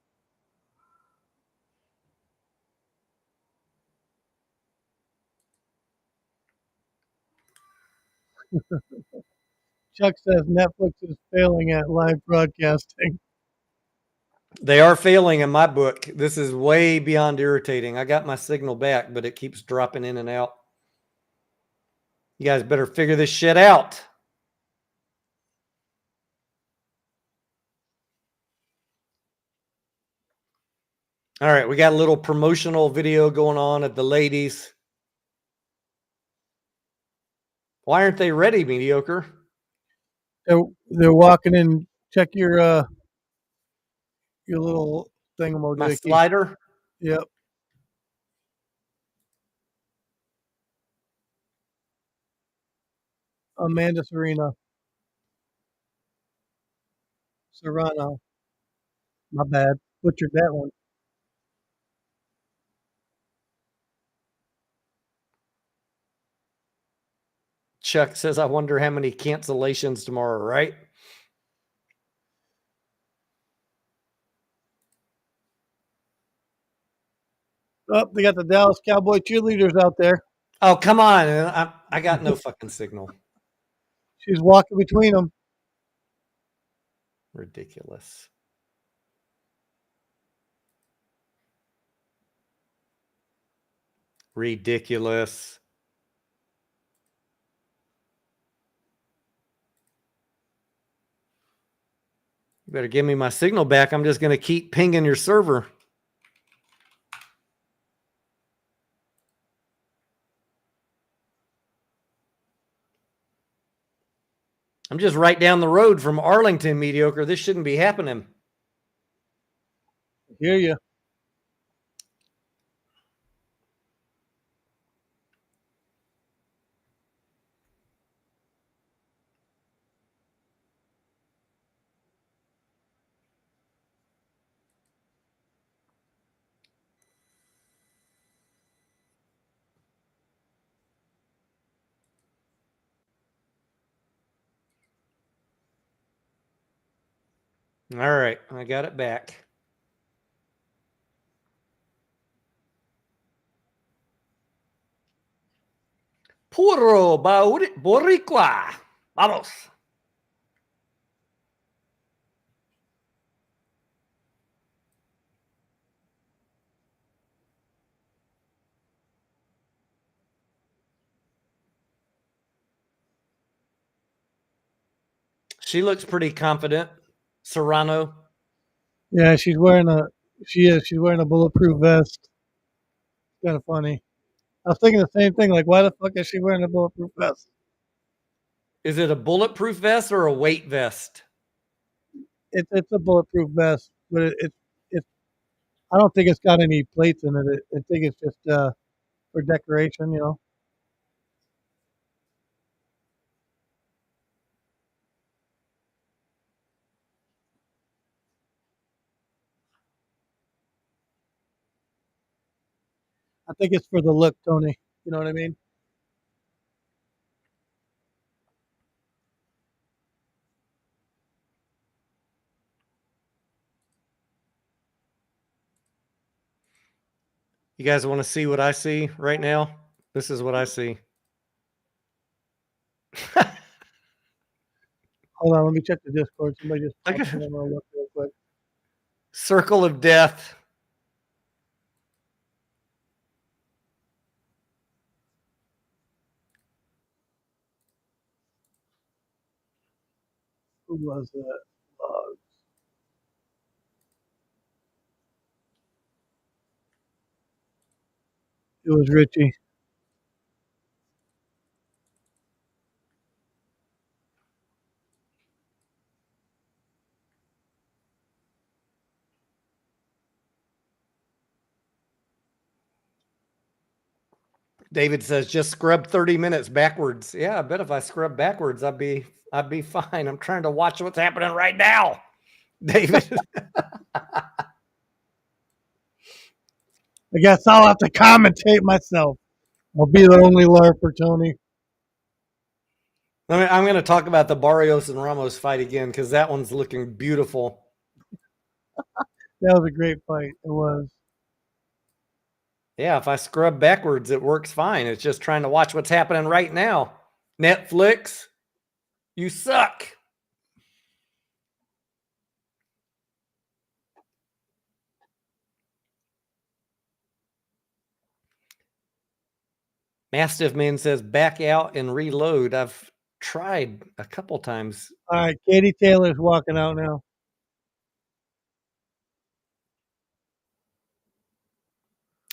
Chuck says Netflix is failing at live broadcasting. They are failing in my book. This is way beyond irritating. I got my signal back, but it keeps dropping in and out. You guys better figure this shit out. All right, we got a little promotional video going on at the ladies. Why aren't they ready, mediocre? They're walking in. Check your little My thingamajiggy. slider. Yep. Amanda Serrano. My bad. Butchered that one. Chuck says, I wonder how many cancellations tomorrow, right? Oh, they got the Dallas Cowboy cheerleaders out there. Oh, come on. I got no fucking signal. She's walking between them. Ridiculous. Ridiculous. You better give me my signal back. I'm just going to keep pinging your server. I'm just right down the road from Arlington, mediocre. This shouldn't be happening. Hear you. All right. I got it back. Puro Boricua. Vamos. She looks pretty confident. Serrano. Yeah, she's wearing a bulletproof vest. Kind of funny. I was thinking the same thing. Like, why the fuck is she wearing a bulletproof vest? Is it a bulletproof vest or a weight vest? It's a bulletproof vest, but it I don't think it's got any plates in it. I think it's just for decoration. You know. I think it's for the look, Tony. You know what I mean? You guys want to see what I see right now? This is what I see. Hold on, let me check the Discord. Somebody just Look popped at- in. I'm gonna look real quick. Circle of death. Who was that? It was Richie. David says just scrub 30 minutes backwards. Yeah, I bet if I scrub backwards, I'd be fine. I'm trying to watch what's happening right now. David. I guess I'll have to commentate myself. I'll be the only LARPer, Tony. I'm going to talk about the Barrios and Ramos fight again because that one's looking beautiful. That was a great fight. It was. Yeah, if I scrub backwards, it works fine. It's just trying to watch what's happening right now. Netflix, you suck. Mastiff Man says back out and reload. I've tried a couple times. All right, Katie Taylor's walking out now.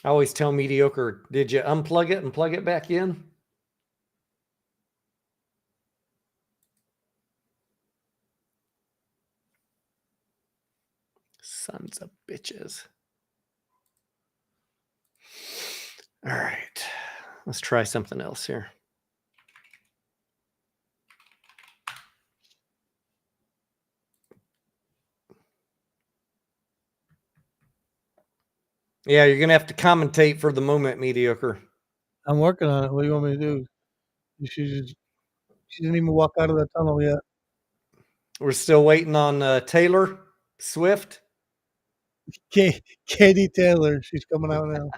I always tell mediocre, did you unplug it and plug it back in? Sons of bitches. All right. Let's try something else here. Yeah, you're gonna have to commentate for the moment, mediocre. I'm working on it. What do you want me to do? She didn't even walk out of the tunnel yet. We're still waiting on Taylor Swift. Katie Taylor, she's coming out now.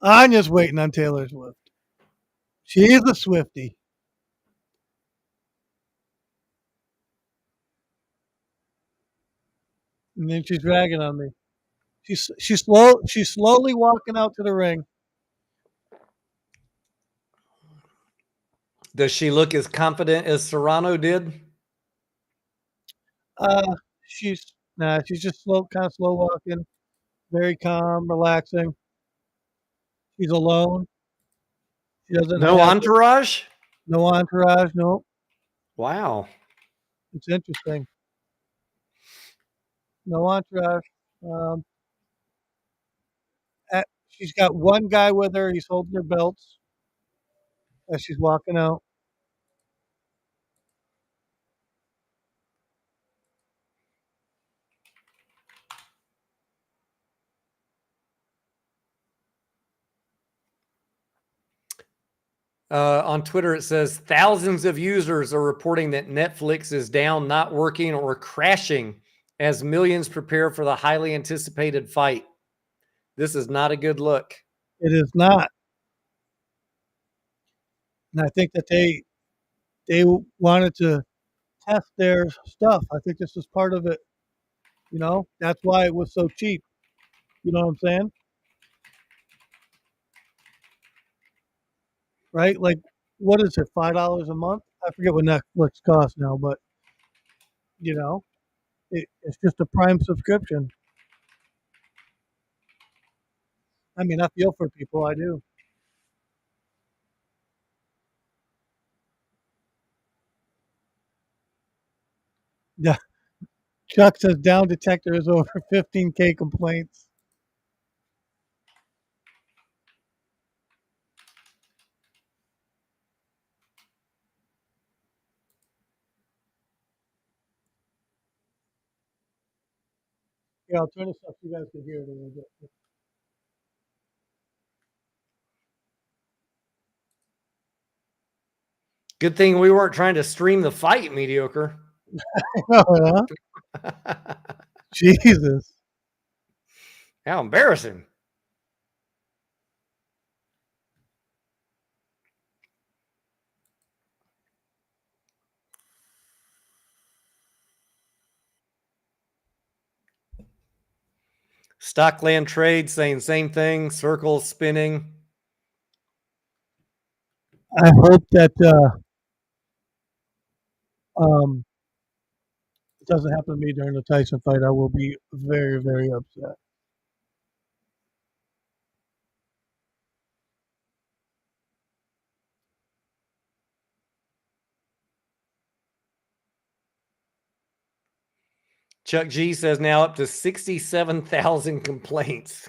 I'm just waiting on Taylor Swift. She's a Swiftie. And then she's ragging on me. She's slowly walking out to the ring. Does she look as confident as Serrano did? She's just kind of slow walking, very calm, relaxing. She's alone. She doesn't No have entourage? no entourage. No, Wow. it's interesting. No entourage. Um, she's got one guy with her. He's holding her belts as she's walking out. On Twitter, it says thousands of users are reporting that Netflix is down, not working, or crashing as millions prepare for the highly anticipated fight. This is not a good look. It is not, and I think that they wanted to test their stuff. I think this is part of it. That's why it was so cheap. You know what I'm saying? Right? Like, what is it? $5 a month? I forget what Netflix costs now, but you know, it's just a Prime subscription. I mean, I feel for people. I do. Yeah. Chuck says down detector is over 15K complaints. Yeah, I'll turn this up so you guys can hear it a little bit. Good thing we weren't trying to stream the fight, mediocre. Oh, yeah? Jesus. How embarrassing. Stockland Trade saying same thing, circle spinning. I hope that it doesn't happen to me during the Tyson fight. I will be very, very upset. Chuck G says now up to 67,000 complaints.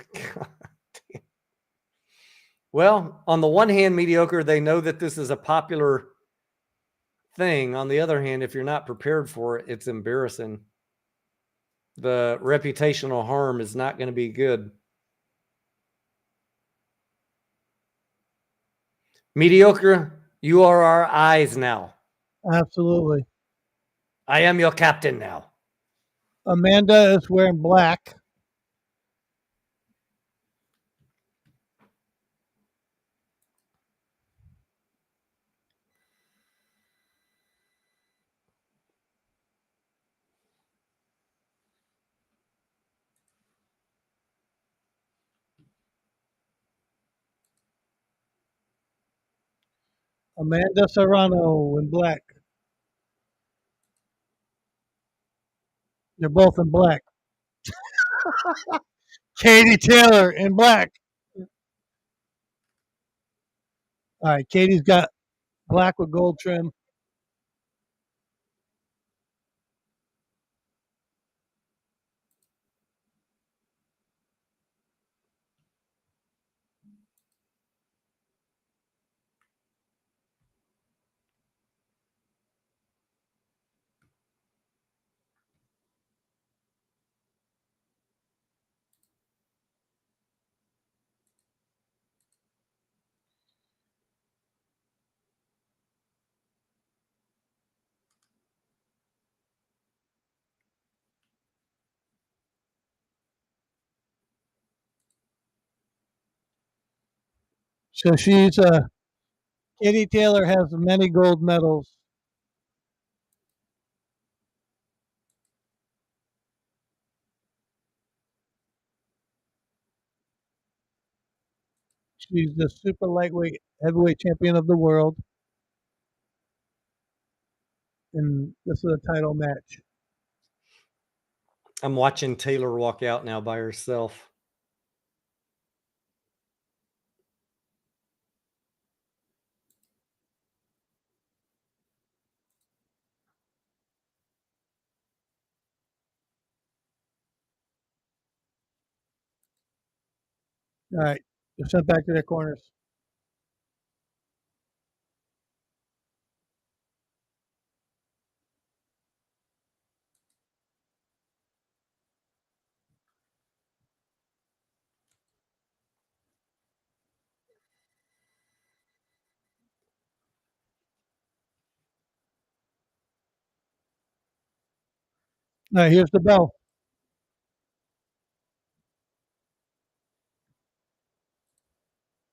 Well, on the one hand, mediocre, they know that this is a popular thing. On the other hand, if you're not prepared for it, it's embarrassing. The reputational harm is not going to be good. Mediocre, you are our eyes now. Absolutely. I am your captain now. Amanda is wearing black. Amanda Serrano in black. They're both in black. Katie Taylor in black. All right, Katie's got black with gold trim. So she's Katie Taylor has many gold medals. She's the super lightweight heavyweight champion of the world, and this is a title match. I'm watching Taylor walk out now by herself. All right, they're sent back to their corners. All right, here's the bell.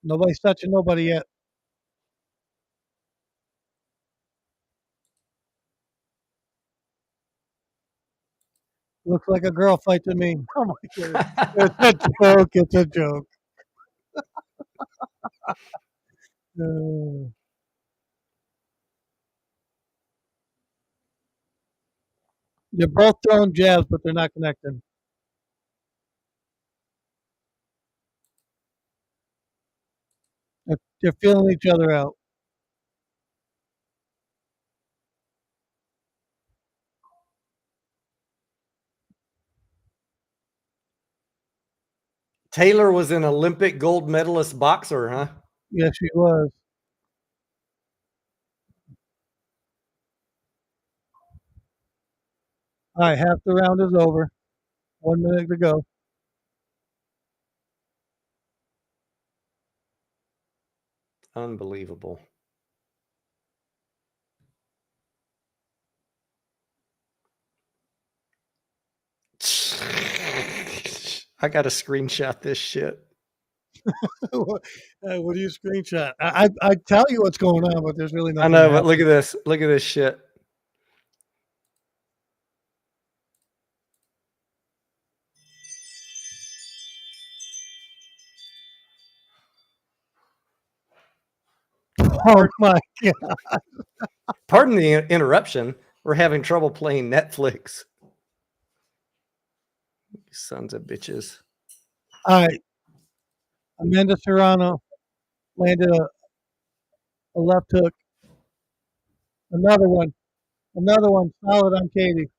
Nobody's touching nobody yet. Looks like a girl fight to me. Oh my goodness. It's a joke. It's a joke. Uh, they're both throwing jabs, but they're not connecting. They're feeling each other out. Taylor was an Olympic gold medalist boxer, huh? Yes, she was. All right, half the round is over. 1 minute to go. Unbelievable. I got to screenshot this shit. What do you screenshot? I tell you what's going on, but there's really I nothing. know, but look at this. Look at this shit. Oh my god! Pardon the interruption. We're having trouble playing Netflix. You sons of bitches. All right, Amanda Serrano landed a left hook. Another one solid on Katie.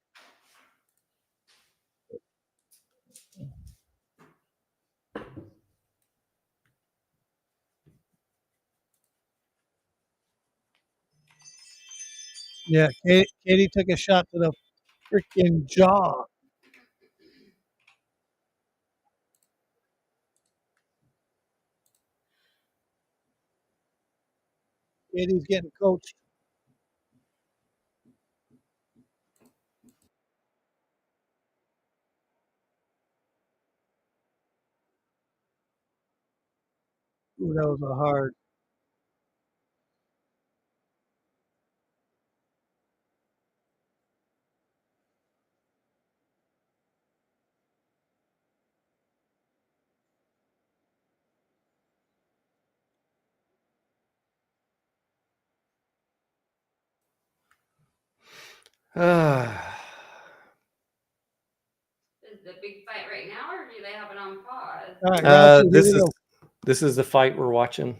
Yeah, Katie took a shot to the freaking jaw. Katie's getting coached. Ooh, that was a hard. Is the big fight right now, or do they have it on pause? All right, round two. Here This we is go. this is the fight we're watching.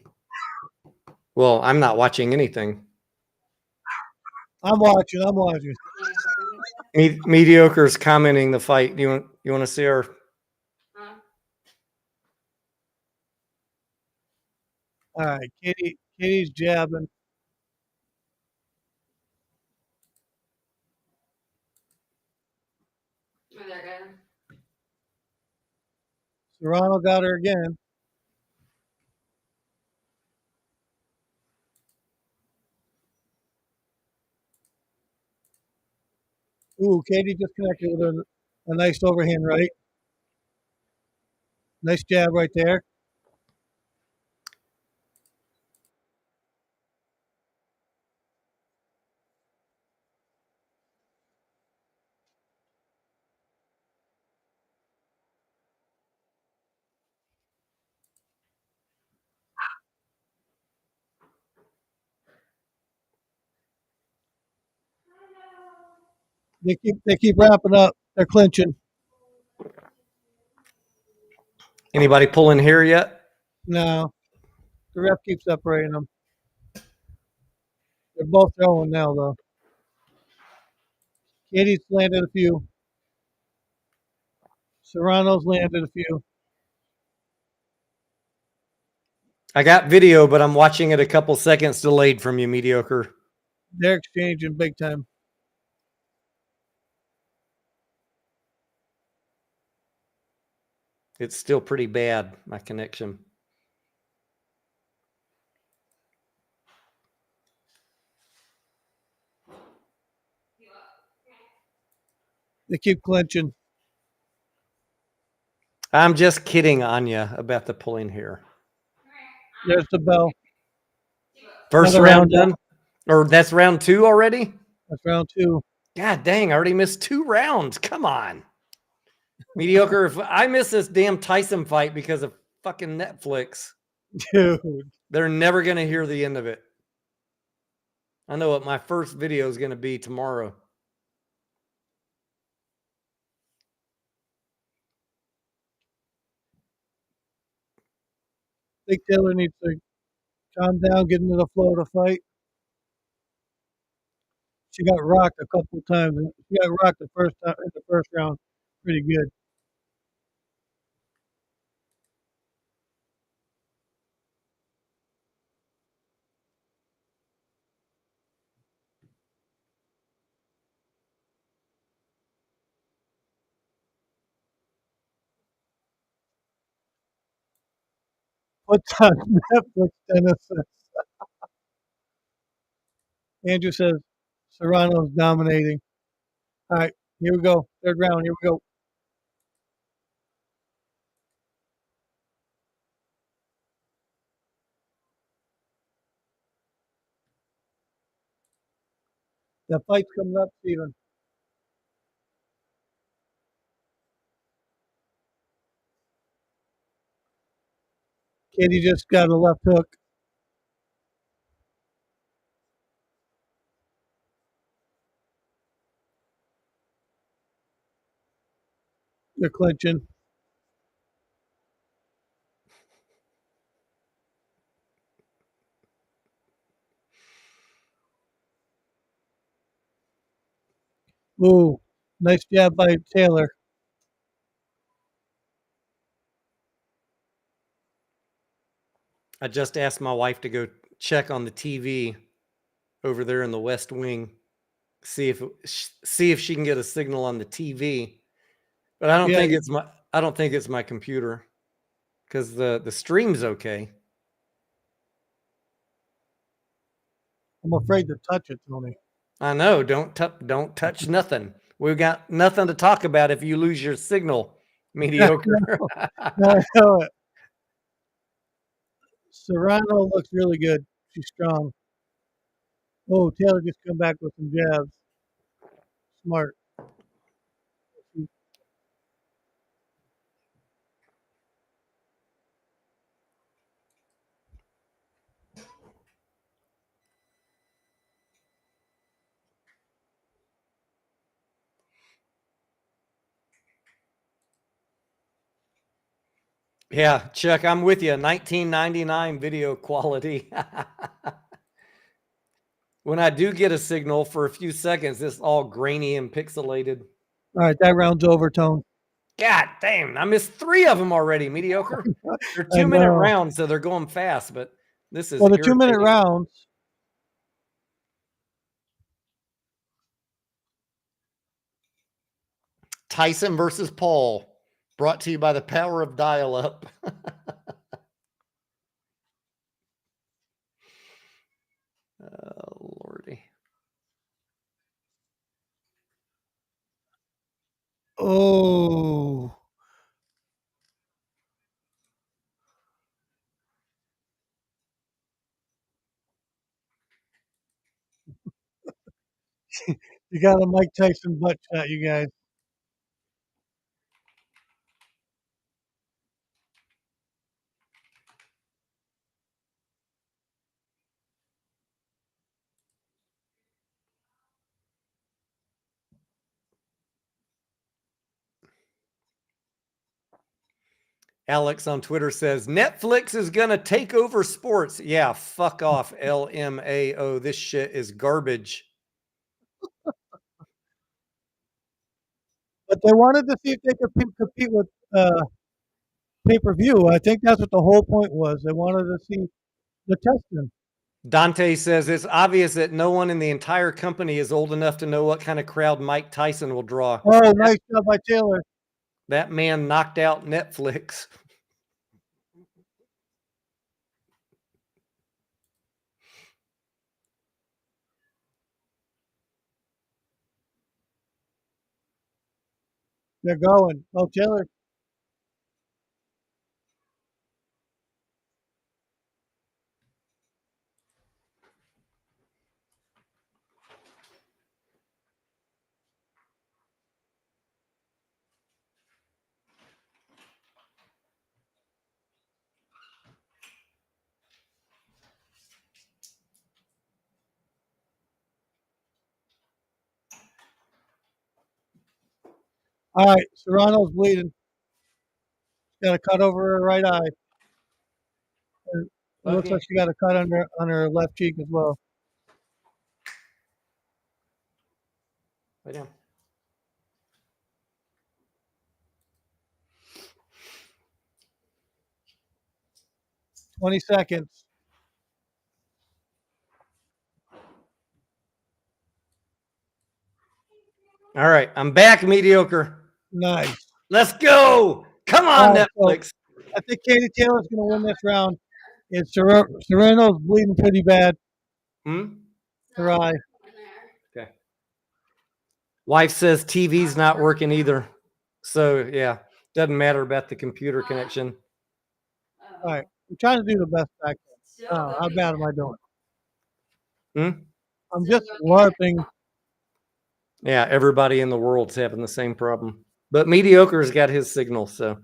Well, I'm not watching anything. I'm watching. I'm watching. Mediocre's commenting the fight. You want to see her? Huh? All right, Katie's jabbing. Oh, they're good. Serrano got her again. Ooh, Katie just connected with a nice overhand right. Nice jab right there. They keep wrapping up. They're clinching. Anybody pulling hair yet? No, the ref keeps separating them. They're both throwing now, though. Katie's landed a few. Serrano's landed a few. I got video, but I'm watching it a couple seconds delayed from you, mediocre. They're exchanging big time. It's still pretty bad, my connection. They keep clinching. I'm just kidding, Anya, about the pulling hair. There's the bell. First Another round round done? Or that's round 2 already? That's round 2. God dang, I already missed 2 rounds. Come on. Mediocre. If I miss this damn Tyson fight because of fucking Netflix, Dude. they're never going to hear the end of it. I know what my first video is going to be tomorrow. I think Taylor needs to calm down, get into the flow of the fight. She got rocked a couple of times. She got rocked the first time in the first round. Pretty good. What's on Netflix, Dennis? Andrew says Serrano's dominating. All right, here we go. Third round. Here we go. The fight's coming up, Steven. Katie just got a left hook. They're clinching. Ooh, nice jab by Taylor. I just asked my wife to go check on the TV over there in the West Wing, see if she can get a signal on the TV. But I don't Yeah, think it's my computer because the stream's okay. I'm afraid to touch it, Tony. I know. Don't touch nothing. We've got nothing to talk about if you lose your signal. Mediocre. No, I know it. Serrano looks really good. She's strong. Oh, Taylor just come back with some jabs. Smart. Yeah, Chuck, I'm with you. 1999 video quality. When I do get a signal for a few seconds, it's all grainy and pixelated. All right, that round's over, Tone. God damn, I missed 3 of them already. Mediocre. They're I 2-minute know. rounds, so they're going fast, but this is Well, the 2-minute irritating. rounds. Tyson versus Paul, brought to you by the power of dial-up. Oh, Lordy. Oh. You got a Mike Tyson butt shot, you guys. Alex on Twitter says Netflix is gonna take over sports. Yeah, fuck off, LMAO. This shit is garbage. But they wanted to see if they could compete with pay-per-view. I think that's what the whole point was. They wanted to see the testing. Dante says it's obvious that no one in the entire company is old enough to know what kind of crowd Mike Tyson will draw. Oh, nice job by Taylor. That man knocked out Netflix. They're going. Oh, Taylor. All right, Serrano's bleeding. Got a cut over her right eye. It looks like she got a cut on her left cheek as well. Lay down. $20 seconds. All right, I'm back, mediocre. Nice. Let's go. Come on, All right, so Netflix. I think Katie Taylor's going to win this round. It's Serrano's bleeding pretty bad. Her eye. Okay. Wife says TV's not working either. So, yeah, doesn't matter about the computer connection. All right, I'm trying to do the best I can. How bad am I doing? I'm just LARPing. Yeah, everybody in the world's having the same problem. But Mediocre's got his signal, so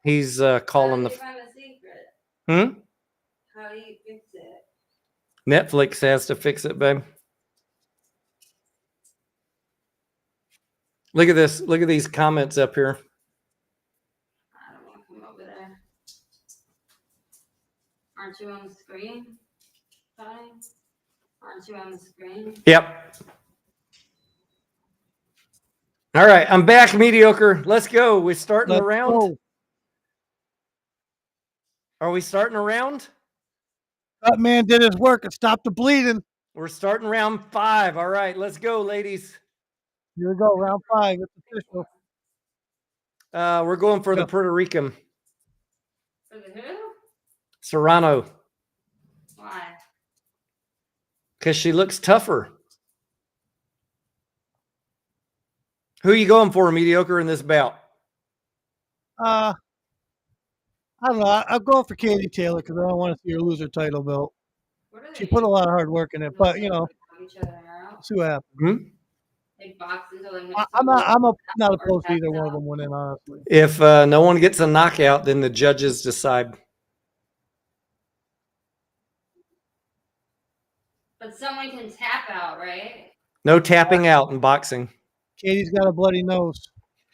he's calling the. How do you fix it? Netflix has to fix it, babe. Look at this. Look at these comments up here. I don't want to come over there. Aren't you on the screen? Fine. Aren't you on the screen? Yep. All right, I'm back, Mediocre. Let's go. We're starting Let's a round. go. Are we starting a round? That man did his work and stopped the bleeding. We're starting round 5. All right, let's go, ladies. Here we go, round 5. It's official. We're going for the Puerto Rican. For the who? Serrano. Why? Because she looks tougher. Who are you going for, Mediocre, in this bout? I don't know. I'll go for Katie Taylor because I don't want to see her lose her title belt. She put a lot of hard work in it, but see what happens. Like box until I'm not opposed to either one of them winning, honestly. If no one gets a knockout, then the judges decide. But someone can tap out, right? No tapping out in boxing. Katie's got a bloody nose.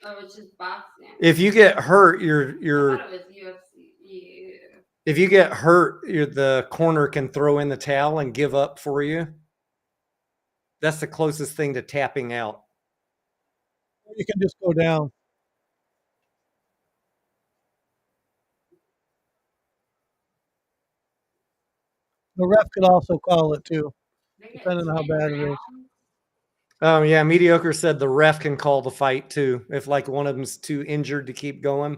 Oh, it's just boxing. If you get hurt, I thought it was UFC. If you get hurt, the corner can throw in the towel and give up for you. That's the closest thing to tapping out. You can just go down. The ref could also call it too, depending on how bad it is. Yeah, Mediocre said the ref can call the fight too if like one of them's too injured to keep going.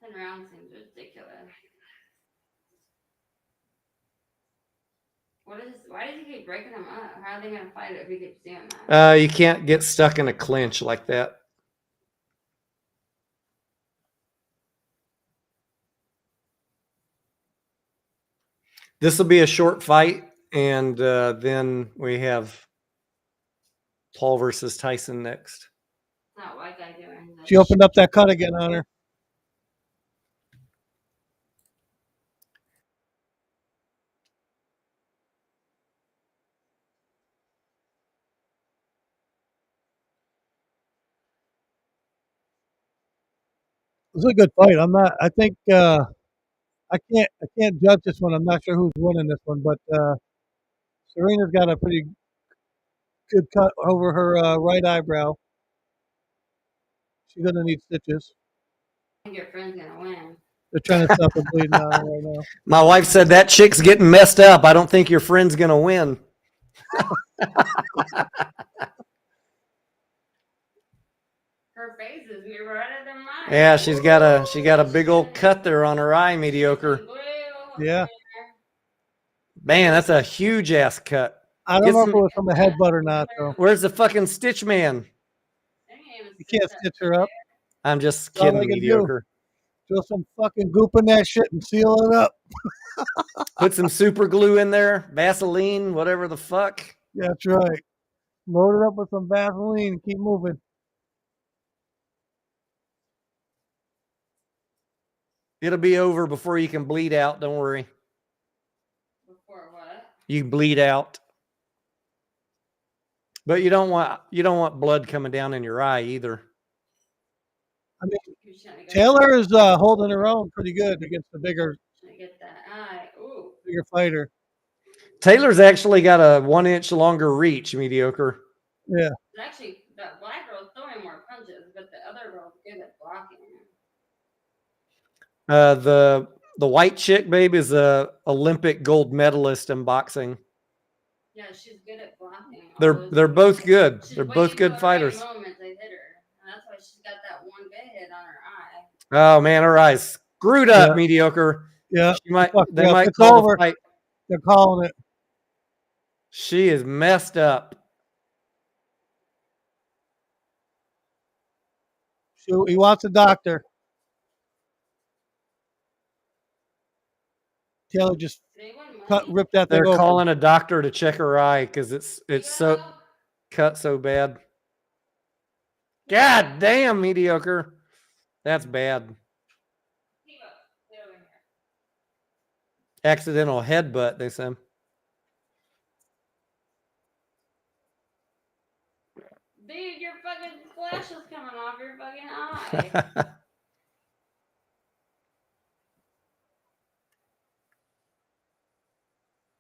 10 rounds seems ridiculous. Why does he keep breaking them up? How are they going to fight it if he keeps doing that? You can't get stuck in a clinch like that. This will be a short fight, and then we have Paul versus Tyson next. Not white guy doing that. She opened up that cut again on her. was a good fight. I think I can't judge this one. I'm not sure who's winning this one, but Serena's got a pretty good cut over her right eyebrow. She's gonna need stitches. I think your friend's gonna win. They're trying to stop the bleeding out of her right now. My wife said that chick's getting messed up. I don't think your friend's gonna win. Her face is redder than mine. Yeah, she got a big old cut there on her eye, mediocre. Blue. Yeah. Man, that's a huge ass cut. I don't know if it was from a headbutt or not, though. Where's the fucking stitch man? You can't stitch her up. I'm just That's all kidding, they can do. mediocre. Throw some fucking goop in that shit and seal it up. Put some super glue in there, Vaseline, whatever the fuck. Yeah, that's right. Load it up with some Vaseline and keep moving. It'll be over before you can bleed out. Don't worry. Before what? You bleed out. But you don't want blood coming down in your eye either. I mean, Taylor is holding her own pretty good against the bigger Get that eye. Ooh. bigger fighter. Taylor's actually got a 1 inch longer reach, mediocre. Yeah. Actually, that black girl's throwing more punches, but the other girl's good at blocking. The white chick, babe, is a Olympic gold medalist in boxing. Yeah, she's good at blocking. They're both good. She's They're both waiting good for the right fighters. moment to hit her, and that's why she's got that one good hit on her eye. Oh man, her eyes screwed up, Yeah. mediocre. Yeah. They might It's call over. the fight. They're calling it. She is messed up. He wants a doctor. Taylor just ripped that thing They're open. calling a doctor to check her eye because it's so cut so bad. God damn, mediocre. That's bad. Accidental headbutt, they said. Dude, your fucking flash is coming off your fucking eye.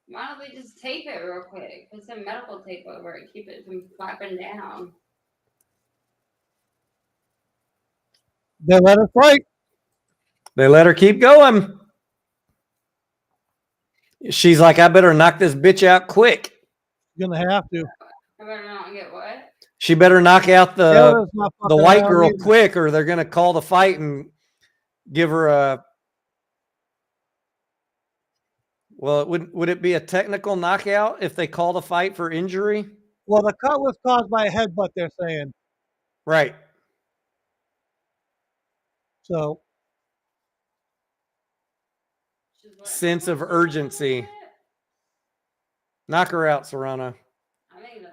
Why don't they just tape it real quick? Put some medical tape over it. Keep it from flapping down. They let her fight. They let her keep going. She's like, I better knock this bitch out quick. You're gonna have to. I better not get what? She better knock out the white around girl either. quick, or they're gonna call the fight and give her a. Well, would it be a technical knockout if they call the fight for injury? Well, the cut was caused by a headbutt, they're saying. Right. So. Sense of urgency. Knock her out, Serrano. I think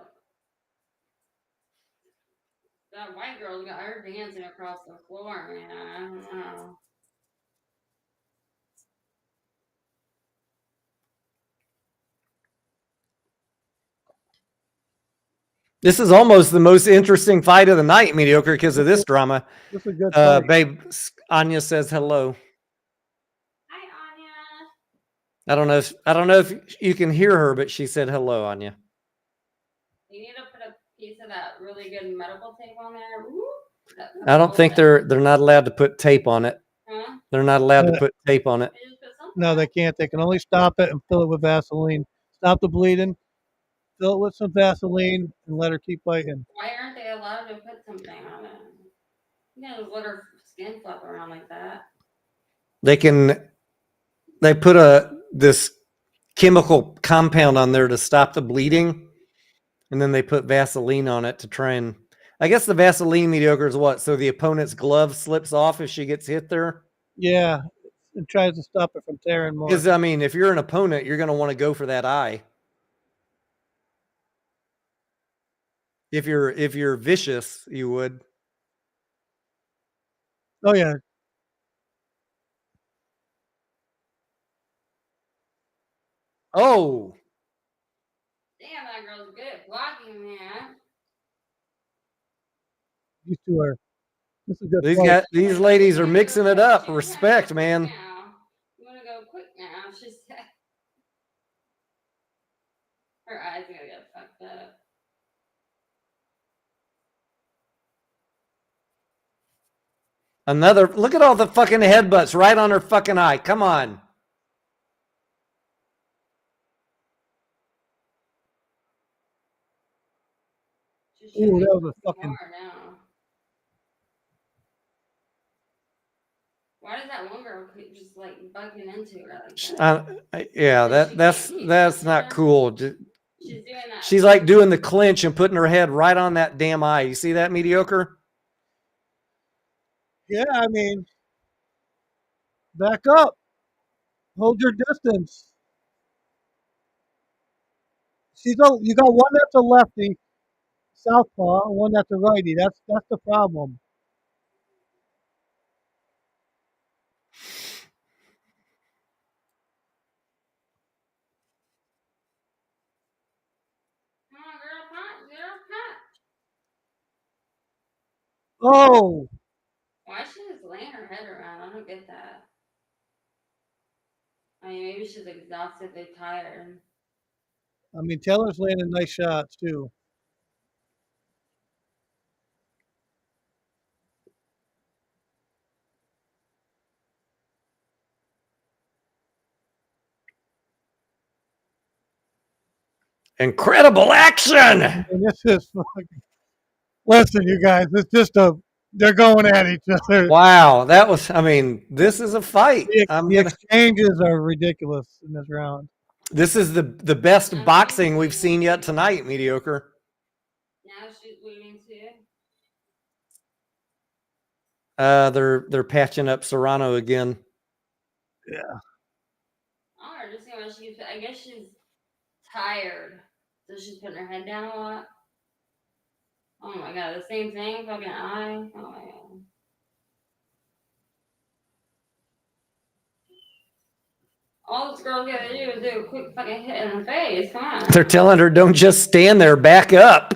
that white girl's got her dancing across the floor, man. I don't know. This is almost the most interesting fight of the night, mediocre, because of this drama. This is a good fight. Babe, Anya says hello. Hi, Anya. I don't know if you can hear her, but she said hello, Anya. You need to put a piece of that really good medical tape on there. Woo. I don't think they're not allowed to put tape on it. Huh? They're not allowed to put tape on it. They just put something No, they can't. They can only stop it and fill it with Vaseline. Stop the bleeding, fill it with some Vaseline, and let her keep fighting. Why aren't they allowed to put something on it? You can't just let her skin flap around like that. They put this chemical compound on there to stop the bleeding, and then they put Vaseline on it to try and. I guess the Vaseline, mediocre, is what? So the opponent's glove slips off if she gets hit there? Yeah, and tries to stop it from tearing more. Because, I mean, if you're an opponent, you're going to want to go for that eye. If you're vicious, you would. Oh, yeah. Oh. Damn, that girl's good at blocking, man. These two This is a good fight. These ladies are mixing it up. Respect, man. Now. You want to go quick now? She said. Her eyes are gonna get fucked up. Another, look at all the fucking headbutts right on her fucking eye. Come on. Ooh, that was a fucking. Now. Why does that one girl keep just like bugging into her like that? Yeah, that's not cool. She's doing that. She's like doing the clinch and putting her head right on that damn eye. You see that, mediocre? Yeah, I mean, back up. Hold your distance. You got one that's a lefty, southpaw, and one that's a righty. That's the problem. Come on, girl, punch, girl, punch. Oh, Why is she just laying her head around? I don't get that. I mean, maybe she's exhausted, they're tired. I mean, Taylor's landing nice shots too. Incredible action. And this is fucking. Listen, you guys, it's just they're going at each other. Wow, that was, I mean, this is a fight. The exchanges are ridiculous in this round. This is the best boxing we've seen yet tonight, mediocre. Now she's leaving too. They're patching up Serrano again. Yeah. I don't understand why she's. I guess she's tired, so she's putting her head down a lot. Oh my god, the same thing, fucking eye. Oh my god. All this girl's gotta do is do a quick fucking hit in the face. Come on. They're telling her, don't just stand there, back up.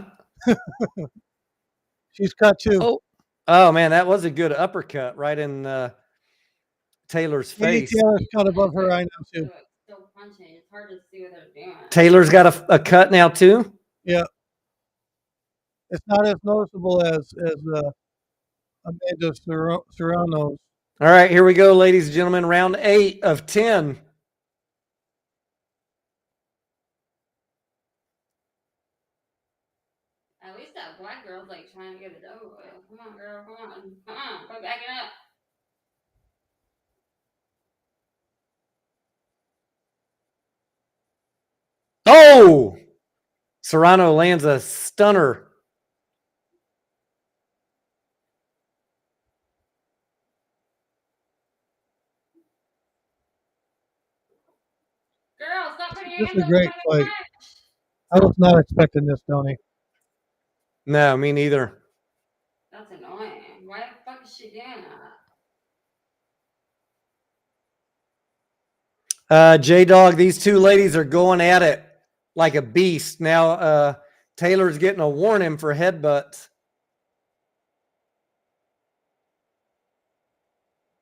She's cut too. Oh man, that was a good uppercut right in Taylor's face. Taylor's cut above her eye now too. Still punching. It's hard to see what they're doing. Taylor's got a cut now too. Yeah. It's not as noticeable as Amanda Serrano's. All right, here we go, ladies and gentlemen. Round 8 of 10. At least that black girl's like trying to get it over with. Come on, girl. Come on. Come on. Quit backing up. Oh! Serrano lands a stunner. Girl, stop putting your This hands is a up great on the fight. couch. I was not expecting this, Tony. No, me neither. That's annoying. Why the fuck is she doing that? J-Dog, these two ladies are going at it like a beast. Now, Taylor's getting a warning for headbutts.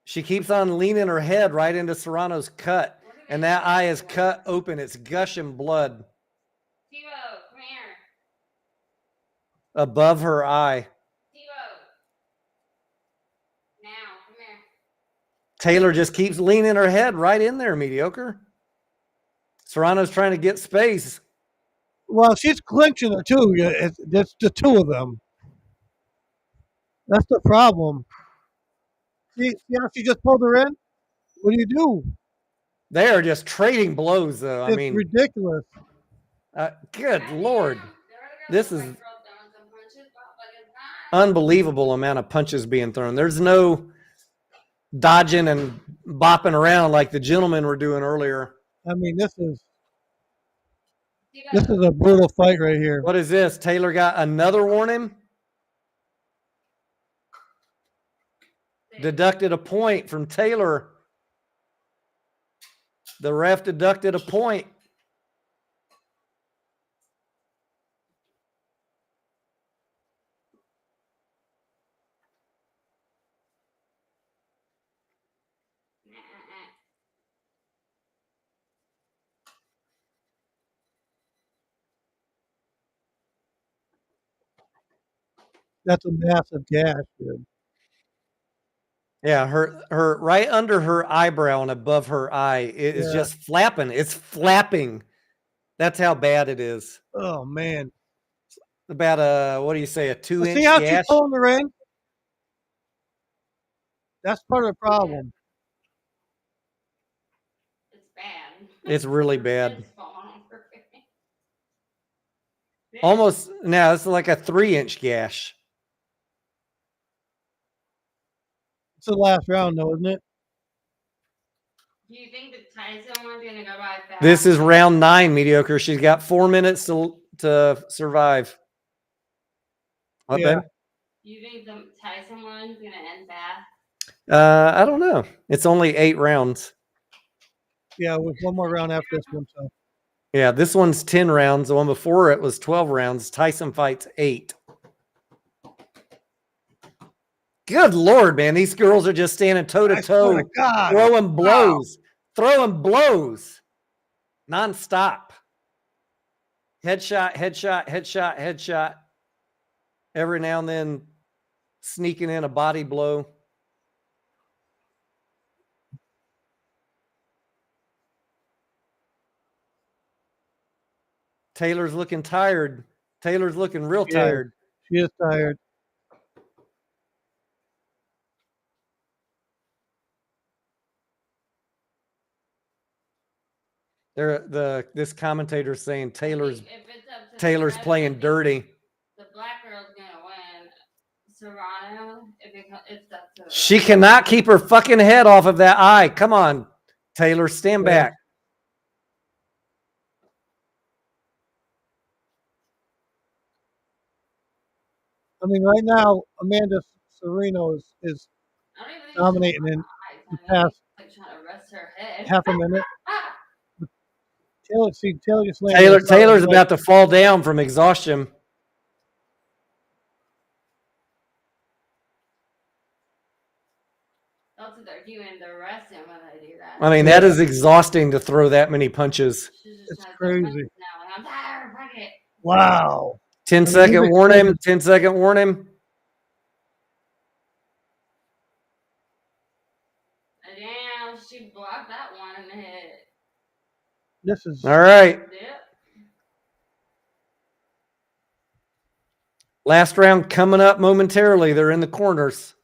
She keeps on leaning her head right into Serrano's cut, and that eye is cut open. It's gushing blood T-Bo, come here. above her eye. T-Bo. Now, come here. Taylor just keeps leaning her head right in there, mediocre. Serrano's trying to get space. Well, she's clinching her too. It's the two of them. That's the problem. See how she just pulled her in? What do you do? They are just trading blows, though. It's I mean, ridiculous. good Lord. This is unbelievable amount of punches being thrown. There's no dodging and bopping around like the gentlemen were doing earlier. I mean, this is a brutal fight right here. What is this? Taylor got another warning? Deducted a point from Taylor. The ref deducted a point. That's a massive gash, dude. Yeah, her right under her eyebrow and above her eye is Yeah. just flapping. It's flapping. That's how bad it is. Oh man. About a what do you say, a But 2-inch see how she's gash? pulling the ring? That's part of the problem. It's bad. It's really bad. It's falling off her face. Almost now, it's like a 3-inch gash. It's the last round, though, isn't it? Do you think the Tyson one's gonna go by fast? This is round 9, mediocre. She's got 4 minutes to survive. What, Yeah. babe? You think the Tyson one's gonna end fast? I don't know. It's only 8 rounds. Yeah, with one more round after this one. So Yeah, this one's 10 rounds. The one before it was 12 rounds. Tyson fights 8. Good Lord, man. These girls are just standing toe to I swear toe, to God. throwing blows nonstop. Headshot, headshot, headshot, headshot. Every now and then sneaking in a body blow. Taylor's looking tired. Taylor's looking real tired. She is tired. This commentator's saying Taylor's If it's up to the Taylor's judge, I playing think dirty. The black girl's gonna win. Serrano, if it's up to She cannot keep her fucking head off of that eye. Come on, Taylor, stand Yeah. back. I mean, right now, Amanda Sereno is I don't even think dominating in the past like trying to rest her head. half a minute. Taylor just landed. Taylor's about to fall down from exhaustion. That's what they're doing. They're resting when they do that. I mean, that is exhausting to throw that many punches. She's just It's trying to crazy. punches now. Like, I'm tired. Fuck it. Wow. 10-second warning. 10-second warning. Damn, she blocked that one in the head. This is All right. Yep. Last round coming up momentarily. They're in the corners.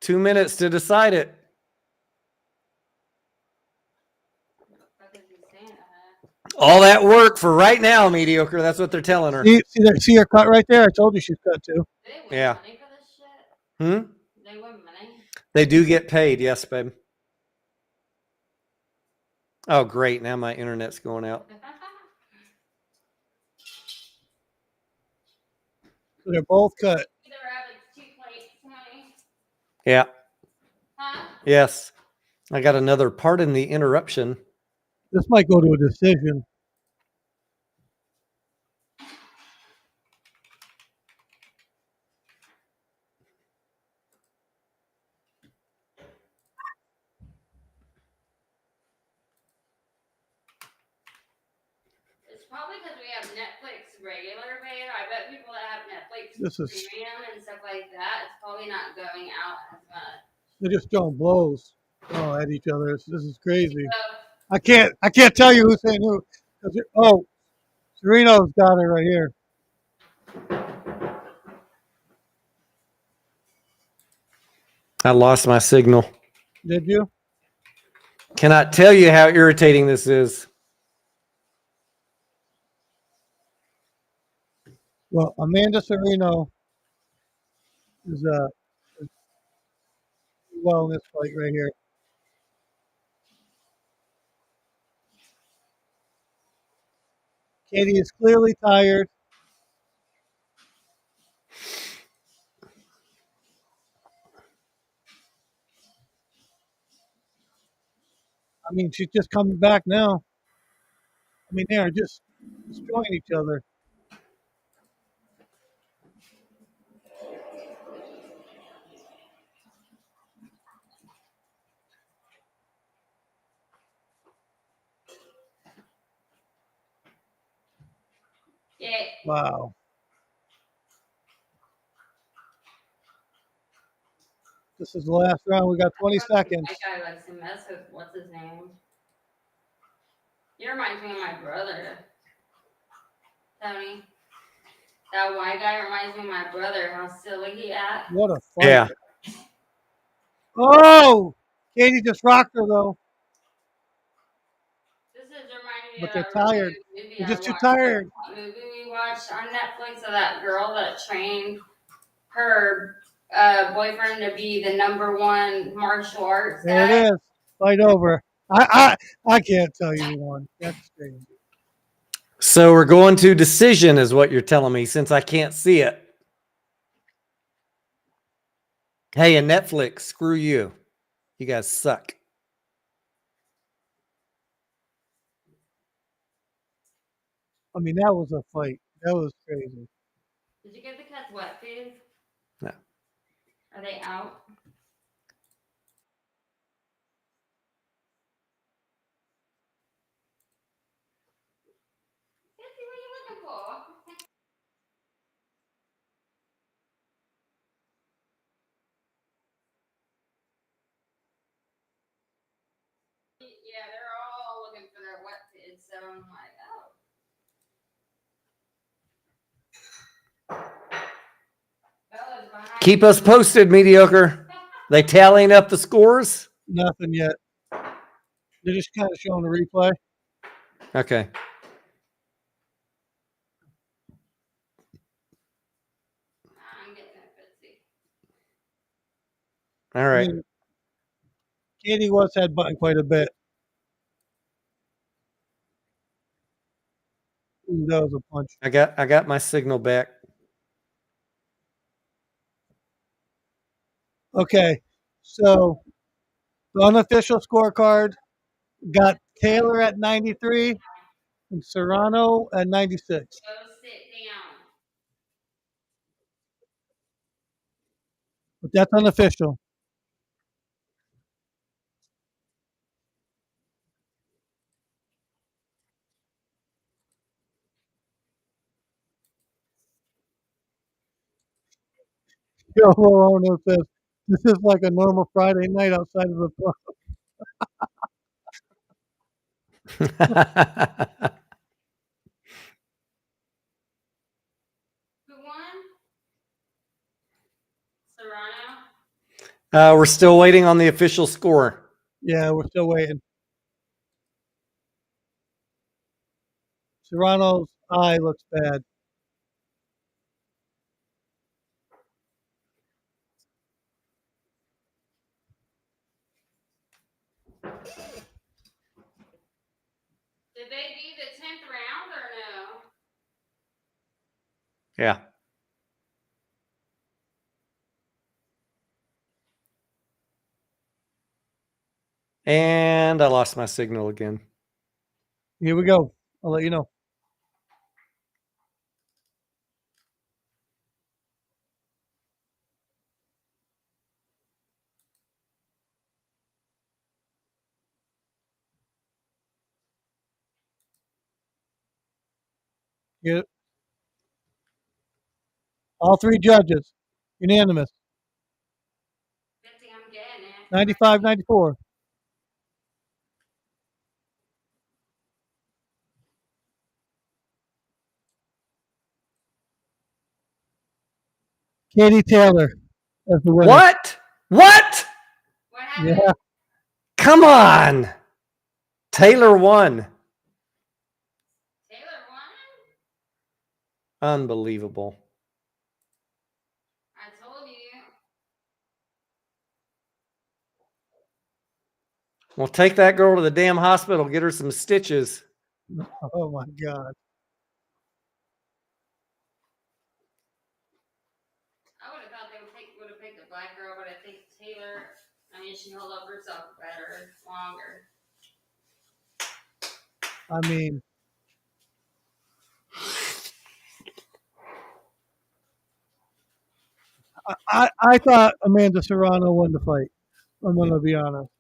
Two minutes to decide it. What is he saying? All that work for right now, mediocre. That's what they're telling her. see her cut right there. I told you she's cut too. Do they win Yeah. money for this shit? Hmm? Do they win money? They do get paid. Yes, babe. Oh, great. Now my internet's going out. So they're both cut. Either have it's 2 plates, honey. Yeah. Huh? Yes. I got another pardon the interruption. This might go to a decision. It's probably because we have Netflix regular, babe. I bet people that have Netflix This is- premium and stuff like that, it's probably not going out as much. They're just throwing blows at each other. This is crazy. So, I can't tell you who's saying who. Oh, Sereno's got her right here. I lost my signal. Did you? Cannot tell you how irritating this is. Well, Amanda Sereno is well in this fight right here. Katie is clearly tired. I mean, she's just coming back now. I mean, they're just destroying each other. Wow. This is the last round. We got 20 seconds. That guy likes to mess with what's his name. He reminds me of my brother, Tony. That white guy reminds me of my brother. How silly he acts. What a fight. Yeah. Oh! Katie just rocked her, though. This is reminding me But of they're that tired. movie They're I just too watched. tired. That movie we watched on Netflix of that girl that trained her boyfriend to be the #1 martial arts There guy. it is. Fight over. I can't tell you who won. That's crazy. So we're going to decision, is what you're telling me, since I can't see it. Hey, and Netflix, screw you. You guys suck. I mean, that was a fight. That was crazy. Did you get the cats wet food? No. Are they out? Sissy, what are you looking for? Yeah, they're all looking for their wet food, so I'm like, oh. Bella's behind Keep me. us posted, mediocre. They tallying up the scores? Nothing yet. They're just kind of showing the replay. Okay. I'm getting it, Betsy. All I right. mean, Katie was headbutting quite a bit. Ooh, that was a punch. I got my signal back. Okay, so the unofficial scorecard got Taylor at 93 and Serrano at 96. Go sit down. But that's unofficial. Joe Orono says this is like a normal Friday night outside of the pub. Who won? Serrano? We're still waiting on the official score. Yeah, we're still waiting. Serrano's eye looks bad. Did they do the 10th round or no? Yeah. And I lost my signal again. Here we go. I'll let you know. Here, all three judges, unanimous. Betsy, I'm getting it. 95, 94. Katie Taylor as the winner. What? What happened? Yeah. Come on. Taylor won. Taylor won? Unbelievable. I told you. Well, take that girl to the damn hospital. Get her some stitches. Oh my God. I would have thought they would have picked the black girl, but I think Taylor, I mean, she held up herself better, longer. I mean, I thought Amanda Serrano won the fight. I'm going to be honest.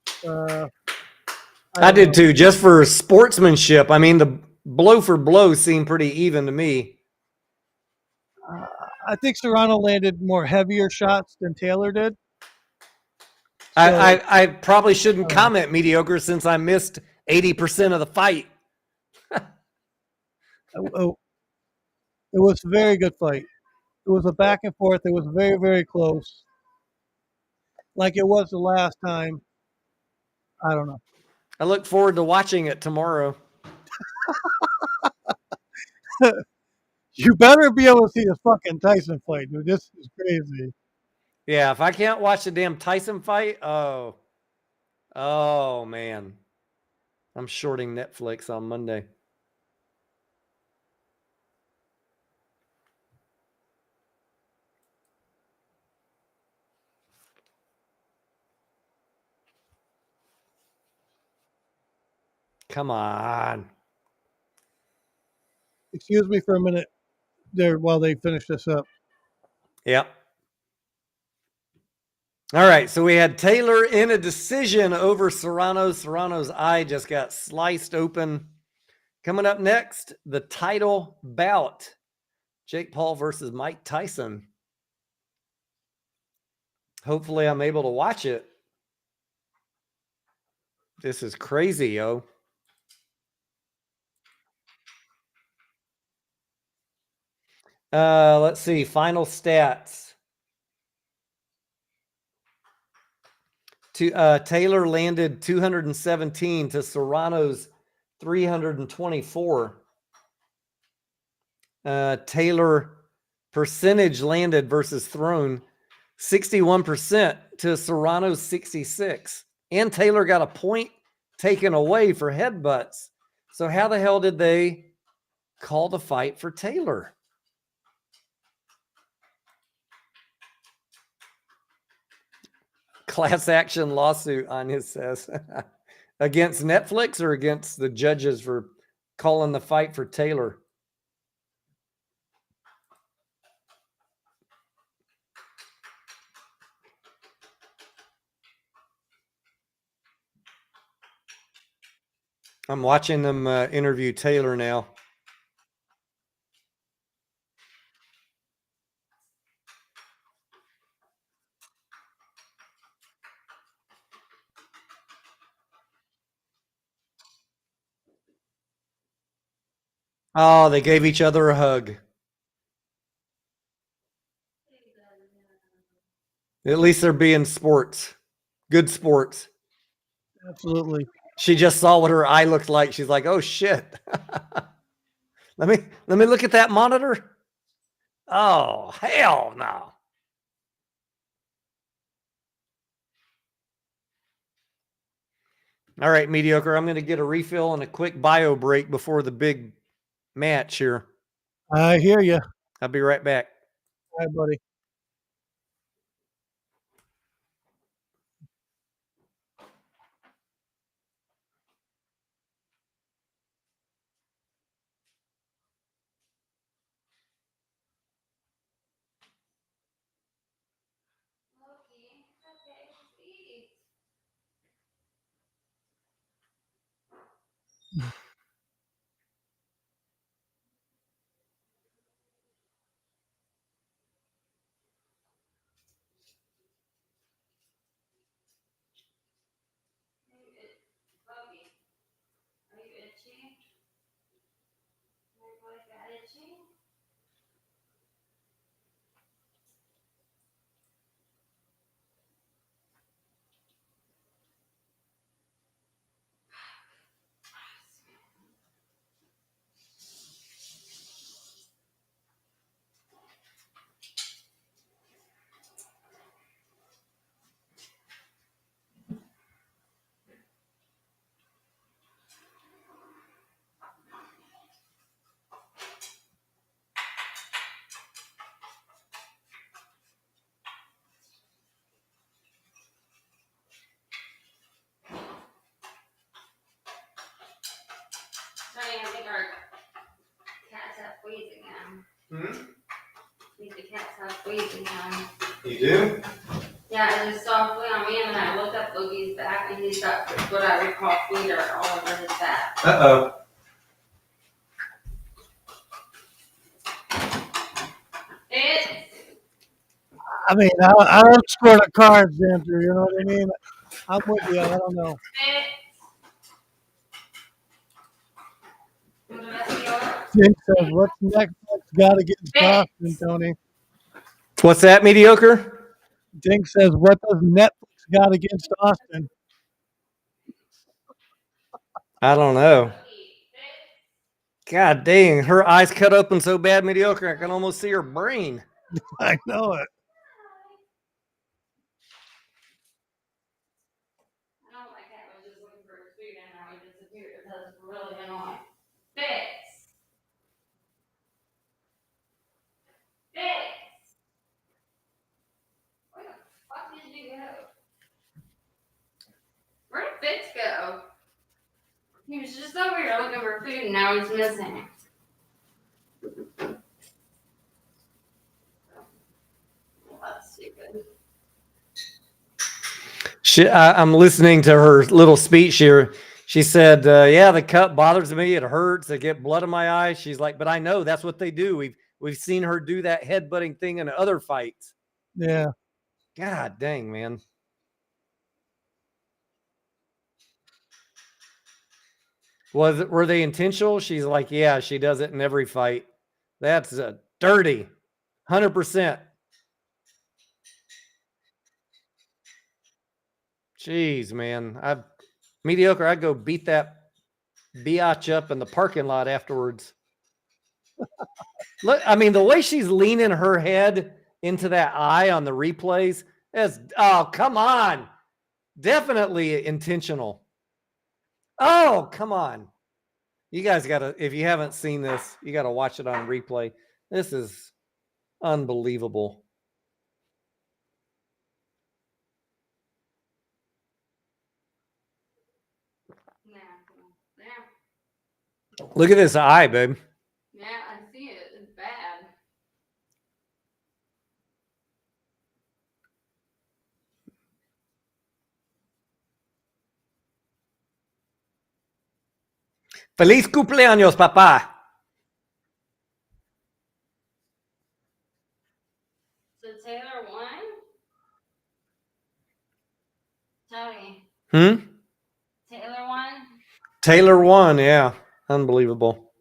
I did know. too, just for sportsmanship. I mean, the blow for blow seemed pretty even to me. I think Serrano landed more heavier shots than Taylor did. I probably shouldn't comment mediocre since I missed 80% of the fight. It was a very good fight. It was a back and forth. It was very, very close. Like it was the last time. I don't know. I look forward to watching it tomorrow. You better be able to see the fucking Tyson fight, dude. This is crazy. Yeah, if I can't watch the damn Tyson fight, oh man. I'm shorting Netflix on Monday. Come on. Excuse me for a minute there while they finish this up. Yep. All right, so we had Taylor in a decision over Serrano. Serrano's eye just got sliced open. Coming up next, the title bout. Jake Paul versus Mike Tyson. Hopefully I'm able to watch it. This is crazy, yo. Let's see. Final stats. Taylor landed 217 to Serrano's 324. Taylor percentage landed versus thrown 61% to Serrano's 66. And Taylor got a point taken away for headbutts. So how the hell did they call the fight for Taylor? Class action lawsuit on his says. Against Netflix or against the judges for calling the fight for Taylor? I'm watching them interview Taylor now. Oh, they gave each other a hug. At least they're being sports. Good sports. Absolutely. She just saw what her eye looked like. She's like, "Oh shit." Let me look at that monitor. Oh, hell no. All right, mediocre. I'm going to get a refill and a quick bio break before the big match here. I hear you. I'll be right back. All right, buddy. Are you itchy? My boy got itchy? Sonny, I think our cats have fleas again. I think the cats have fleas again. You do? Yeah, I just saw a flea on me and then I looked up Boogie's back and he's got what I would call flea dirt all over his back. Uh-oh. I mean, I don't score the cards, Andrew. You know what I mean? I'm with you. I don't know. Jake says, "What's Netflix got against Austin, Tony?" What's that, mediocre? Dink says, "What does Netflix got against Austin?" I don't know. God dang, her eyes cut open so bad, mediocre. I can almost see her brain. I know it. No, my cat was just looking for his food and now he disappeared. That's really annoying. Fix. Fix. Where the fuck did you go? Where did Fix go? He was just over here looking for food and now he's missing. Well, that's stupid. I'm listening to her little speech here. She said, yeah, the cut bothers me. It hurts. I get blood in my eyes. She's like, but I know that's what they do. We've seen her do that headbutting thing in other fights. Yeah. God dang, man. Were they intentional? She's like, yeah, she does it in every fight. That's dirty. 100%. Jeez, man. Mediocre. I'd go beat that biatch up in the parking lot afterwards. Look, I mean, the way she's leaning her head into that eye on the replays is, oh, come on. Definitely intentional. Oh, come on. You guys got to, if you haven't seen this, you got to watch it on replay. This is unbelievable. Yeah. Look at this eye, babe. Yeah, I see it. It's bad. Feliz cumpleaños, papá. So Taylor won? Tony. Taylor won? Taylor won, yeah. Unbelievable.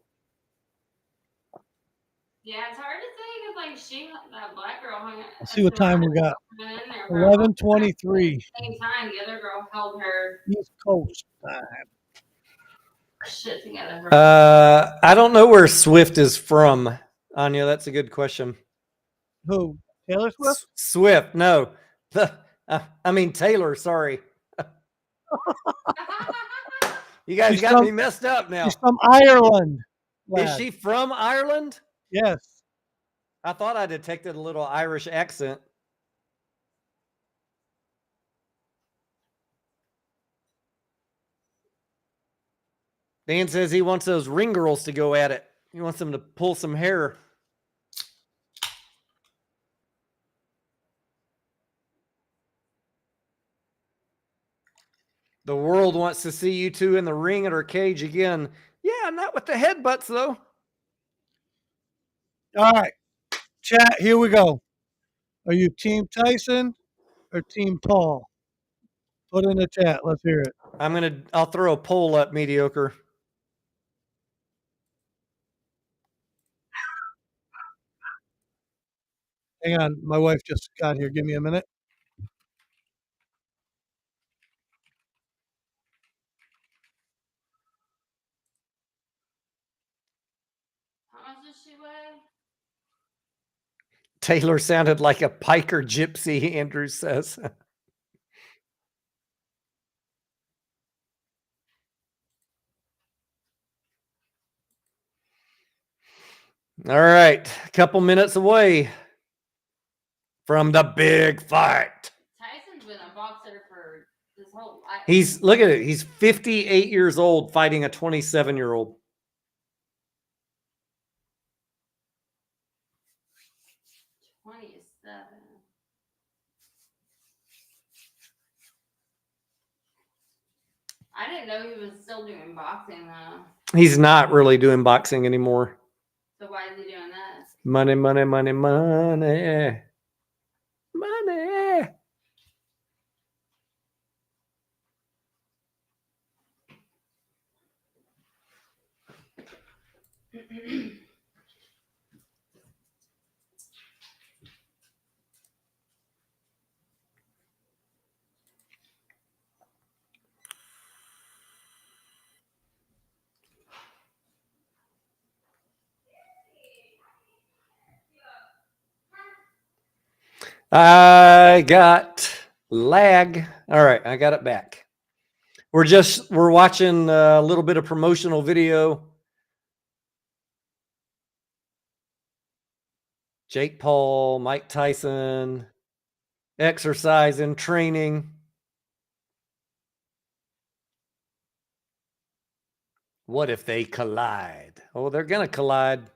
Yeah, it's hard to say because that black girl hung. Let's see what time we got. In there 11:23. At the same time, the other girl held her East Coast time. shit together. I don't know where Swift is from. Anya, that's a good question. Who? Taylor Swift? Swift, no. Taylor, sorry. You guys She's got me messed up now. She's from Ireland. Is she from Ireland? Yes. I thought I detected a little Irish accent. Dan says he wants those ring girls to go at it. He wants them to pull some hair. The world wants to see you two in the ring at our cage again. Yeah, not with the headbutts, though. All right. Chat, here we go. Are you Team Tyson or Team Paul? Put in the chat. Let's hear it. I'll throw a poll up, mediocre. Hang on. My wife just got here. Give me a minute. How much does she weigh? Taylor sounded like a piker gypsy, Andrew says. All right, a couple minutes away from the big fight. Tyson's been a boxer for his whole life. Look at it. He's 58 years old fighting a 27-year-old. I didn't know he was still doing boxing though. He's not really doing boxing anymore. So why is he doing that? Money, money, money, money. I got lag. All right, I got it back. We're watching a little bit of promotional video. Jake Paul, Mike Tyson, exercise and training. What if they collide? Oh, they're going to collide.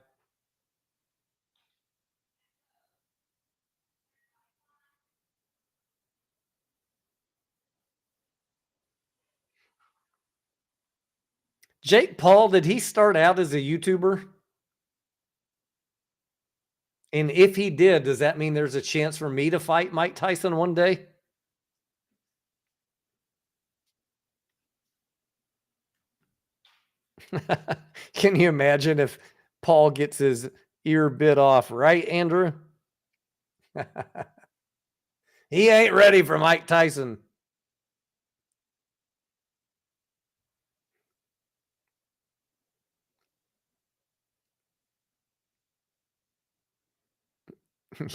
Jake Paul, did he start out as a YouTuber? And if he did, does that mean there's a chance for me to fight Mike Tyson one day? Can you imagine if Paul gets his ear bit off, right, Andrew? He ain't ready for Mike Tyson.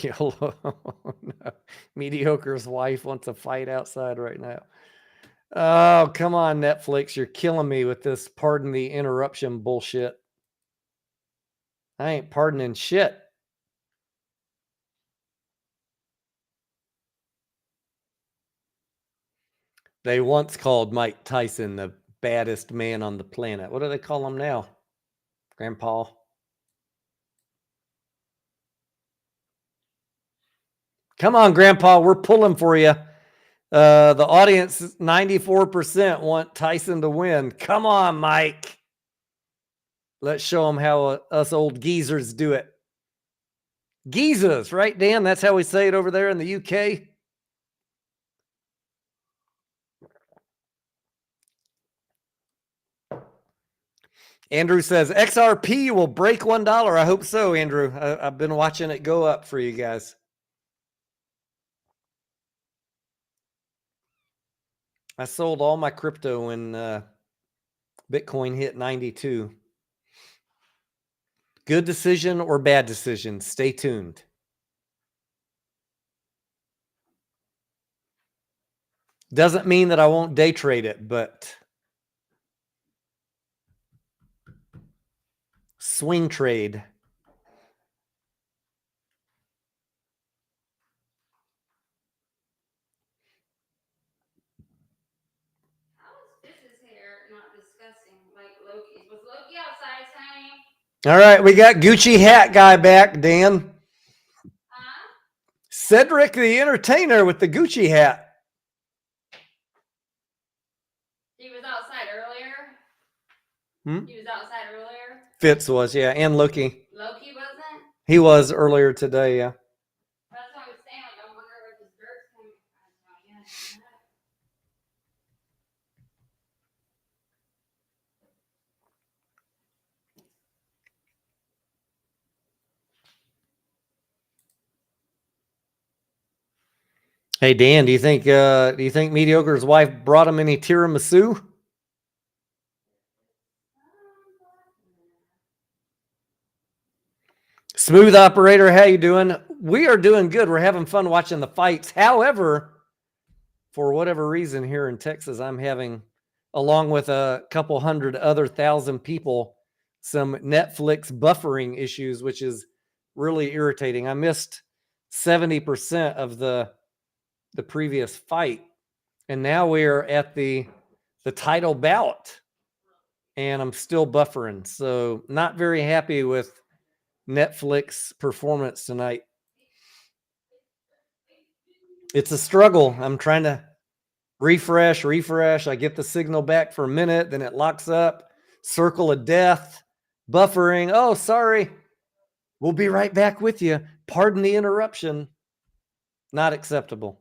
No. Mediocre's wife wants a fight outside right now. Oh, come on, Netflix. You're killing me with this pardon the interruption bullshit. I ain't pardoning shit. They once called Mike Tyson the baddest man on the planet. What do they call him now? Grandpa? Come on, Grandpa. We're pulling for you. The audience, 94% want Tyson to win. Come on, Mike. Let's show them how us old geezers do it. Geezers, right, Dan? That's how we say it over there in the UK. Andrew says XRP will break $1. I hope so, Andrew. I've been watching it go up for you guys. I sold all my crypto when Bitcoin hit 92. Good decision or bad decision? Stay tuned. Doesn't mean that I won't day trade it, but swing trade. Was Loki outside, Tony? All right, we got Gucci hat guy back, Dan. Huh? Cedric the Entertainer with the Gucci hat. He was outside earlier. He was outside earlier. Fitz was, yeah, and Loki. Loki wasn't? He was earlier today, yeah. That's what I was saying. Like, I wonder where this dirt's coming from. Hey Dan, do you think Mediocre's wife brought him any tiramisu? Smooth operator, how you doing? We are doing good. We're having fun watching the fights. However, for whatever reason here in Texas, I'm having, along with a couple hundred other thousand people, some Netflix buffering issues, which is really irritating. I missed 70% of the previous fight, and now we're at the title bout, and I'm still buffering. So not very happy with Netflix performance tonight. It's a struggle. I'm trying to refresh. I get the signal back for a minute, then it locks up. Circle of death, buffering. Oh, sorry. We'll be right back with you. Pardon the interruption. Not acceptable.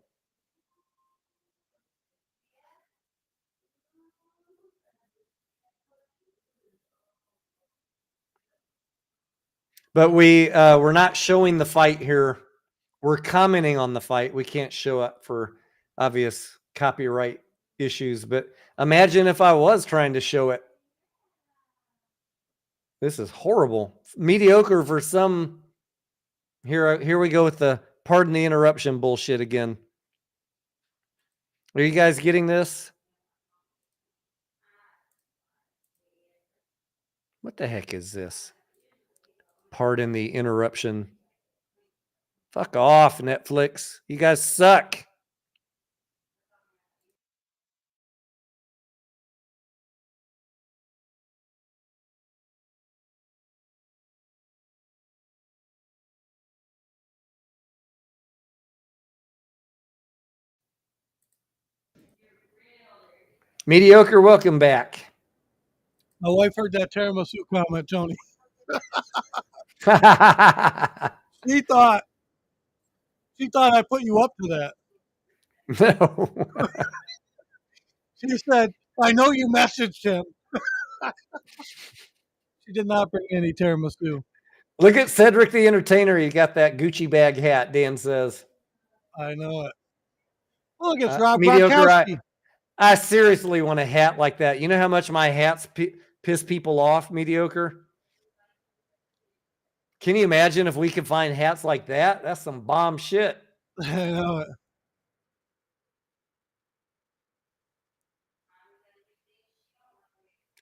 But we're not showing the fight here. We're commenting on the fight. We can't show it for obvious copyright issues. But imagine if I was trying to show it. This is horrible. Mediocre for some. Here we go with the pardon the interruption bullshit again. Are you guys getting this? What the heck is this? Pardon the interruption. Fuck off, Netflix. You guys suck. Mediocre, welcome back. My wife heard that tiramisu comment, Tony. She thought I put you up to that. No. She said, I know you messaged him. She did not bring any tiramisu. Look at Cedric the Entertainer. He got that Gucci bag hat, Dan says. I know it. Look, it's Rob Mediocre. Gronkowski. I seriously want a hat like that. You know how much my hats piss people off, Mediocre? Can you imagine if we could find hats like that? That's some bomb shit. I know it.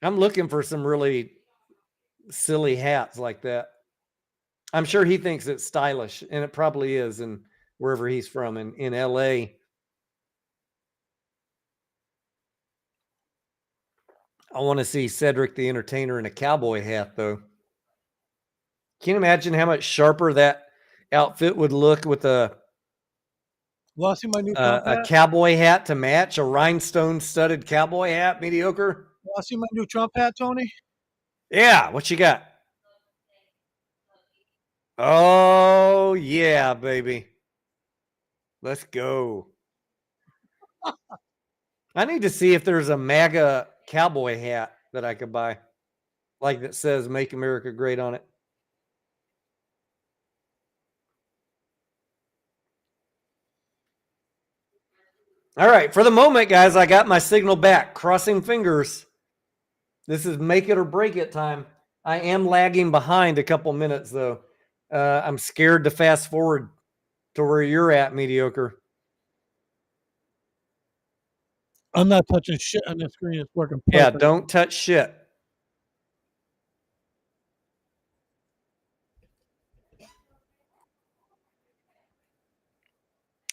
I'm looking for some really silly hats like that. I'm sure he thinks it's stylish, and it probably is in wherever he's from in LA. I want to see Cedric the Entertainer in a cowboy hat, though. Can you imagine how much sharper that outfit would look with a See my new Trump hat? cowboy hat to match, a rhinestone studded cowboy hat, Mediocre? See my new Trump hat, Tony? Yeah, what you got? Oh, yeah, baby. Let's go. I need to see if there's a MAGA cowboy hat that I could buy, like that says Make America Great on it. All right, for the moment, guys, I got my signal back. Crossing fingers. This is make it or break it time. I am lagging behind a couple minutes, though. I'm scared to fast forward to where you're at, Mediocre. I'm not touching shit on the screen. It's working perfect. Yeah, don't touch shit.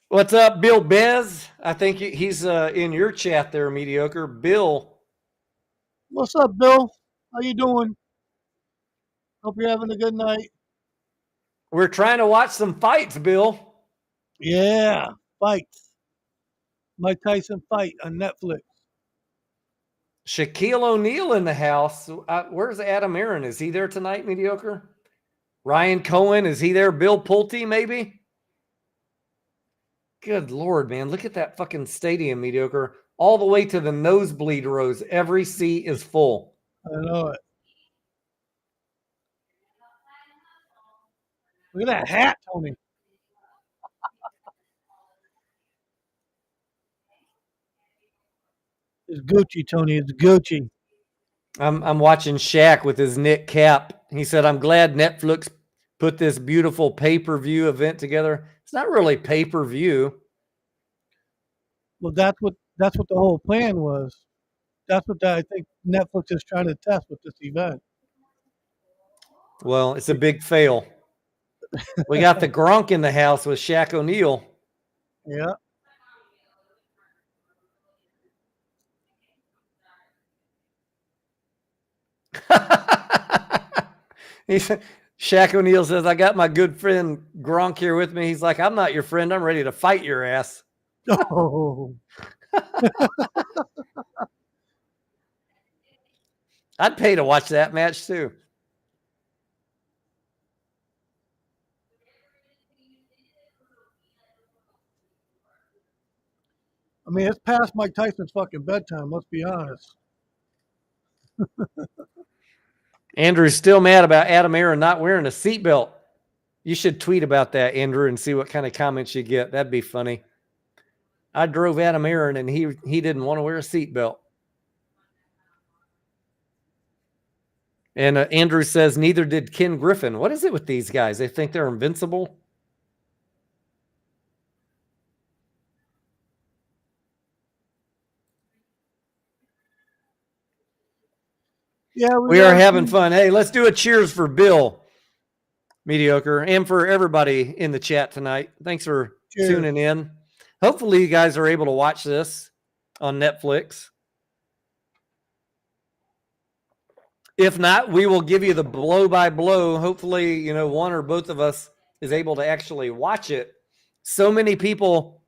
What's up, Bill Bez? I think he's in your chat there, Mediocre. Bill. What's up, Bill? How you doing? Hope you're having a good night. We're trying to watch some fights, Bill. Yeah, fights. Mike Tyson fight on Netflix. Shaquille O'Neal in the house. Where's Adam Aaron? Is he there tonight, Mediocre? Ryan Cohen, is he there? Bill Pulte, maybe? Good Lord, man. Look at that fucking stadium, Mediocre. All the way to the nosebleed rows. Every seat is full. I know it. Look at that hat, Tony. It's Gucci, Tony. It's Gucci. I'm watching Shaq with his knit cap. He said, I'm glad Netflix put this beautiful pay-per-view event together. It's not really pay-per-view. Well, that's what the whole plan was. That's what I think Netflix is trying to test with this event. Well, it's a big fail. We got the Gronk in the house with Shaq O'Neal. Yeah. He said, Shaq O'Neal says, I got my good friend Gronk here with me. He's like, I'm not your friend. I'm ready to fight your ass. Oh. I'd pay to watch that match too. I mean, it's past Mike Tyson's fucking bedtime. Let's be honest. Andrew's still mad about Adam Aaron not wearing a seatbelt. You should tweet about that, Andrew, and see what kind of comments you get. That'd be funny. I drove Adam Aaron, and he didn't want to wear a seatbelt. And Andrew says, neither did Ken Griffin. What is it with these guys? They think they're invincible? Yeah, we are having fun. Hey, let's do a cheers for Bill, Mediocre, and for everybody in the chat tonight. Thanks for tuning in. Hopefully you guys are able to watch this on Netflix. If not, we will give you the blow by blow. Hopefully, one or both of us is able to actually watch it. So many people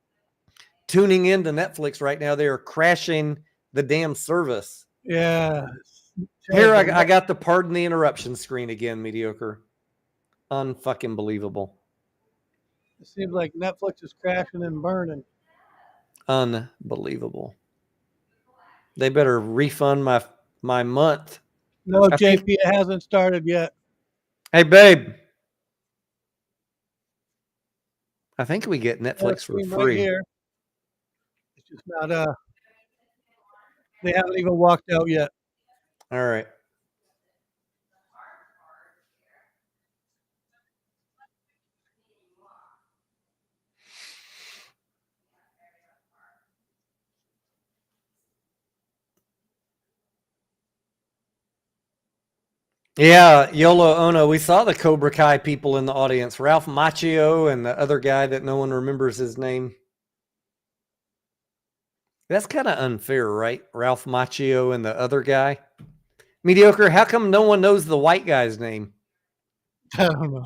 tuning into Netflix right now, they are crashing the damn service. Yeah. Here, I got the pardon the interruption screen again, Mediocre. Unfucking believable. It seems like Netflix is crashing and burning. Unbelievable. They better refund my month. No, JP, it hasn't started yet. Hey, babe. I think we get Netflix for free. Right here. It's just not they haven't even walked out yet. All right. Yeah, Yolo Ono. We saw the Cobra Kai people in the audience. Ralph Macchio and the other guy that no one remembers his name. That's kind of unfair, right? Ralph Macchio and the other guy. Mediocre, how come no one knows the white guy's name? I don't know.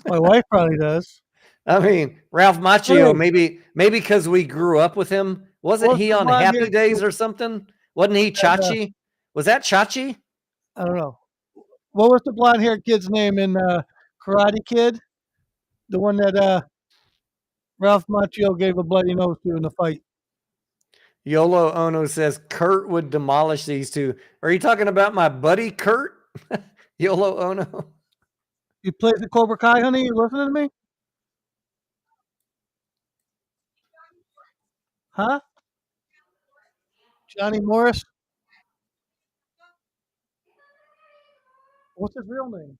My wife probably does. I mean, Ralph Macchio, maybe because we grew up with him. Wasn't he on Happy Days or something? Wasn't he Chachi? Was that Chachi? I don't know. What was the blonde-haired kid's name in Karate Kid? The one that Ralph Macchio gave a bloody nose to in the fight. Yolo Ono says Kurt would demolish these two. Are you talking about my buddy Kurt? Yolo Ono. You played the Cobra Kai, honey? You listening to me? Huh? Johnny Morris? What's his real name?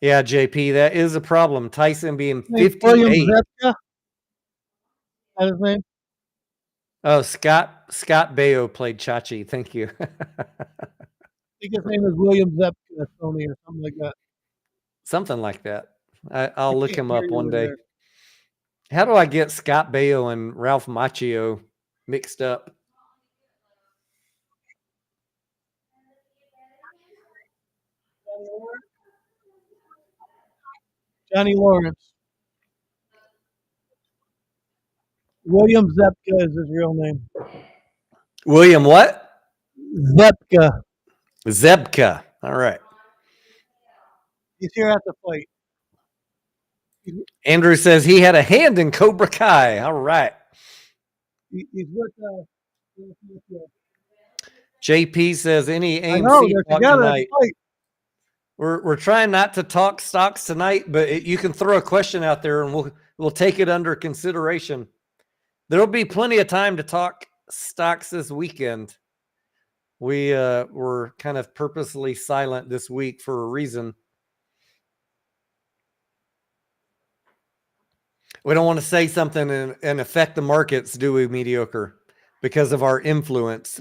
Yeah, JP, that is a problem. Tyson being 58. William Zepka? That his name? Oh, Scott Baio played Chachi. Thank you. I think his name is William Zepka, Tony, or something like that. Something like that. I'll look him up one day. How do I get Scott Baio and Ralph Macchio mixed up? Johnny Lawrence. William Zepka is his real name. William what? Zepka. Zebka. All right. He's here at the fight. Andrew says he had a hand in Cobra Kai. All right. He's with JP says any AMC talk tonight. We're trying not to talk stocks tonight, but you can throw a question out there and we'll take it under consideration. There'll be plenty of time to talk stocks this weekend. We were kind of purposely silent this week for a reason. We don't want to say something and affect the markets, do we, Mediocre? Because of our influence.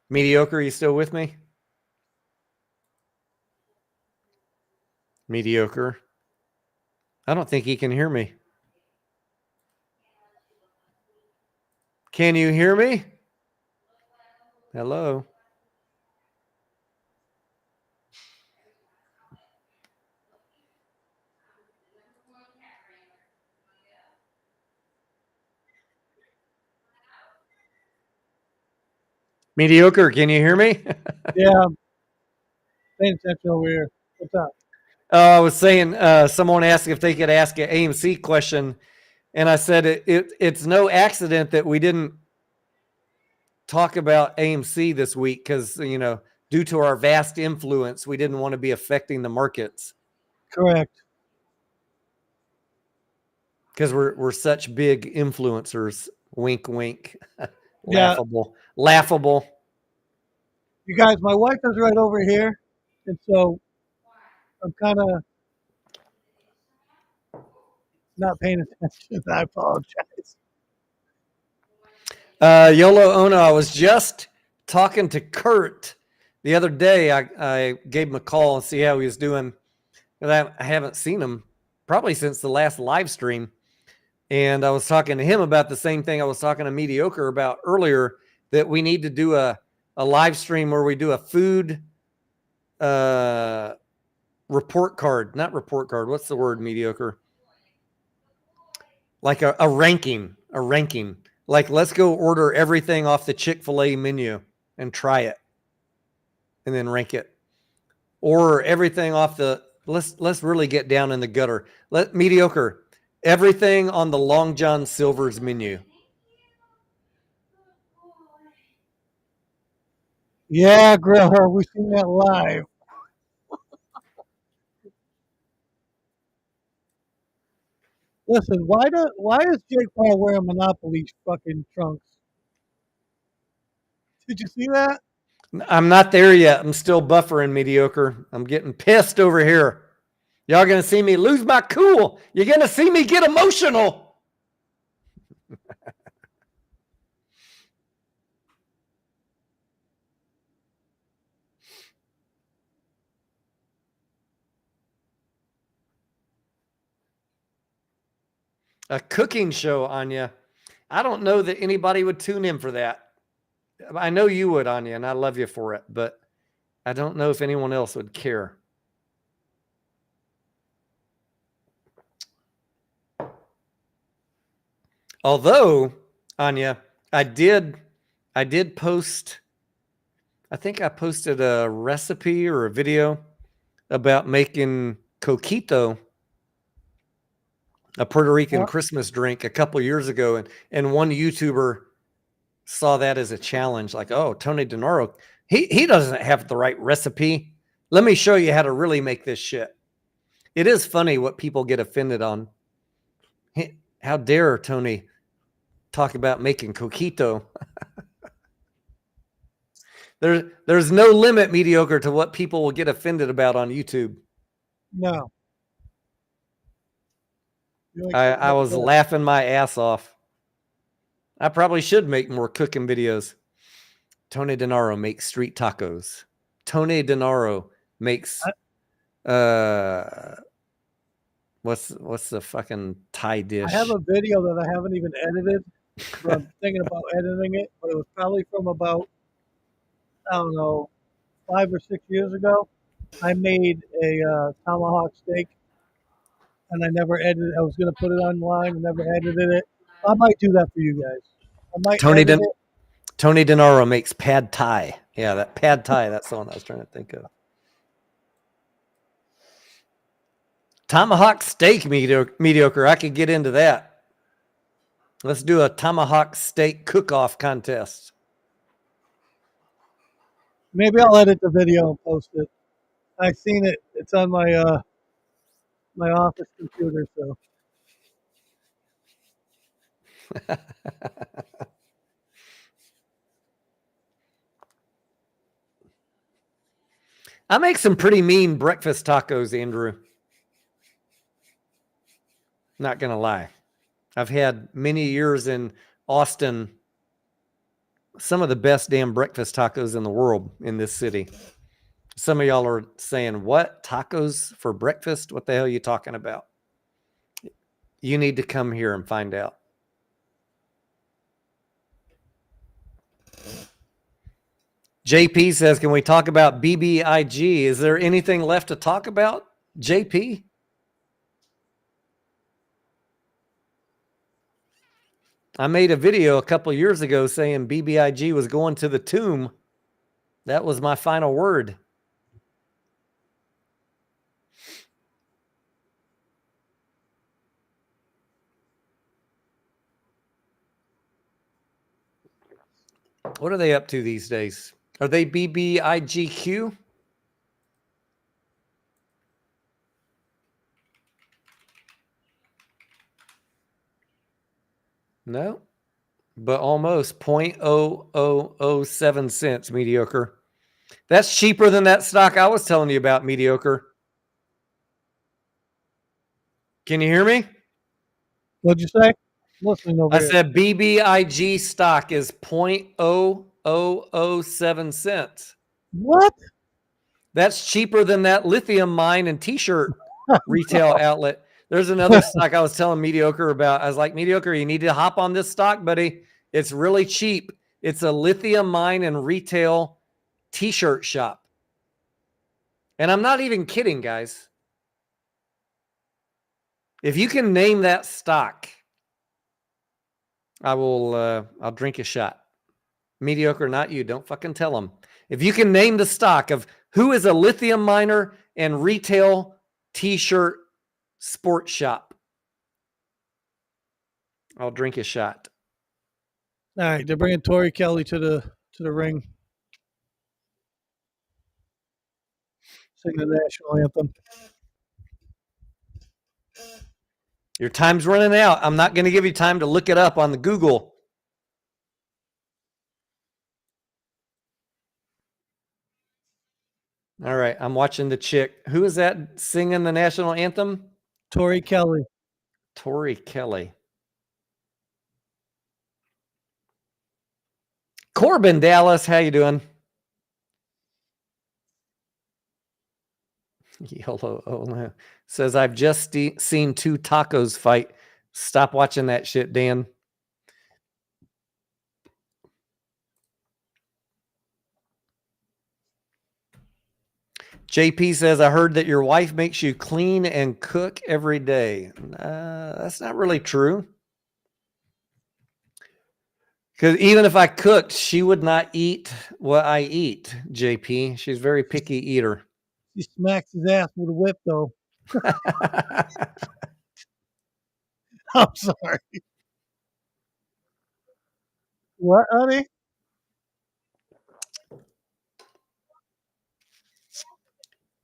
Mediocre, are you still with me? Mediocre. I don't think he can hear me. Can you hear me? Hello? Mediocre, can you hear me? Yeah. Paying attention over here. What's up? I was saying someone asked if they could ask an AMC question, and I said it's no accident that we didn't talk about AMC this week because, due to our vast influence, we didn't want to be affecting the markets Correct. because we're such big influencers. Wink, wink. Yeah. Laughable. You guys, my wife is right over here, and so I'm kind of not paying attention. I apologize. YOLO Ono, I was just talking to Kurt the other day. I gave him a call and see how he was doing. I haven't seen him probably since the last live stream. And I was talking to him about the same thing I was talking to Mediocre about earlier, that we need to do a live stream where we do a food report card. Not report card. What's the word, Mediocre? Like a ranking. A ranking. Like, let's go order everything off the Chick-fil-A menu and try it. And then rank it. Or everything off the... Let's really get down in the gutter. Mediocre. Everything on the Long John Silver's menu. Yeah, Griller, we've seen that live. Listen, why is Jake Paul wearing Monopoly fucking trunks? Did you see that? I'm not there yet. I'm still buffering, Mediocre. I'm getting pissed over here. Y'all going to see me lose my cool. You're going to see me get emotional. A cooking show, Anya. I don't know that anybody would tune in for that. I know you would, Anya, and I love you for it, but I don't know if anyone else would care. Although, Anya, I did post, I think I posted a recipe or a video about making coquito, a Puerto Rican Christmas drink, a couple years ago, and one YouTuber saw that as a challenge, like, oh, Tony DeNaro, he doesn't have the right recipe. Let me show you how to really make this shit. It is funny what people get offended on. How dare Tony talk about making coquito? There's no limit, Mediocre, to what people will get offended about on YouTube. No. I was laughing my ass off. I probably should make more cooking videos. Tony DeNaro makes street tacos. Tony DeNaro makes what's the fucking Thai dish? I have a video that I haven't even edited. So I'm thinking about editing it, but it was probably from about, I don't know, 5 or 6 years ago. I made a tomahawk steak, and I never edited. I was going to put it online and never edited it. I might do that for you guys. I might edit it. Tony DeNaro makes pad thai. Yeah, that pad thai. That's the one I was trying to think of. Tomahawk steak, Mediocre. I could get into that. Let's do a tomahawk steak cook-off contest. Maybe I'll edit the video and post it. I've seen it. It's on my my office computer. So. I make some pretty mean breakfast tacos, Andrew. Not going to lie. I've had many years in Austin, some of the best damn breakfast tacos in the world in this city. Some of y'all are saying, what? Tacos for breakfast? What the hell are you talking about? You need to come here and find out. JP says, can we talk about BBIG? Is there anything left to talk about, JP? I made a video a couple years ago saying BBIG was going to the tomb. That was my final word. What are they up to these days? Are they BBIGQ? No, but almost 0.0007 cents mediocre. That's cheaper than that stock I was telling you about, mediocre. Can you hear me? What'd you say? Listening over I here. said BBIG stock is 0.0007 cents. What? That's cheaper than that lithium mine and t-shirt retail outlet. There's another stock I was telling mediocre about. I was like, mediocre, you need to hop on this stock, buddy. It's really cheap. It's a lithium mine and retail t-shirt shop. And I'm not even kidding, guys. If you can name that stock, I'll drink a shot. Mediocre, not you. Don't fucking tell them. If you can name the stock of who is a lithium miner and retail t-shirt sports shop, I'll drink a shot. All right, they're bringing Tori Kelly to the ring. Sing the national anthem. Your time's running out. I'm not going to give you time to look it up on the Google. All right, I'm watching the chick. Who is that singing the national anthem? Tori Kelly. Tori Kelly. Corbin Dallas, how you doing? Yellow. Oh no. Says I've just seen two tacos fight. Stop watching that shit, Dan. JP says, I heard that your wife makes you clean and cook every day. That's not really true. Because even if I cooked, she would not eat what I eat, JP. She's a very picky eater. She smacks his ass with a whip, though. I'm sorry. What, honey?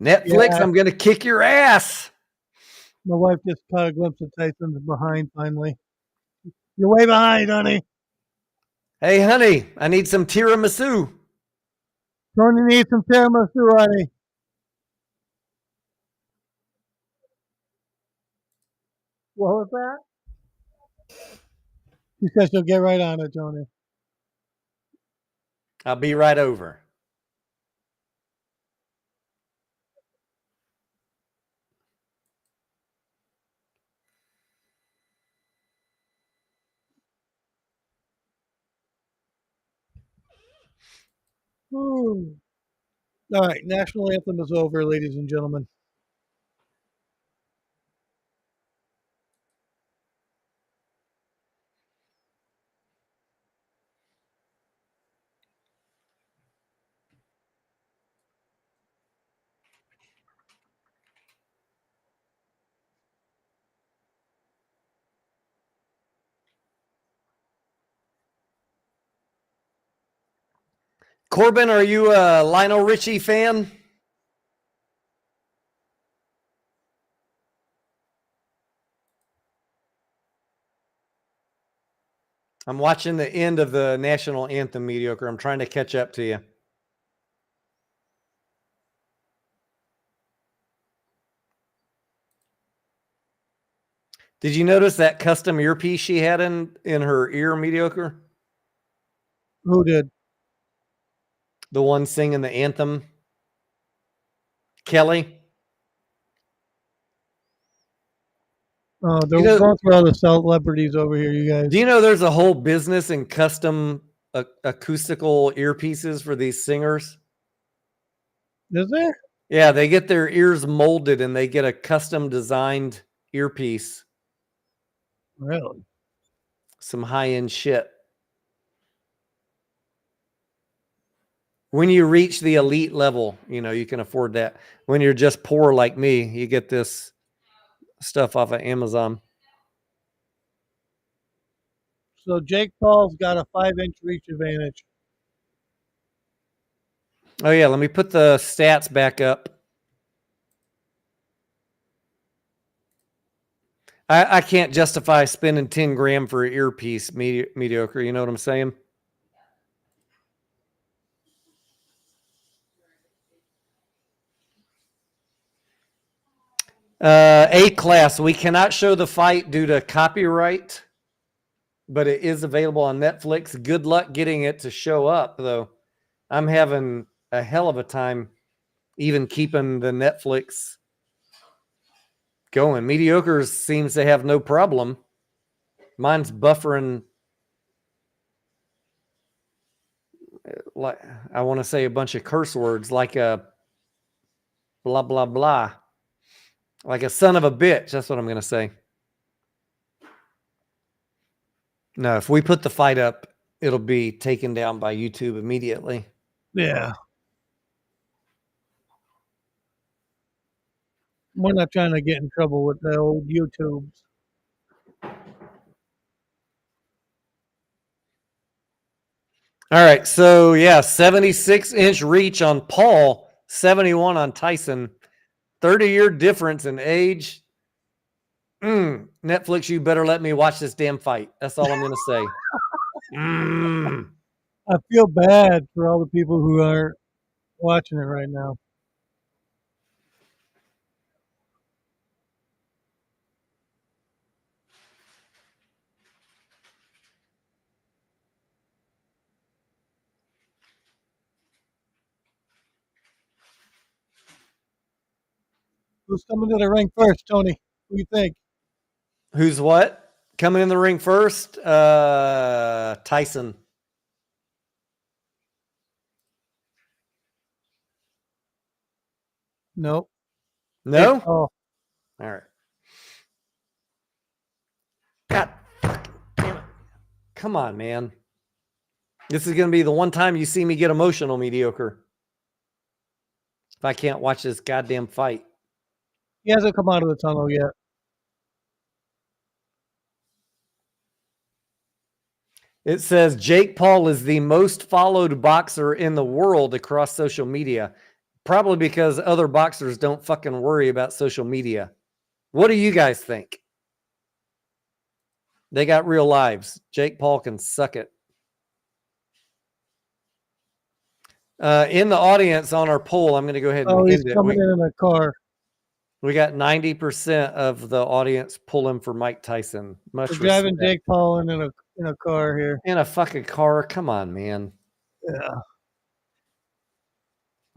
Netflix, Yeah. I'm going to kick your ass. My wife just caught a glimpse of Tyson's behind finally. You're way behind, honey. Hey, honey, I need some tiramisu. Tony needs some tiramisu, honey. What was that? She said she'll get right on it, Tony. I'll be right over. Ooh. All right, national anthem is over, ladies and gentlemen. Corbin, are you a Lionel Richie fan? I'm watching the end of the national anthem, mediocre. I'm trying to catch up to you. Did you notice that custom earpiece she had in her ear, mediocre? Who did? The one singing the anthem? Kelly? They're going through all the celebrities over here, you guys. Do you know there's a whole business in custom acoustical earpieces for these singers? Is there? Yeah, they get their ears molded and they get a custom designed earpiece. Really? Some high-end shit. When you reach the elite level, you can afford that. When you're just poor like me, you get this stuff off of Amazon. So Jake Paul's got a 5-inch reach advantage. Oh yeah, let me put the stats back up. I can't justify spending 10 grand for an earpiece mediocre. You know what I'm saying? A class. We cannot show the fight due to copyright, but it is available on Netflix. Good luck getting it to show up, though. I'm having a hell of a time even keeping the Netflix going. Mediocre seems to have no problem. Mine's buffering. Like I want to say a bunch of curse words, like a blah blah blah, like a son of a bitch. That's what I'm gonna say. No, if we put the fight up, it'll be taken down by YouTube immediately. Yeah. We're not trying to get in trouble with the old YouTubes. All right, so yeah, 76-inch reach on Paul, 71 on Tyson, 30-year difference in age. Netflix, you better let me watch this damn fight. That's all I'm gonna say. I feel bad for all the people who aren't watching it right now. Who's coming to the ring first, Tony? Who do you think? Who's what? Coming in the ring first? Tyson. Nope. No? Oh, All right. God damn it. Come on, man. This is going to be the one time you see me get emotional, mediocre. If I can't watch this goddamn fight. he hasn't come out of the tunnel yet. It says Jake Paul is the most followed boxer in the world across social media. Probably because other boxers don't fucking worry about social media. What do you guys think? They got real lives. Jake Paul can suck it. In the audience on our poll, I'm going to go ahead and Oh, he's end it. coming in a car. We got 90% of the audience pulling for Mike Tyson. Much We're driving respect. Jake Paul in a car here. In a fucking car. Come on, man. Yeah.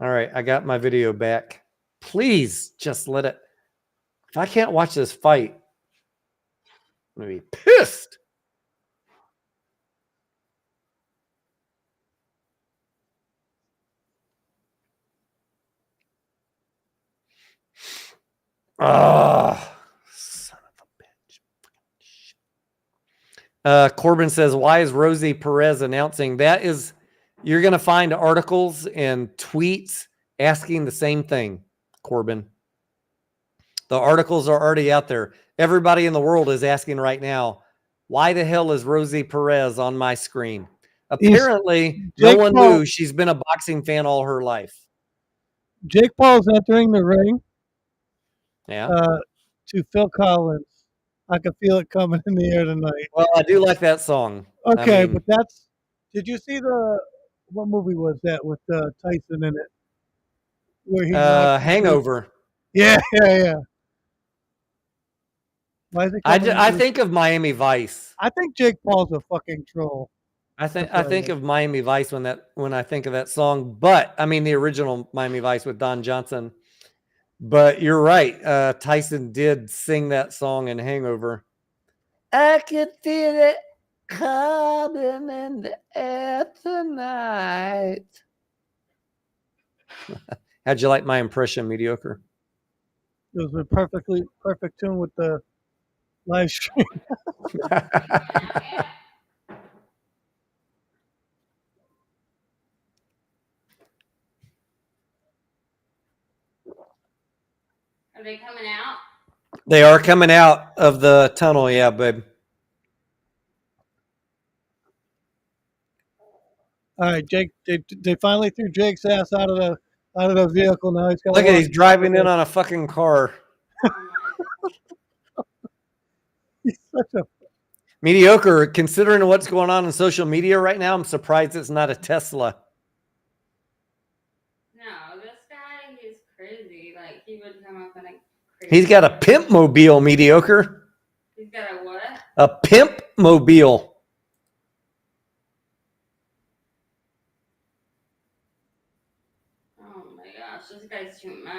All right, I got my video back. Please just let it. If I can't watch this fight, I'm going to be pissed. Oh, son of a bitch. Corbin says, why is Rosie Perez announcing? That is, you're going to find articles and tweets asking the same thing, Corbin. The articles are already out there. Everybody in the world is asking right now, why the hell is Rosie Perez on my screen? Apparently, no one knew she's been a boxing fan all her life. Jake Paul's entering the ring. Yeah. To Phil Collins. I can feel it coming in the air tonight. Well, I do like that song. Okay, I mean, but that's. Did you see what movie was that with Tyson in it? Where he Hangover. Yeah. Why is it I think of Miami Vice. I think Jake Paul's a fucking troll. I think of Miami Vice when I think of that song. But I mean the original Miami Vice with Don Johnson. But you're right. Tyson did sing that song in Hangover. I could feel it coming in the air tonight. How'd you like my impression, mediocre? It was a perfect tune with the live stream. Are they coming out? They are coming out of the tunnel, yeah, babe. All right, Jake. They finally threw Jake's ass out of the vehicle. Now he's got. Look at he's driving in on a fucking car. Oh my god. He's such a. Mediocre. Considering what's going on in social media right now, I'm surprised it's not a Tesla. No, this guy, he's crazy. Like, he would come up in a crazy. He's got a pimp mobile, mediocre. He's got a what? A pimp mobile. Oh my gosh, this guy's too much.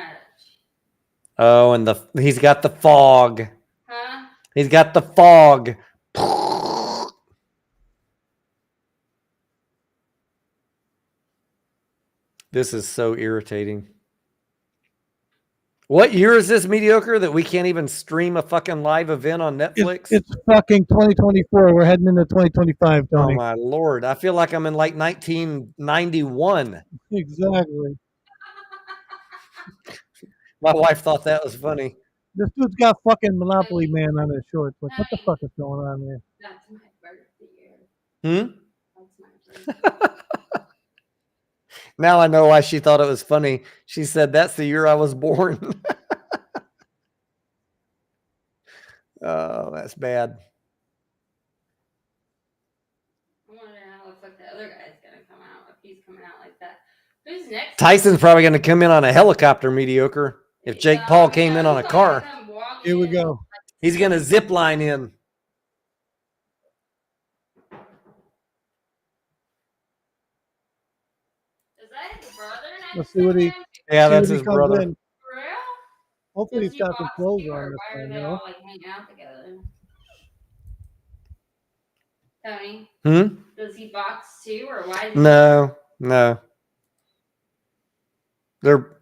Oh, and he's got the fog. Huh? He's got the fog. This is so irritating. What year is this, mediocre, that we can't even stream a fucking live event on Netflix? It's fucking 2024. We're heading into 2025, Oh Tony. my Lord. I feel like I'm in like 1991. Exactly. My wife thought that was funny. This dude's got fucking Monopoly Man on his shorts. Like, what the fuck is going on here? That's my birthday year. Hmm? That's my birthday. Now I know why she thought it was funny. She said, that's the year I was born. Oh, that's bad. I wonder how it looks like the other guy's gonna come out if he's coming out like that. Who's next? Tyson's probably going to come in on a helicopter, mediocre. If Jake Paul came in on a he's car, gonna come walking Here we in. go. he's going to zip line in. Is that his brother next Let's see what to he. him? Yeah, see that's what he his comes brother. in. For real? Hopefully Does he's he got some box clothes too, on or this why are time, they you know? all like hanging out together? Tony, Hmm? does he box too, or why? Is he No. They're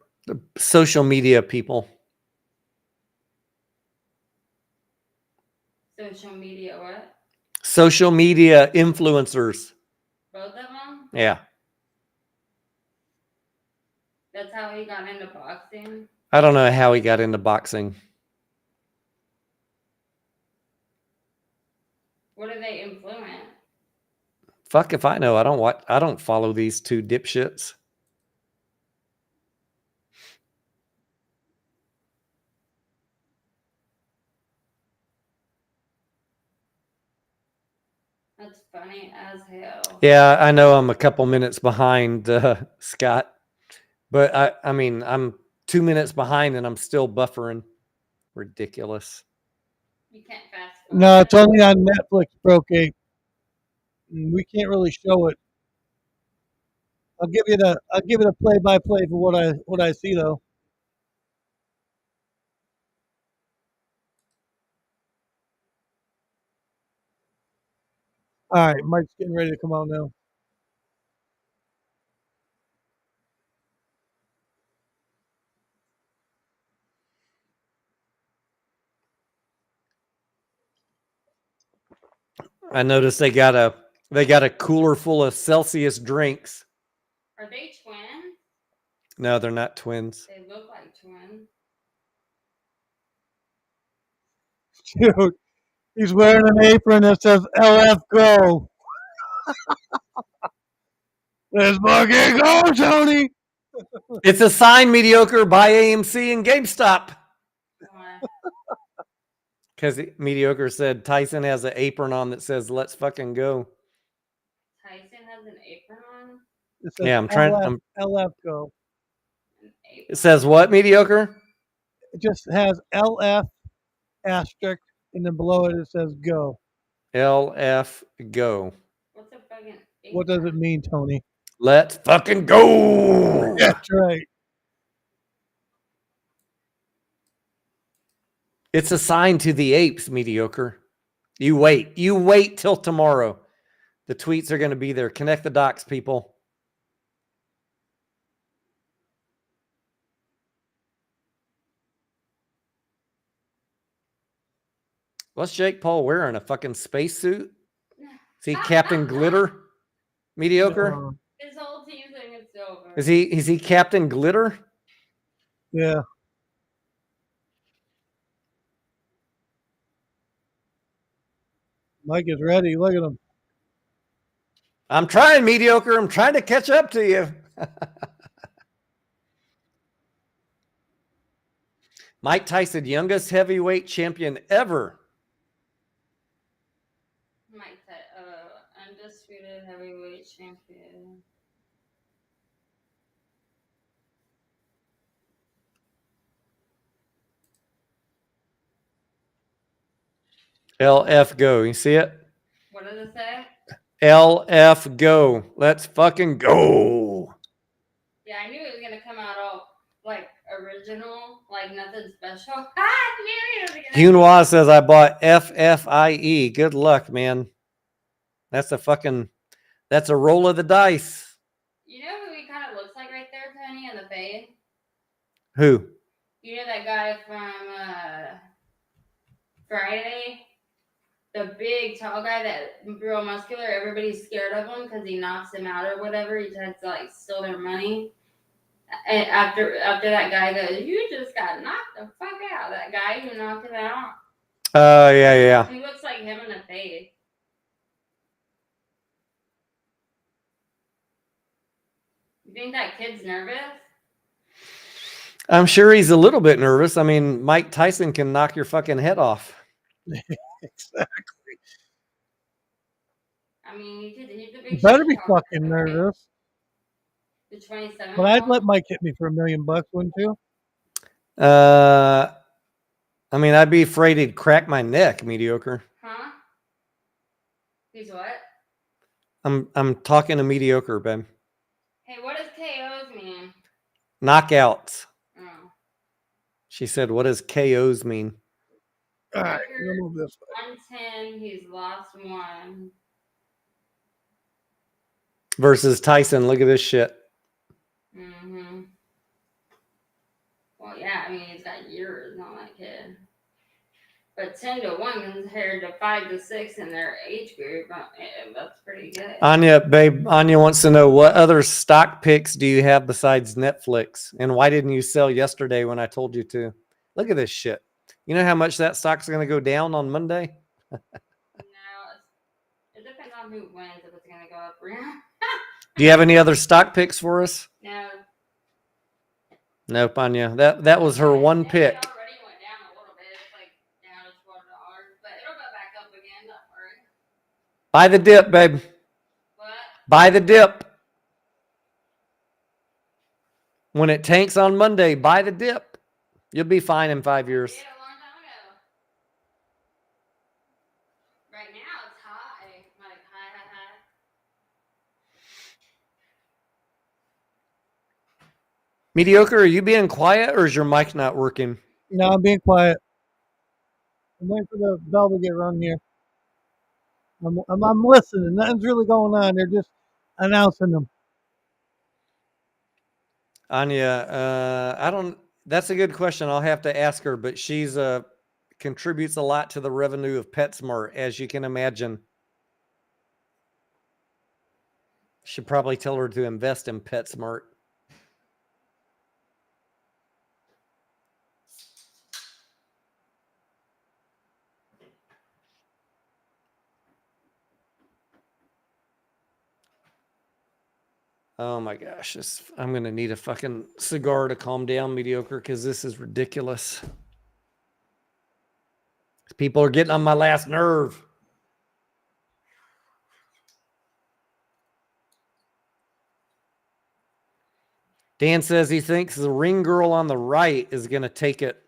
social media people. social media? What? Social media influencers. Both of them? Yeah. That's how he got into boxing. I don't know how he got into boxing. What do they influence? Fuck if I know. I don't follow these two dipshits. That's funny as hell. Yeah, I know I'm a couple minutes behind, Scott. But I mean, I'm 2 minutes behind and I'm still buffering. Ridiculous. You can't fast forward. No, it's only on Netflix, bro. Okay, we can't really show it. I'll give you the play-by-play for what I see though. All right, Mike's getting ready to come out now. I noticed they got a cooler full of Celsius drinks. Are they twins? No, they're not twins. They look like twins. Dude, he's wearing an apron that says "LF Go." Let's fucking go, Tony. It's a sign, mediocre, by AMC and GameStop. Why? Because mediocre said Tyson has an apron on that says "Let's fucking go." Tyson has an apron on. It says Yeah, I'm trying. LF Go. An apron. It says what, mediocre? It just has LF asterisk, and then below it says Go. LF go. What's a fucking apron? What does it mean, Tony? Let's fucking go. That's right. It's a sign to the apes, mediocre. You wait. You wait till tomorrow. The tweets are going to be there. Connect the dots, people. What's Jake Paul wearing? A fucking spacesuit? Is he Captain Glitter? Mediocre? His whole season is over. Is he Captain Glitter? Yeah. Mike is ready. Look at him. I'm trying, mediocre. I'm trying to catch up to you. Mike Tyson, youngest heavyweight champion ever. Mike said, undisputed heavyweight champion. LF go. You see it? What does it say? LF go. Let's fucking go. Yeah, I knew it was gonna come out all like original, like nothing special. I knew it was gonna. Hunwa says I bought FFIE. Good luck, man. That's a roll of the dice. You know who he kind of looks like right there, Tony, in the face? Who? You know that guy from Friday? The big tall guy that real muscular, everybody's scared of him because he knocks him out or whatever. He tries to like steal their money. And after that guy goes, you just got knocked the fuck out. That guy who knocked him out. Oh, yeah. He looks like him in the face. You think that kid's nervous? I'm sure he's a little bit nervous. I mean, Mike Tyson can knock your fucking head off. Exactly. I mean, he's a big You better shit be talker, fucking right? nervous. The 27. But I'd let Mike hit me for $1 million, wouldn't you? I mean, I'd be afraid he'd crack my neck, mediocre. Huh? He's what? I'm talking to mediocre, babe. Hey, what does KOs mean? Knockouts. Oh. She said, what does KOs mean? All right, Record, we'll move this way. 110. He's lost one. Versus Tyson. Look at this shit. Mm-hmm. Well, yeah, I mean, he's got years on that kid. But 10-1 compared to 5-6 in their age group, that's pretty good. Anya wants to know, what other stock picks do you have besides Netflix? And why didn't you sell yesterday when I told you to? Look at this shit. You know how much that stock's going to go down on Monday? No, it depends on who wins, if it's going to go up or down. Do you have any other stock picks for us? No. Nope, Anya. That was her one pick. It already went down a little bit. It's like down to $12, but it'll go back up again. Don't worry. Buy the dip, babe. What? Buy the dip. When it tanks on Monday, buy the dip. You'll be fine in 5 years. Yeah, a long time ago. Right now it's high. Like high. Mediocre, are you being quiet or is your mic not working? No, I'm being quiet. I'm waiting for the bell to get rung here. I'm listening. Nothing's really going on. They're just announcing them. Anya, I don't. That's a good question. I'll have to ask her, but she's contributes a lot to the revenue of PetSmart, as you can imagine. Should probably tell her to invest in PetSmart. Oh my gosh, I'm going to need a fucking cigar to calm down, mediocre, because this is ridiculous. People are getting on my last nerve. Dan says he thinks the ring girl on the right is going to take it.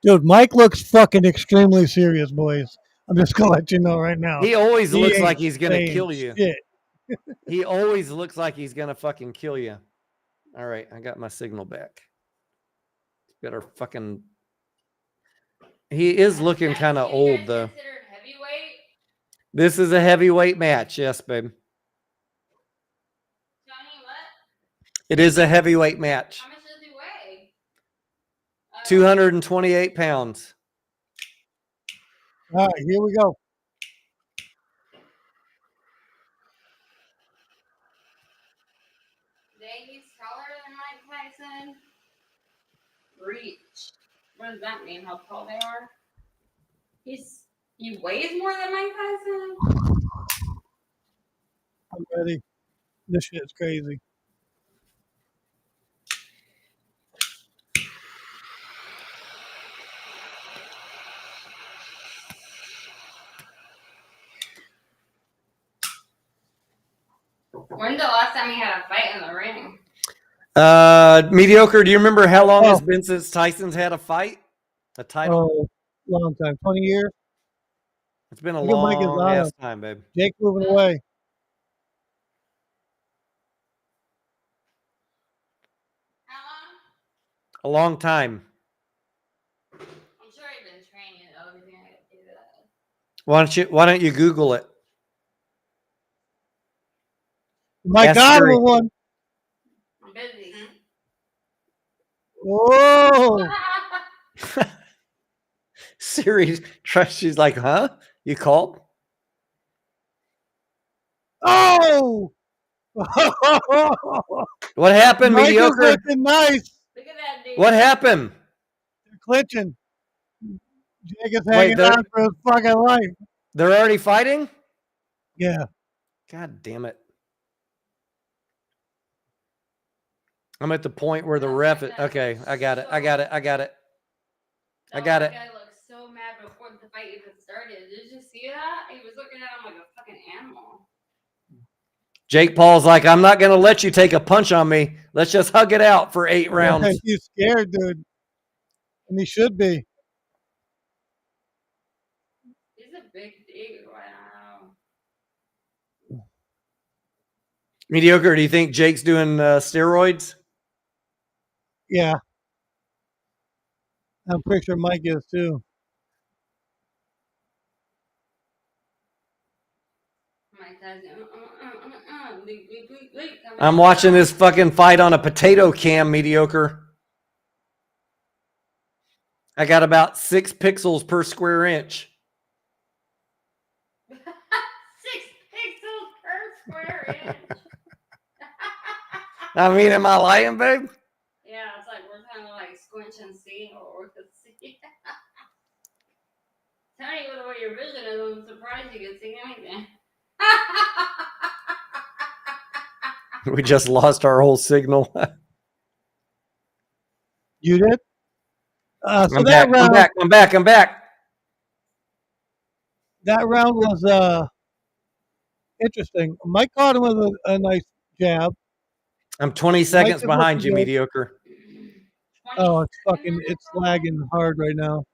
Dude, Mike looks fucking extremely serious, boys. I'm just going to let you know right now. He always looks ain't like he's going to saying kill you. shit. He always looks like he's going to fucking kill you. All right, I got my signal back. Better fucking... He is looking kind of old, though. Considered heavyweight? This is a heavyweight match. Yes, babe. Johnny, what? It is a heavyweight match. How much does he weigh? 228 pounds. All right, here we go. Dang, he's taller than Mike Tyson. Reach. What does that mean? How tall they are? He weighs more than Mike Tyson. already. This shit's crazy. When's the last time you had a fight in the ring? Mediocre. Do you remember how long it's been since Tyson's had a fight? A title? Oh, long time. 20 years. It's been a Look at Mike long Gonzalez. ass time, babe. Jake moving away. How long? A long time. I'm sure you've been training though. If you're gonna do that. Why don't you Google it? Mike Ask got him Siri. with one. I'm busy. Whoa. Siri, she's like, huh? You called? Oh. What happened, Mike is Mediocre? looking nice. Look at that dude. What happened? They're clinching. Jake is Wait, hanging on for his fucking life. They're already fighting? Yeah. God damn it. I'm at the point where the ref is. Okay, I got it. That got it. guy looked so mad before the fight even started. Did you see that? He was looking at him like a fucking animal. Jake Paul's like, I'm not going to let you take a punch on me. Let's just hug it out for 8 rounds. He's scared, dude. And he should be. He's a big dude. Wow. Mediocre, do you think Jake's doing steroids? Yeah. I'm pretty sure Mike is too. Mike Tyson. Leak. I'm watching this fucking fight on a potato cam, Mediocre. I got about 6 pixels per square inch. 6 pixels per square inch. I mean, am I lying, babe? Yeah, it's like we're trying to like squinch and see what we could see. Tony, with the way your vision is, I'm surprised you could see anything. We just lost our whole signal. You did? So I'm that round, back. that round was interesting. Mike caught him with a nice jab. I'm 20 seconds is behind you, looking good. Mediocre. Oh, it's lagging hard right now.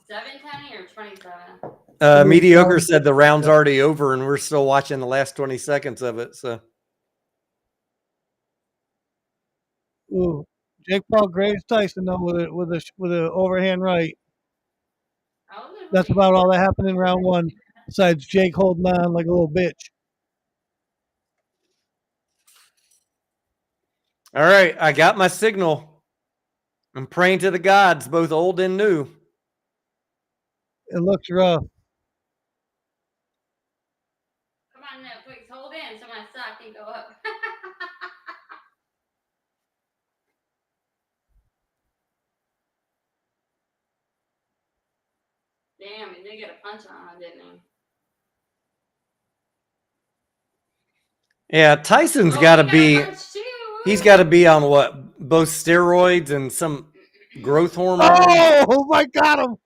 7:10 or 27? Mediocre said the round's already over, and we're still watching the last 20 seconds of it. So, Ooh, Jake Paul graves Tyson though with a overhand right. That's about all that happened in round one. Besides Jake holding on like a little bitch. all right, I got my signal. I'm praying to the gods, both old and new. It looks rough. Come on, Netflix, hold in so my stock can go up. Damn, he did get a punch on him, didn't he? Yeah, Tyson's got to he got a be. punch too. He's got to be on what? Both steroids and some growth hormone. Oh, Mike got him.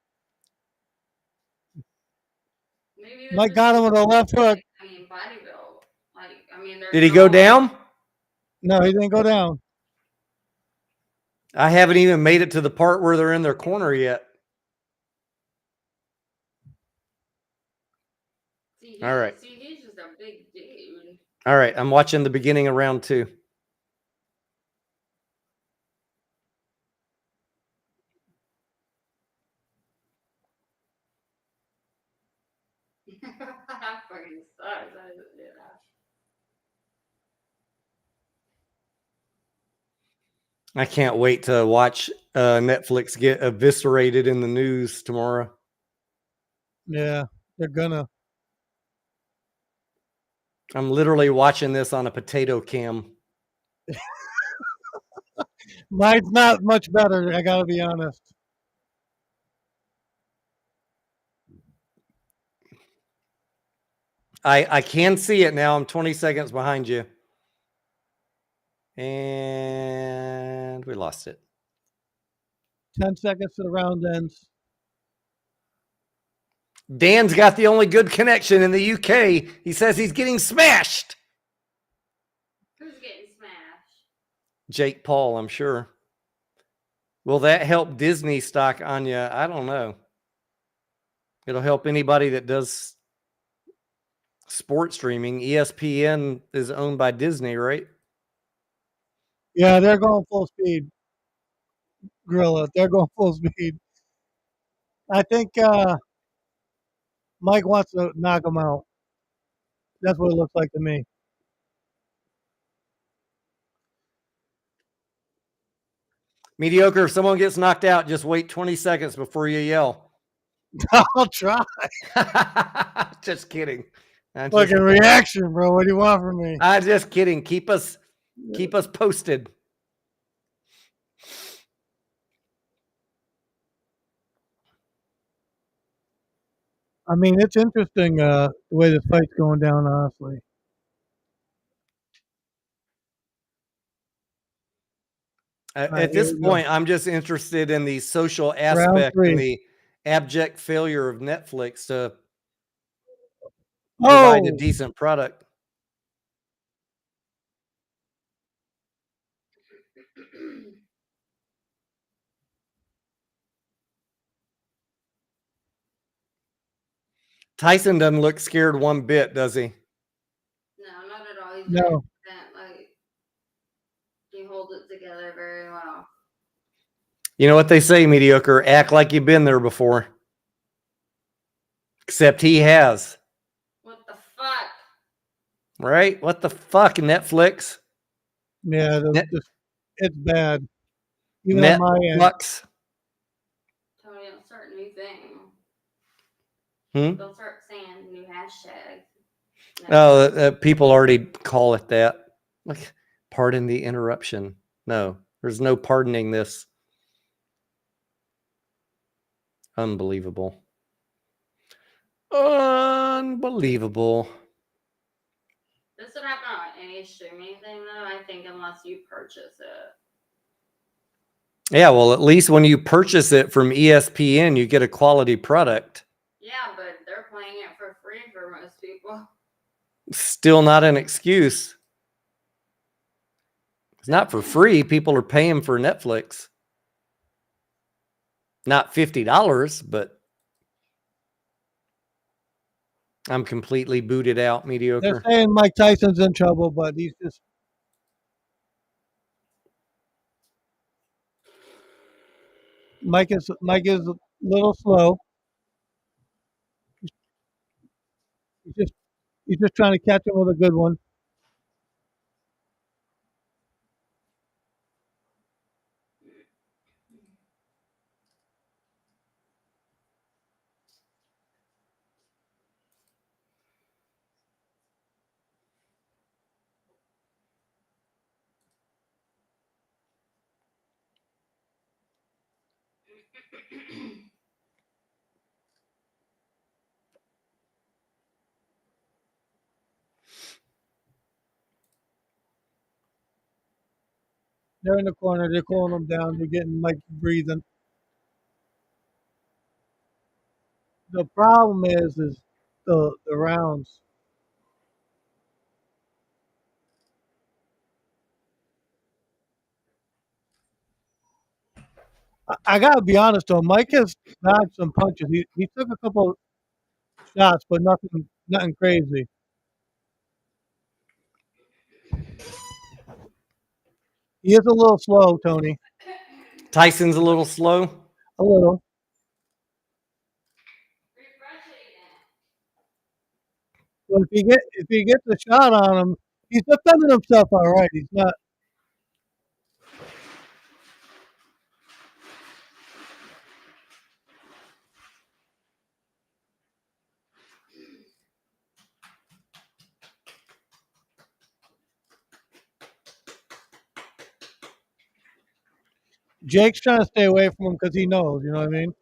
Maybe Mike got him with a left hook. I mean, body build. Did he go down? No, he didn't go down. I haven't even made it to the part where they're in their corner yet. All right. See, he's just a big dude. All right, I'm watching the beginning of round 2. That fucking sucks. I just did that. I can't wait to watch Netflix get eviscerated in the news tomorrow. Yeah, they're gonna. I'm literally watching this on a potato cam. Mine's not much better. I gotta be honest. I can see it now. I'm 20 seconds behind you. And we lost it. 10 seconds to the round ends. Dan's got the only good connection in the UK. He says he's getting smashed. Who's getting smashed? Jake Paul, I'm sure. Will that help Disney stock, Anya? I don't know. It'll help anybody that does sports streaming. ESPN is owned by Disney, right? Yeah, they're going full speed. Gorilla, they're going full speed. I think Mike wants to knock him out. That's what it looks like to me. Mediocre, if someone gets knocked out, just wait 20 seconds before you yell. I'll try. Just kidding. Fucking reaction, bro. What do you want from me? I'm just kidding. Keep us posted. I mean, it's interesting the way this fight's going down, honestly. At this point, I'm just interested in the social Round aspect three. and the abject failure of Netflix to provide a Oh, decent product. Tyson doesn't look scared one bit, does he? No, not at all. He's no. like he holds it together very well. You know what they say, mediocre? Act like you've been there before. Except he has. What the fuck? Right? What the fuck, Netflix? Yeah, it's bad. Even on my end. Netflix. Tony, don't start a new thing. Hmm? Don't start saying new hashtags. Oh, people already call it that. Like, pardon the interruption. No, there's no pardoning this. Unbelievable. Unbelievable. This would happen on any streaming thing, though, I think, unless you purchase it. Yeah, well, at least when you purchase it from ESPN, you get a quality product. Yeah, but they're playing it for free for most people. Still not an excuse. It's not for free. People are paying for Netflix. Not $50, but I'm completely booted out, mediocre. They're saying Mike Tyson's in trouble, but he's just. Mike is a little slow. He's just trying to catch him with a good one. They're in the corner. They're cooling him down. They're getting Mike breathing. The problem is the rounds. I gotta be honest though, Mike has dodged some punches. He took a couple shots, but nothing crazy. He is a little slow, Tony. Tyson's a little slow. A little. But if he gets a shot on him, he's defending himself all right. He's not. Jake's trying to stay away from him because he knows. You know what I mean?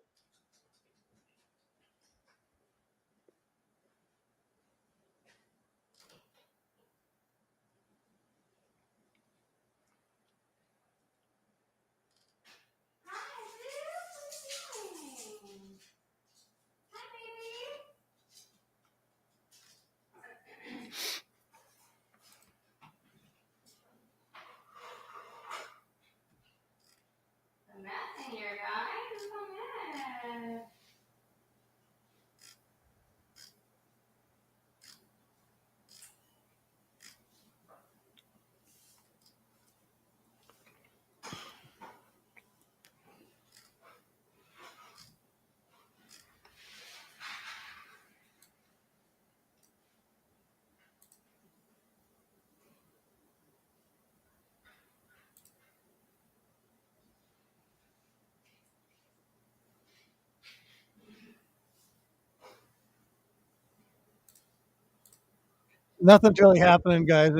Nothing's really happening, guys.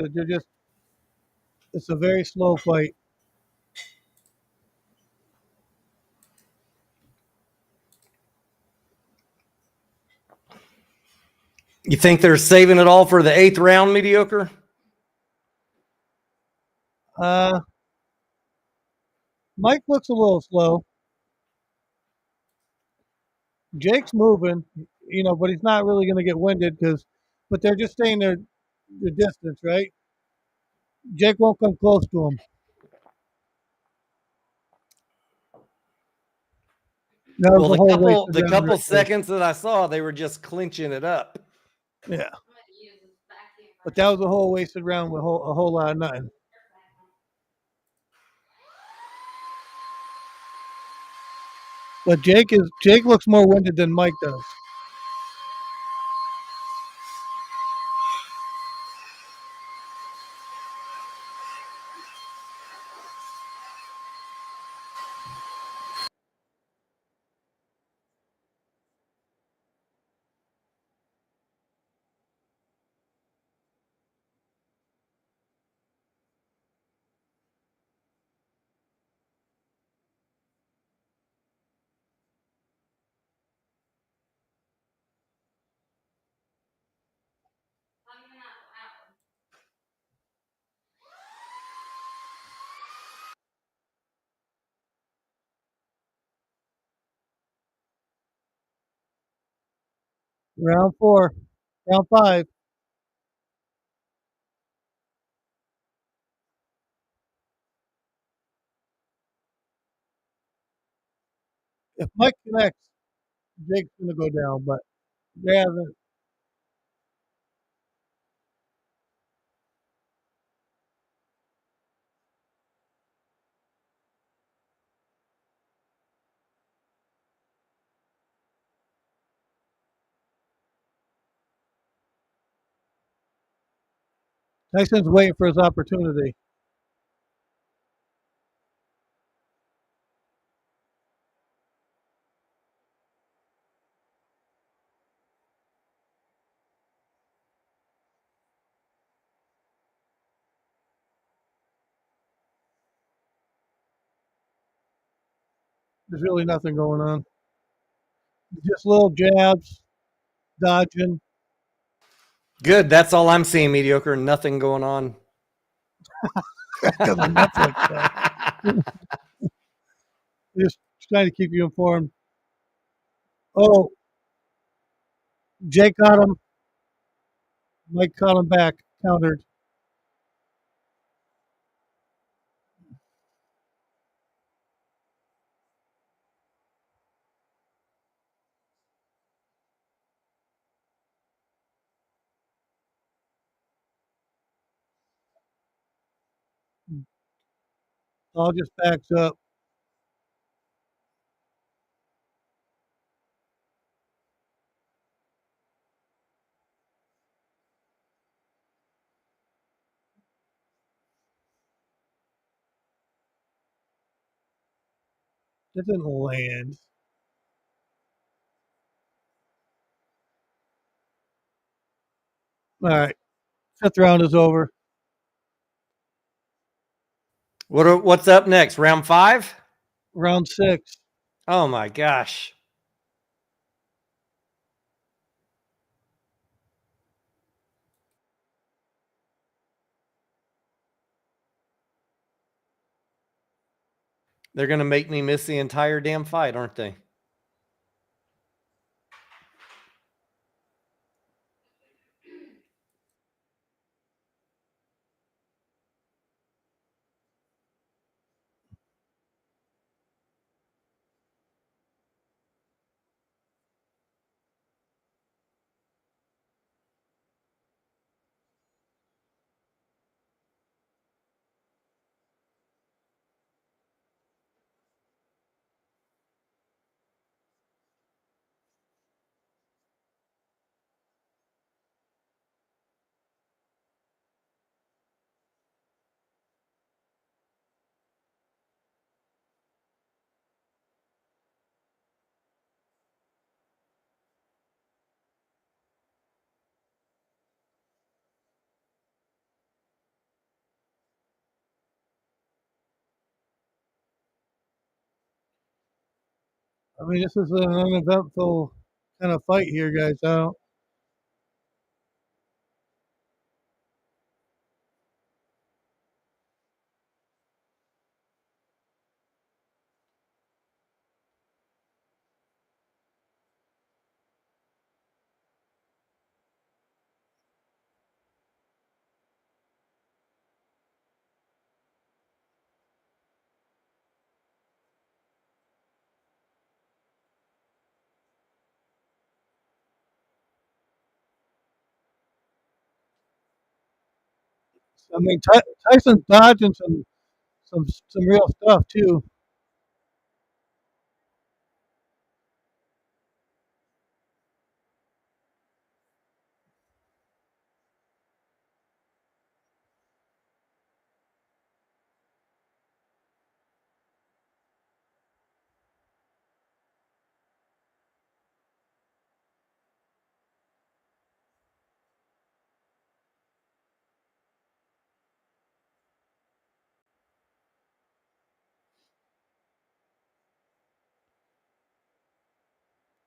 It's a very slow fight. You think they're saving it all for the 8th round, mediocre? Uh, Mike looks a little slow. Jake's moving, but he's not really going to get winded but they're just staying their distance, right? Jake won't come close to him. That was Well, a the whole couple wasted the round couple right there. seconds that I saw, they were just clinching it up. Yeah, I'm gonna use this vacuum but that was a whole wasted round with a whole lot of nothing. But Jake looks more winded than Mike does. Not even that loud. Round 4, round 5. If Mike connects, Jake's going to go down, but they haven't. Tyson's waiting for his opportunity. There's really nothing going on. Just little jabs, dodging. Good. That's all I'm seeing, mediocre. Nothing going on. Because of Netflix stuff. Just trying to keep you informed. Oh, Jake got him. Mike caught him back. Countered. All just backs up. It didn't land. All right. 5th round is over. What's up next? Round 5? Round 6. Oh my gosh. They're going to make me miss the entire damn fight, aren't they? I mean, this is an uneventful kind of fight here, guys. I mean, Tyson's dodging some real stuff too.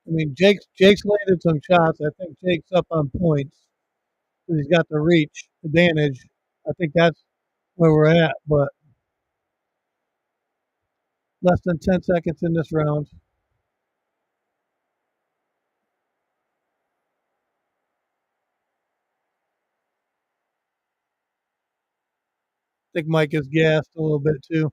I mean, Jake's landed some shots. I think Jake's up on points because he's got the reach advantage. I think that's where we're at. But less than 10 seconds in this round. I think Mike is gassed a little bit too.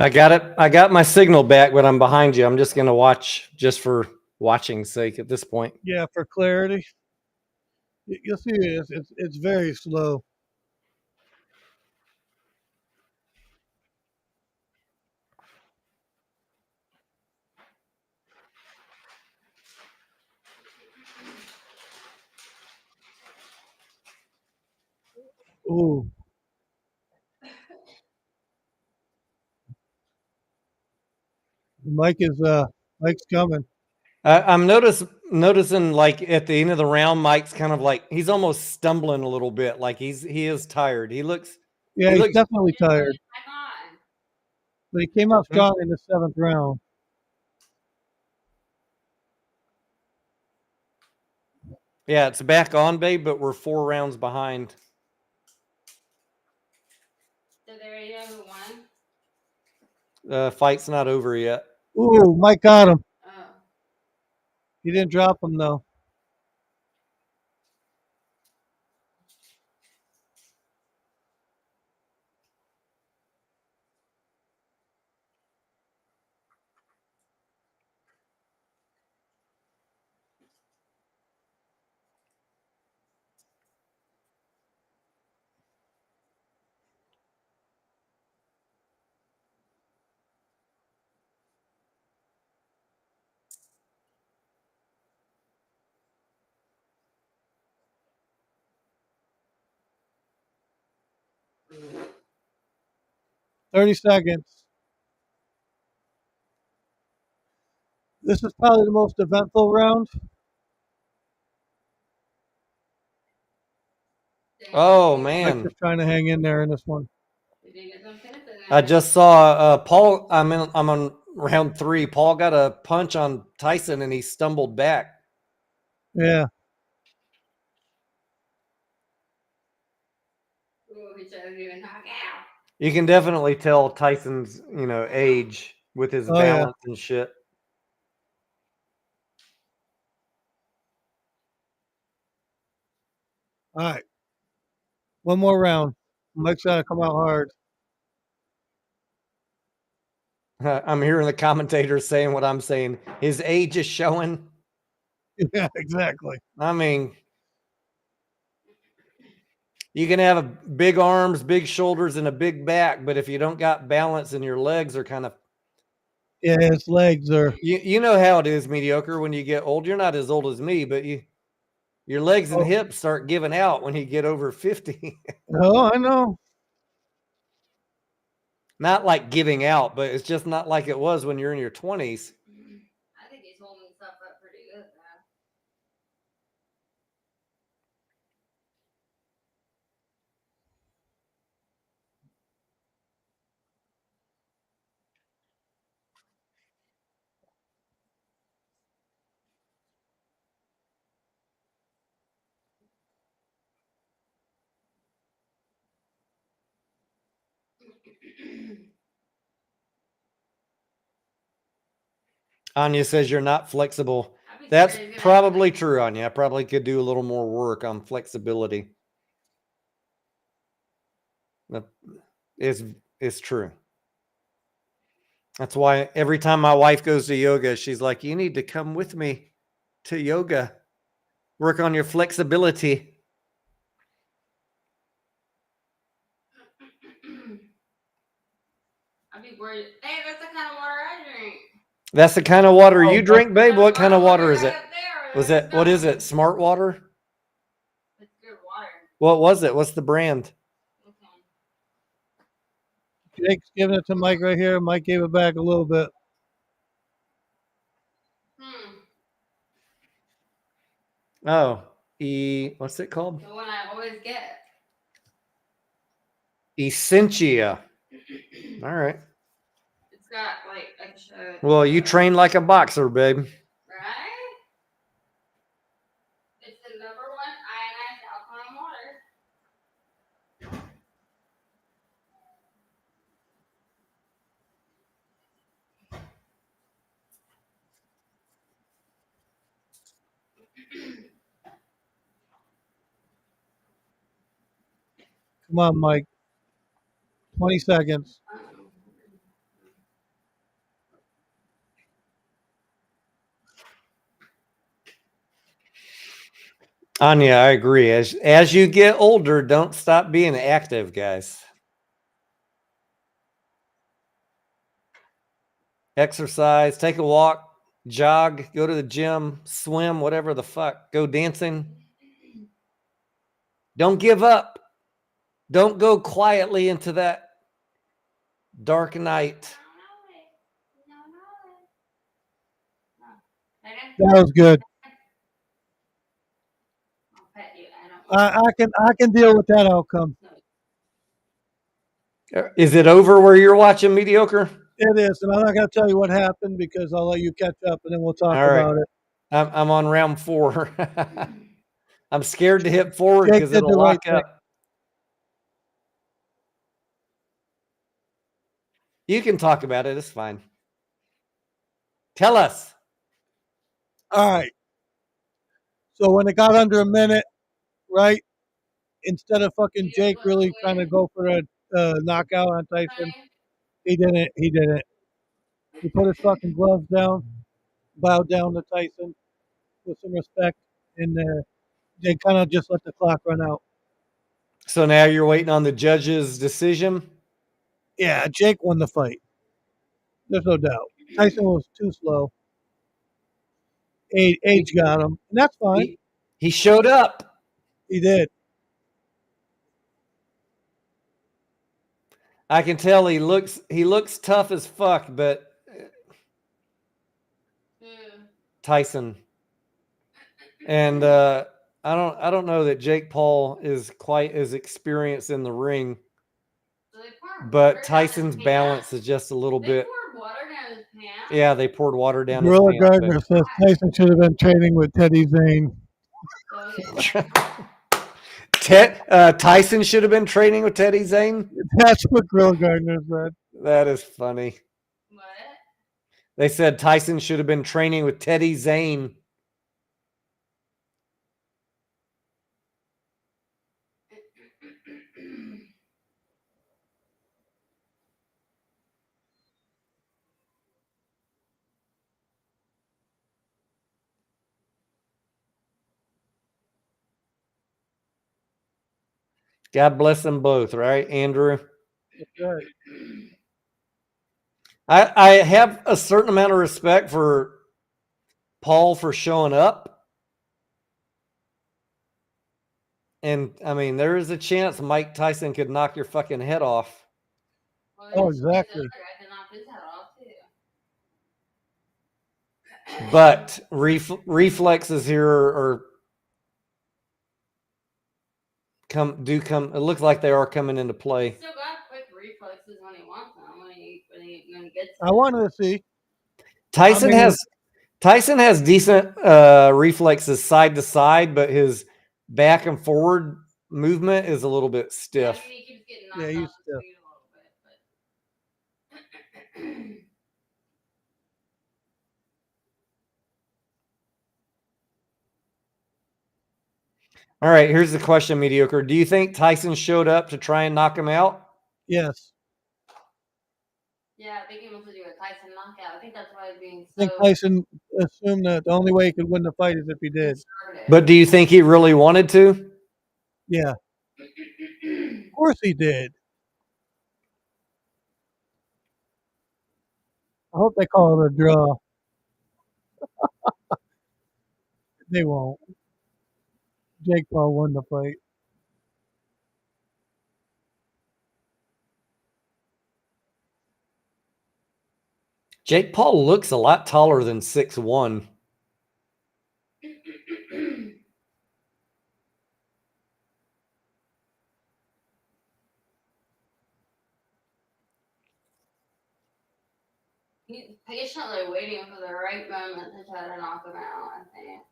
I got it. I got my signal back, but I'm behind you. I'm just going to watch just for watching's sake at this point. Yeah, for clarity, you'll see it's very slow. Ooh, Mike's coming. I'm noticing like at the end of the round, Mike's kind of like he's almost stumbling a little bit, like he is tired. Yeah, He he's looks definitely tired, Back on. but he came out strong in the 7th round. yeah, it's back on, babe, but we're 4 rounds behind. Did they already know who won? Fight's not over yet. Ooh, Mike got him. Oh. He didn't drop him though. Mm. 30 seconds. This is probably the most eventful round. Oh Mike's man, just trying to hang in there in this one. Did they get some finishes in I there? just saw Paul. I'm on round 3. Paul got a punch on Tyson and he stumbled back. Yeah, Ooh, he tried to do a knockout. You can definitely tell Tyson's age with his Oh, yeah. balance and shit. All right. One more round. Mike's got to come out hard. I'm hearing the commentators saying what I'm saying. His age is showing. Yeah, exactly. I mean, You can have big arms, big shoulders, and a big back, but if you don't got balance and your legs are kind of Yeah, his legs are. you know how it is mediocre when you get old. You're not as old as me, but your legs and Oh, hips start giving out when you get over 50. oh, I know. Not like giving out, but it's just not like it was when you're in your 20s. I think he's holding himself up pretty good, though. Anya says you're not flexible. I'd be That's scared he's gonna probably like- true, Anya. I probably could do a little more work on flexibility. That is true. That's why every time my wife goes to yoga, she's like, "You need to come with me to yoga. Work on your flexibility." I'd be worried. Hey, that's the kind of water I drink. That's the kind of water you drink, babe. That What kind of bottle water is right it? up there, Was there's that what is stuff. it? Smart water? It's good water. What was it? What's the brand? Okay. Jake's giving it to Mike right here. Mike gave it back a little bit. Oh, what's it called? The one I always get. Essentia. All right. It's got like extra. Well, you train like a boxer, babe. Right? It's the #1 ionized alkaline water. Come on, Mike. 20 seconds. Anya, I agree. As you get older, don't stop being active, guys. Exercise, take a walk, jog, go to the gym, swim, whatever the fuck. Go dancing. Don't give up. Don't go quietly into that dark night. That was good. I'll pet you. I don't. I can deal with that outcome. Is it over where you're watching mediocre? It is, and I'm not going to tell you what happened because I'll let you catch up, and then we'll talk All right. about it. I'm on round 4. I'm scared to hit forward Jake because did it'll the right lock thing. up. You can talk about it. It's fine. Tell us. All right. So when it got under a minute, right? Instead of fucking Jake really trying to go for a knockout on Tyson, he didn't. He didn't. He put his fucking gloves down, bowed down to Tyson with some respect, and they kind of just let the clock run out. So now you're waiting on the judge's decision? Yeah, Jake won the fight. There's no doubt. Tyson was too slow. Age got him, and that's fine. He showed up. He did. I can tell he looks tough as fuck, but Tyson. And I don't know that Jake Paul is quite as experienced in the ring, but Tyson's balance is just a little bit. Poured water down his pants. Yeah, they poured water down Gorilla his pants. Gardner says Tyson should have been training with Teddy Zane. Tyson should have been training with Teddy Zane. That's what Gorilla Gardner said. That is funny. What? They said Tyson should have been training with Teddy Zane. God bless them both, right, Andrew? That's right. I have a certain amount of respect for Paul for showing up. And I mean, there is a chance Mike Tyson could knock your fucking head off. Well, Oh, there's the other exactly. guy can knock his head off too. But reflexes here are come. It looks like they are coming into play. He's still got quick reflexes when he wants them. When he gets. I wanted to see. Tyson I mean, has decent reflexes side to side, but his back and forward movement is a little bit Yeah, I stiff. mean, he keeps getting knocked Yeah, off he's his stiff. feet a little bit, but. All right, here's the question, Mediocre. Do you think Tyson showed up to try and knock him out? Yes. Yeah, I think he wants to do a Tyson knockout. I think that's why he's being I think so Tyson assumed that the only way he could win the fight is if he did. conservative. But do you think he really wanted to? Yeah. Of course he did. I hope they call it a draw. They won't. Jake Paul won the fight. Jake Paul looks a lot taller than 6'1". He's patiently waiting for the right moment to try to knock him out, I think.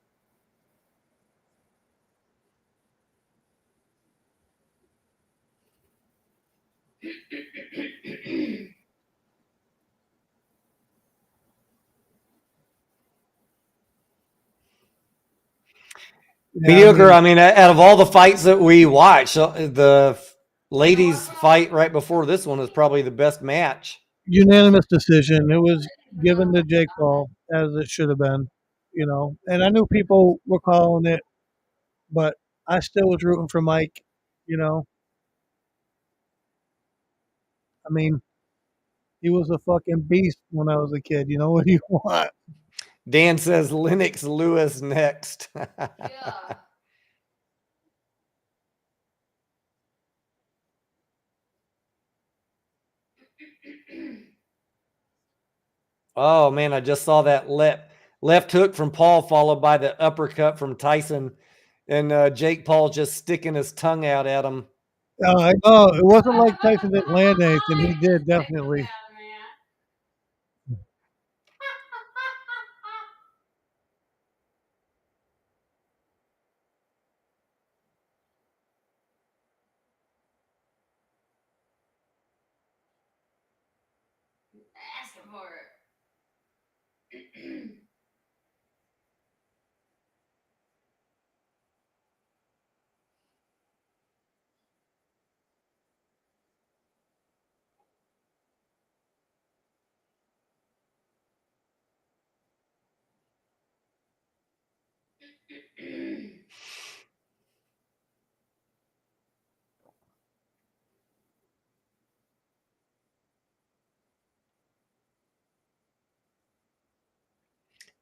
Yeah, Mediocre. I mean, out of all the fights that we watch, the ladies' fight right before this one is probably the best match. unanimous decision. It was given to Jake Paul as it should have been, you know. And I knew people were calling it, but I still was rooting for Mike, you know. I mean, he was a fucking beast when I was a kid. You know what do you want? Dan says Lennox Lewis next. Yeah. Oh man, I just saw that left hook from Paul followed by the uppercut from Tyson, and Jake Paul just sticking his tongue out at him. I know it wasn't like Tyson didn't land anything. He did definitely. Asking for it.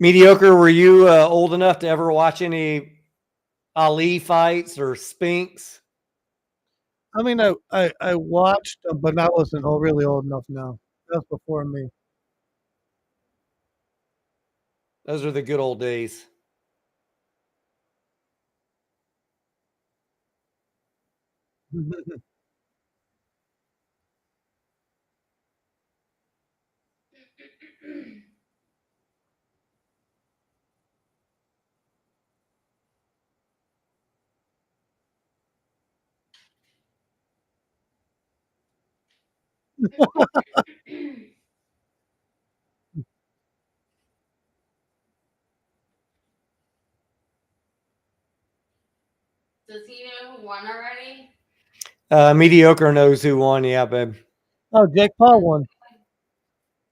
Mediocre, were you old enough to ever watch any Ali fights or Spinks? I mean, I watched them, but I wasn't really old enough now. That's before me. Those are the good old days. Does he know who won already? Mediocre knows who won. Yeah, babe. Oh, Jake Paul won.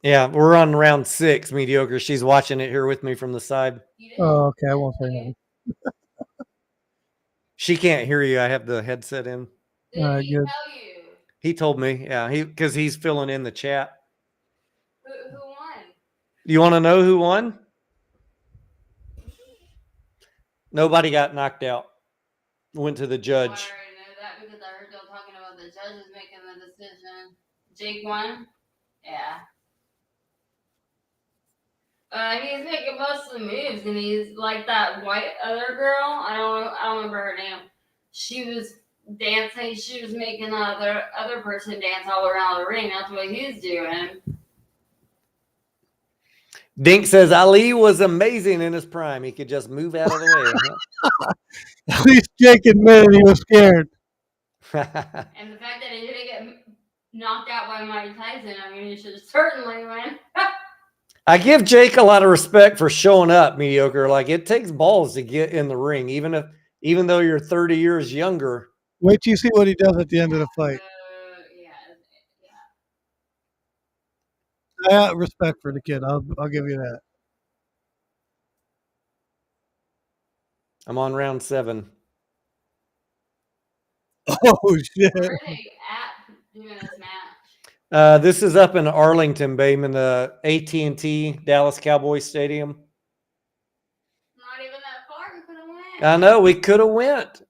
Yeah, we're on round 6. Mediocre. She's watching it here with me from the side. Oh, okay. I won't say nothing. She can't hear you. I have the headset in. Did All right, he good. tell you? He told me, yeah, because he's filling in the chat. Who won? You want to know who won? Nobody got knocked out. Went to the I judge. already know that because I heard y'all talking about the judges making the decision. Jake won? Yeah. He's making most of the moves, and he's like that white other girl. I don't remember her name. She was dancing. She was making the other person dance all around the ring. That's what he's doing. Dink says Ali was amazing in his prime. He could just move out of the way. At least Jake admitted he was scared. And the fact that he didn't get knocked out by Mike Tyson, I mean, he should certainly win. I give Jake a lot of respect for showing up, mediocre. Like, it takes balls to get in the ring, even though you're 30 years younger. Wait till you see what he does at the end of the fight. Yeah. I got respect for the kid. I'll give you that. I'm on round 7. Oh shit! Where are they at doing this match? This is up in Arlington, babe, in the AT&T Dallas Cowboys Stadium. Not even that far. We could have went. I know, we could have went.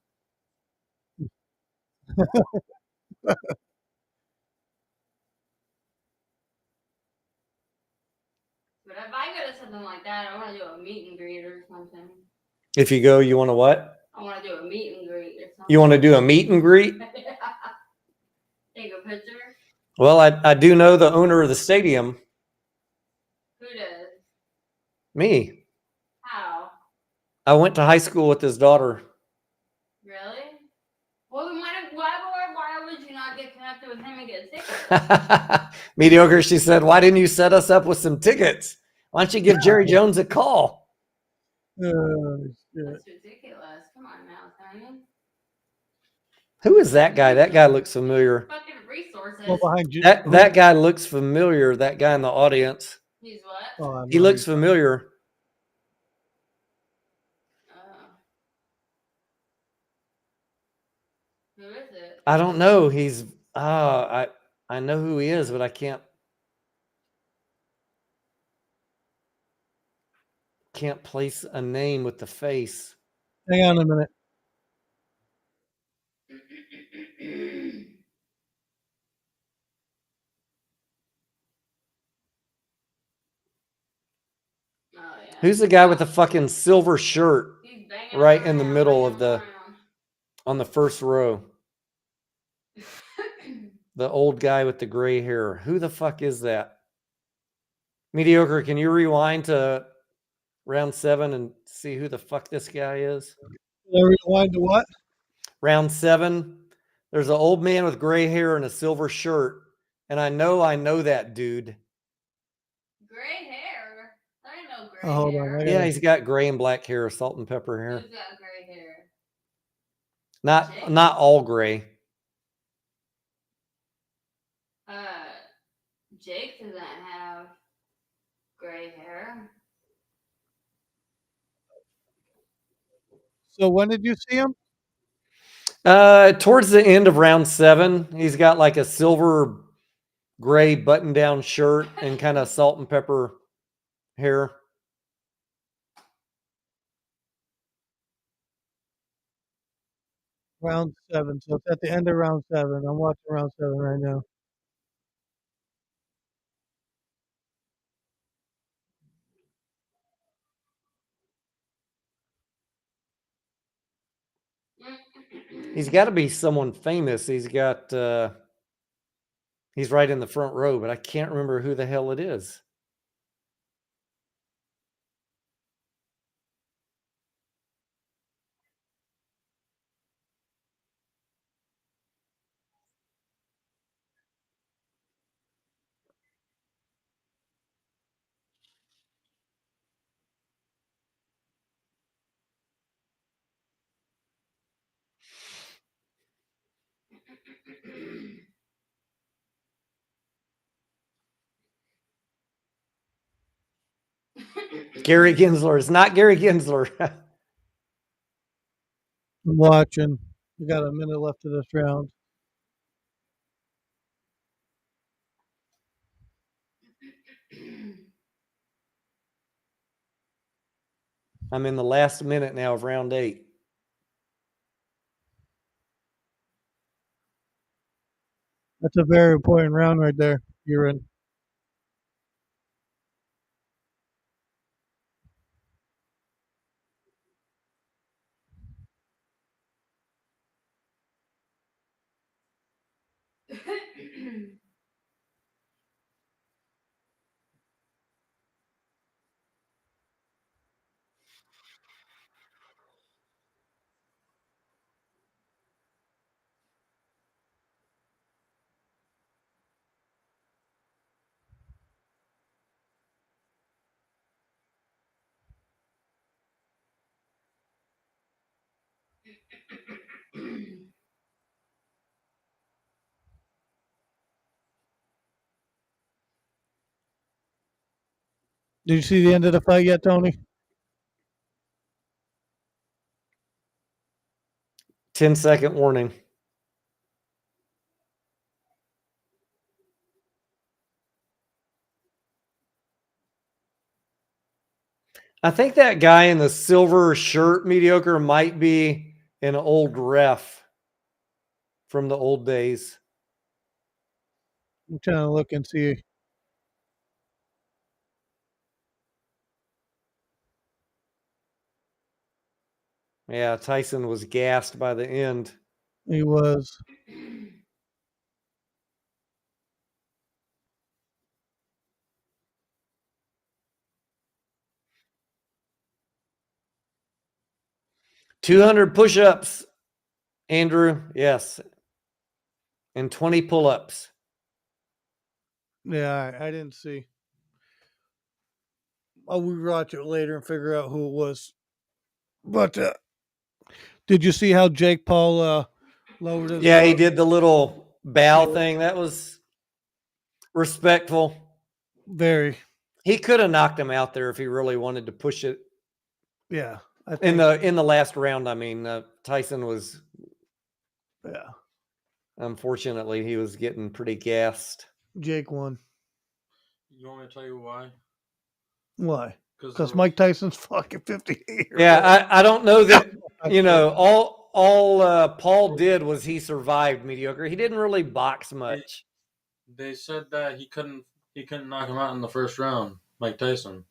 But if I go to something like that, I want to do a meet and greet or something. If you go, you want to what? I want to do a meet and greet or something. You want to do a meet and greet? Take a picture. Well, I do know the owner of the stadium. Who does? Me. How? I went to high school with his daughter. Really? Well, why would you not get connected with him and get tickets? Mediocre, she said, why didn't you set us up with some tickets? Why don't you give Jerry Jones a call? Oh, shit. That's ridiculous. Come on now, Tony. Who is that guy? That guy looks familiar. Fucking resources. Well, behind you. That guy looks familiar, that guy in the audience. He's what? Oh, I'm He looks familiar. Who is it? I don't know. He's I know who he is, but I can't place a name with the face. Hang on a minute. Oh, yeah. Who's the guy with the fucking silver shirt He's banging right around, in the middle of banging on the first row? The old guy with the gray hair. Who the fuck is that? Mediocre, can you rewind to round 7 and see who the fuck this guy is? Did I rewind to what? Round 7. There's an old man with gray hair and a silver shirt. And I know that dude. Gray hair? I didn't know gray Oh, hold on, hair. I Yeah, he's got gray and black hair, salt and pepper hair. Who's got gray hair? Jake? Not all gray. Jake doesn't have gray hair. So when did you see him? Towards the end of round 7, he's got like a silver gray button-down shirt and kind of salt and pepper hair. Round 7. So it's at the end of round 7. I'm watching round 7 right now. He's got to be someone famous. He's got he's right in the front row, but I can't remember who the hell it is. Gary Gensler. It's not Gary Gensler. I'm watching. We got a minute left of this round. I'm in the last minute now of round 8. That's a very important round right there. You're in. Did you see the end of the fight yet, Tony? 10-second warning. I think that guy in the silver shirt, mediocre, might be an old ref from the old days. I'm trying to look and see. Yeah, Tyson was gassed by the end. He was. $200 push-ups, Andrew. Yes. And 20 pull-ups. Yeah, I didn't see. I'll rewatch it later and figure out who it was. But did you see how Jake Paul lowered his? Yeah, he did the little bow thing. That was respectful. Very. He could have knocked him out there if he really wanted to push it. Yeah, I In think. the last round, I mean, Tyson was. Yeah, Unfortunately, he was getting pretty gassed. Jake won. You want me to tell you why? Why? Because the- Mike Tyson's fucking 58. Yeah, I don't know that. All Paul did was he survived mediocre. He didn't really box much. They said that he couldn't knock him out in the first round, Mike Tyson.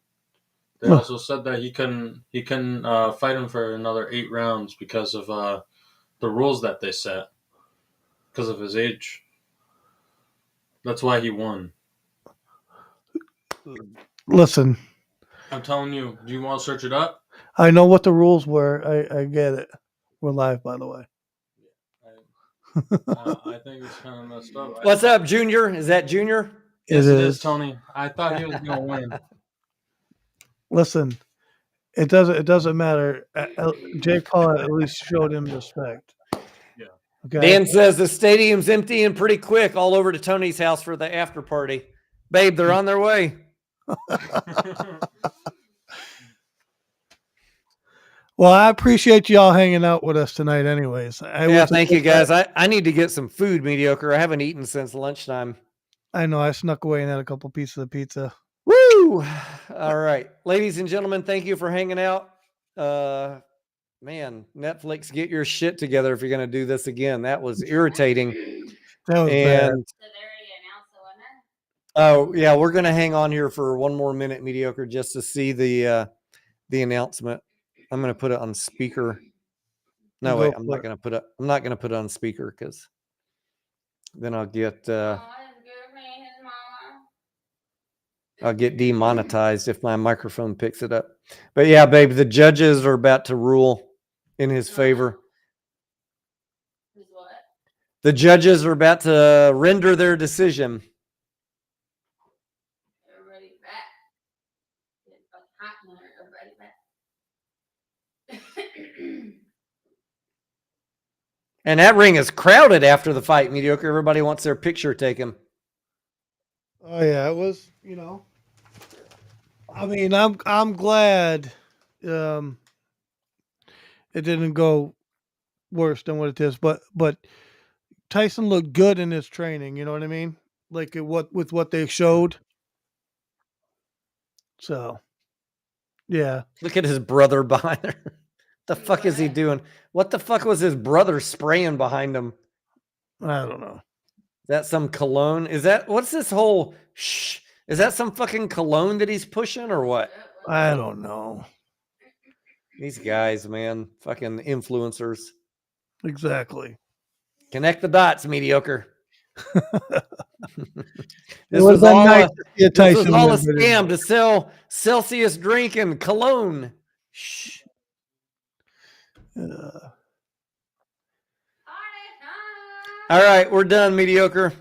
They Huh. also said that he couldn't fight him for another 8 rounds because of the rules that they set because of his age. That's why he won. Listen, I'm telling you. Do you want to search it up? I know what the rules were. I get it. We're live, by the way. I think it's kind of messed up. What's up, Junior? Is that Junior? Yes, it is, Tony. I thought he was going to win. Listen, it doesn't matter. Jake Paul at least showed him respect. Yeah. Okay. Dan says the stadium's emptying pretty quick. All over to Tony's house for the after party. Babe, they're on their way. Well, I appreciate y'all hanging out with us tonight. Anyways, Thank you, guys. I need to get some food, mediocre. I haven't eaten since lunchtime. I know I snuck away and had a couple pieces of pizza. Woo! All right, ladies and gentlemen, thank you for hanging out. Man, Netflix, get your shit together if you're going to do this again. That was irritating. That was bad. So they already announced the winner? Oh yeah, we're going to hang on here for one more minute, mediocre, just to see the announcement. I'm going to put it on speaker. No, Go wait, I'm for not it. going to put it. I'm not going to put it on speaker because then I'll get Oh, it's good for his mama. I'll get demonetized if my microphone picks it up. But yeah, babe, the judges are about to rule in his favor. Who's what? The judges are about to render their decision. Everybody back. It's fucking hot in here. Everybody back. And that ring is crowded after the fight, mediocre. Everybody wants their picture taken. Oh yeah, it was. I mean, I'm glad it didn't go worse than what it is, but Tyson looked good in his training. You know what I mean? Like with what they showed. So Yeah. Look at his brother behind her. The fuck is he doing? What the fuck was his brother spraying behind him? I don't know. Is that some cologne? What's this whole shh? Is that some fucking cologne that he's pushing or what? I don't know. These guys, man, fucking influencers. Exactly. Connect the dots, mediocre. It would have been nice to see a this was Tyson all a win, but scam to sell Celsius drink and cologne. Shh. All right, we're done, mediocre.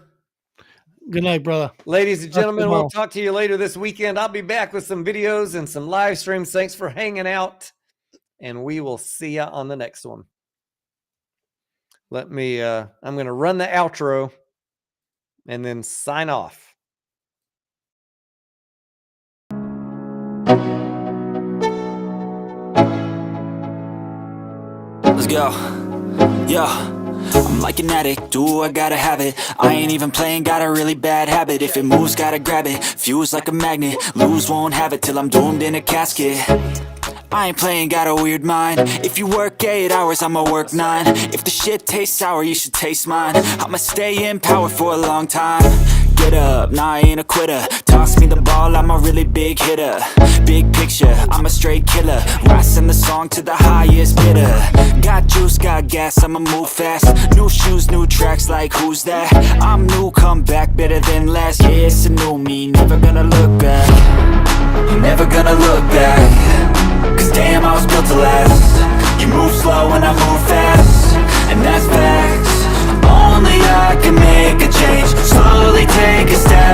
Good night, brother. Ladies and gentlemen, tomorrow. we'll talk to you later this weekend. I'll be back with some videos and some live streams. Thanks for hanging out, and we will see you on the next one. I'm going to run the outro and then sign off. Let's go. Yeah. I'm like an addict, do I gotta have it. I ain't even playing, got a really bad habit. If it moves, gotta grab it, fuse like a magnet. Lose, won't have it till I'm doomed in a casket. I ain't playing, got a weird mind. If you work 8 hours, I'ma work 9. If the shit tastes sour, you should taste mine. I'ma stay in power for a long time. Get up, nah, I ain't a quitter. Toss me the ball, I'm a really big hitter. Big picture, I'm a straight killer. I send the song to the highest bidder. Got juice, got gas, I'ma move fast. New shoes, new tracks, like who's that? I'm new, come back, better than last. Yeah, it's a new me, never gonna look back. Never gonna look back. Cause damn, I was built to last. You move slow and I move fast, and that's facts. Only I can make a change. Slowly take a step.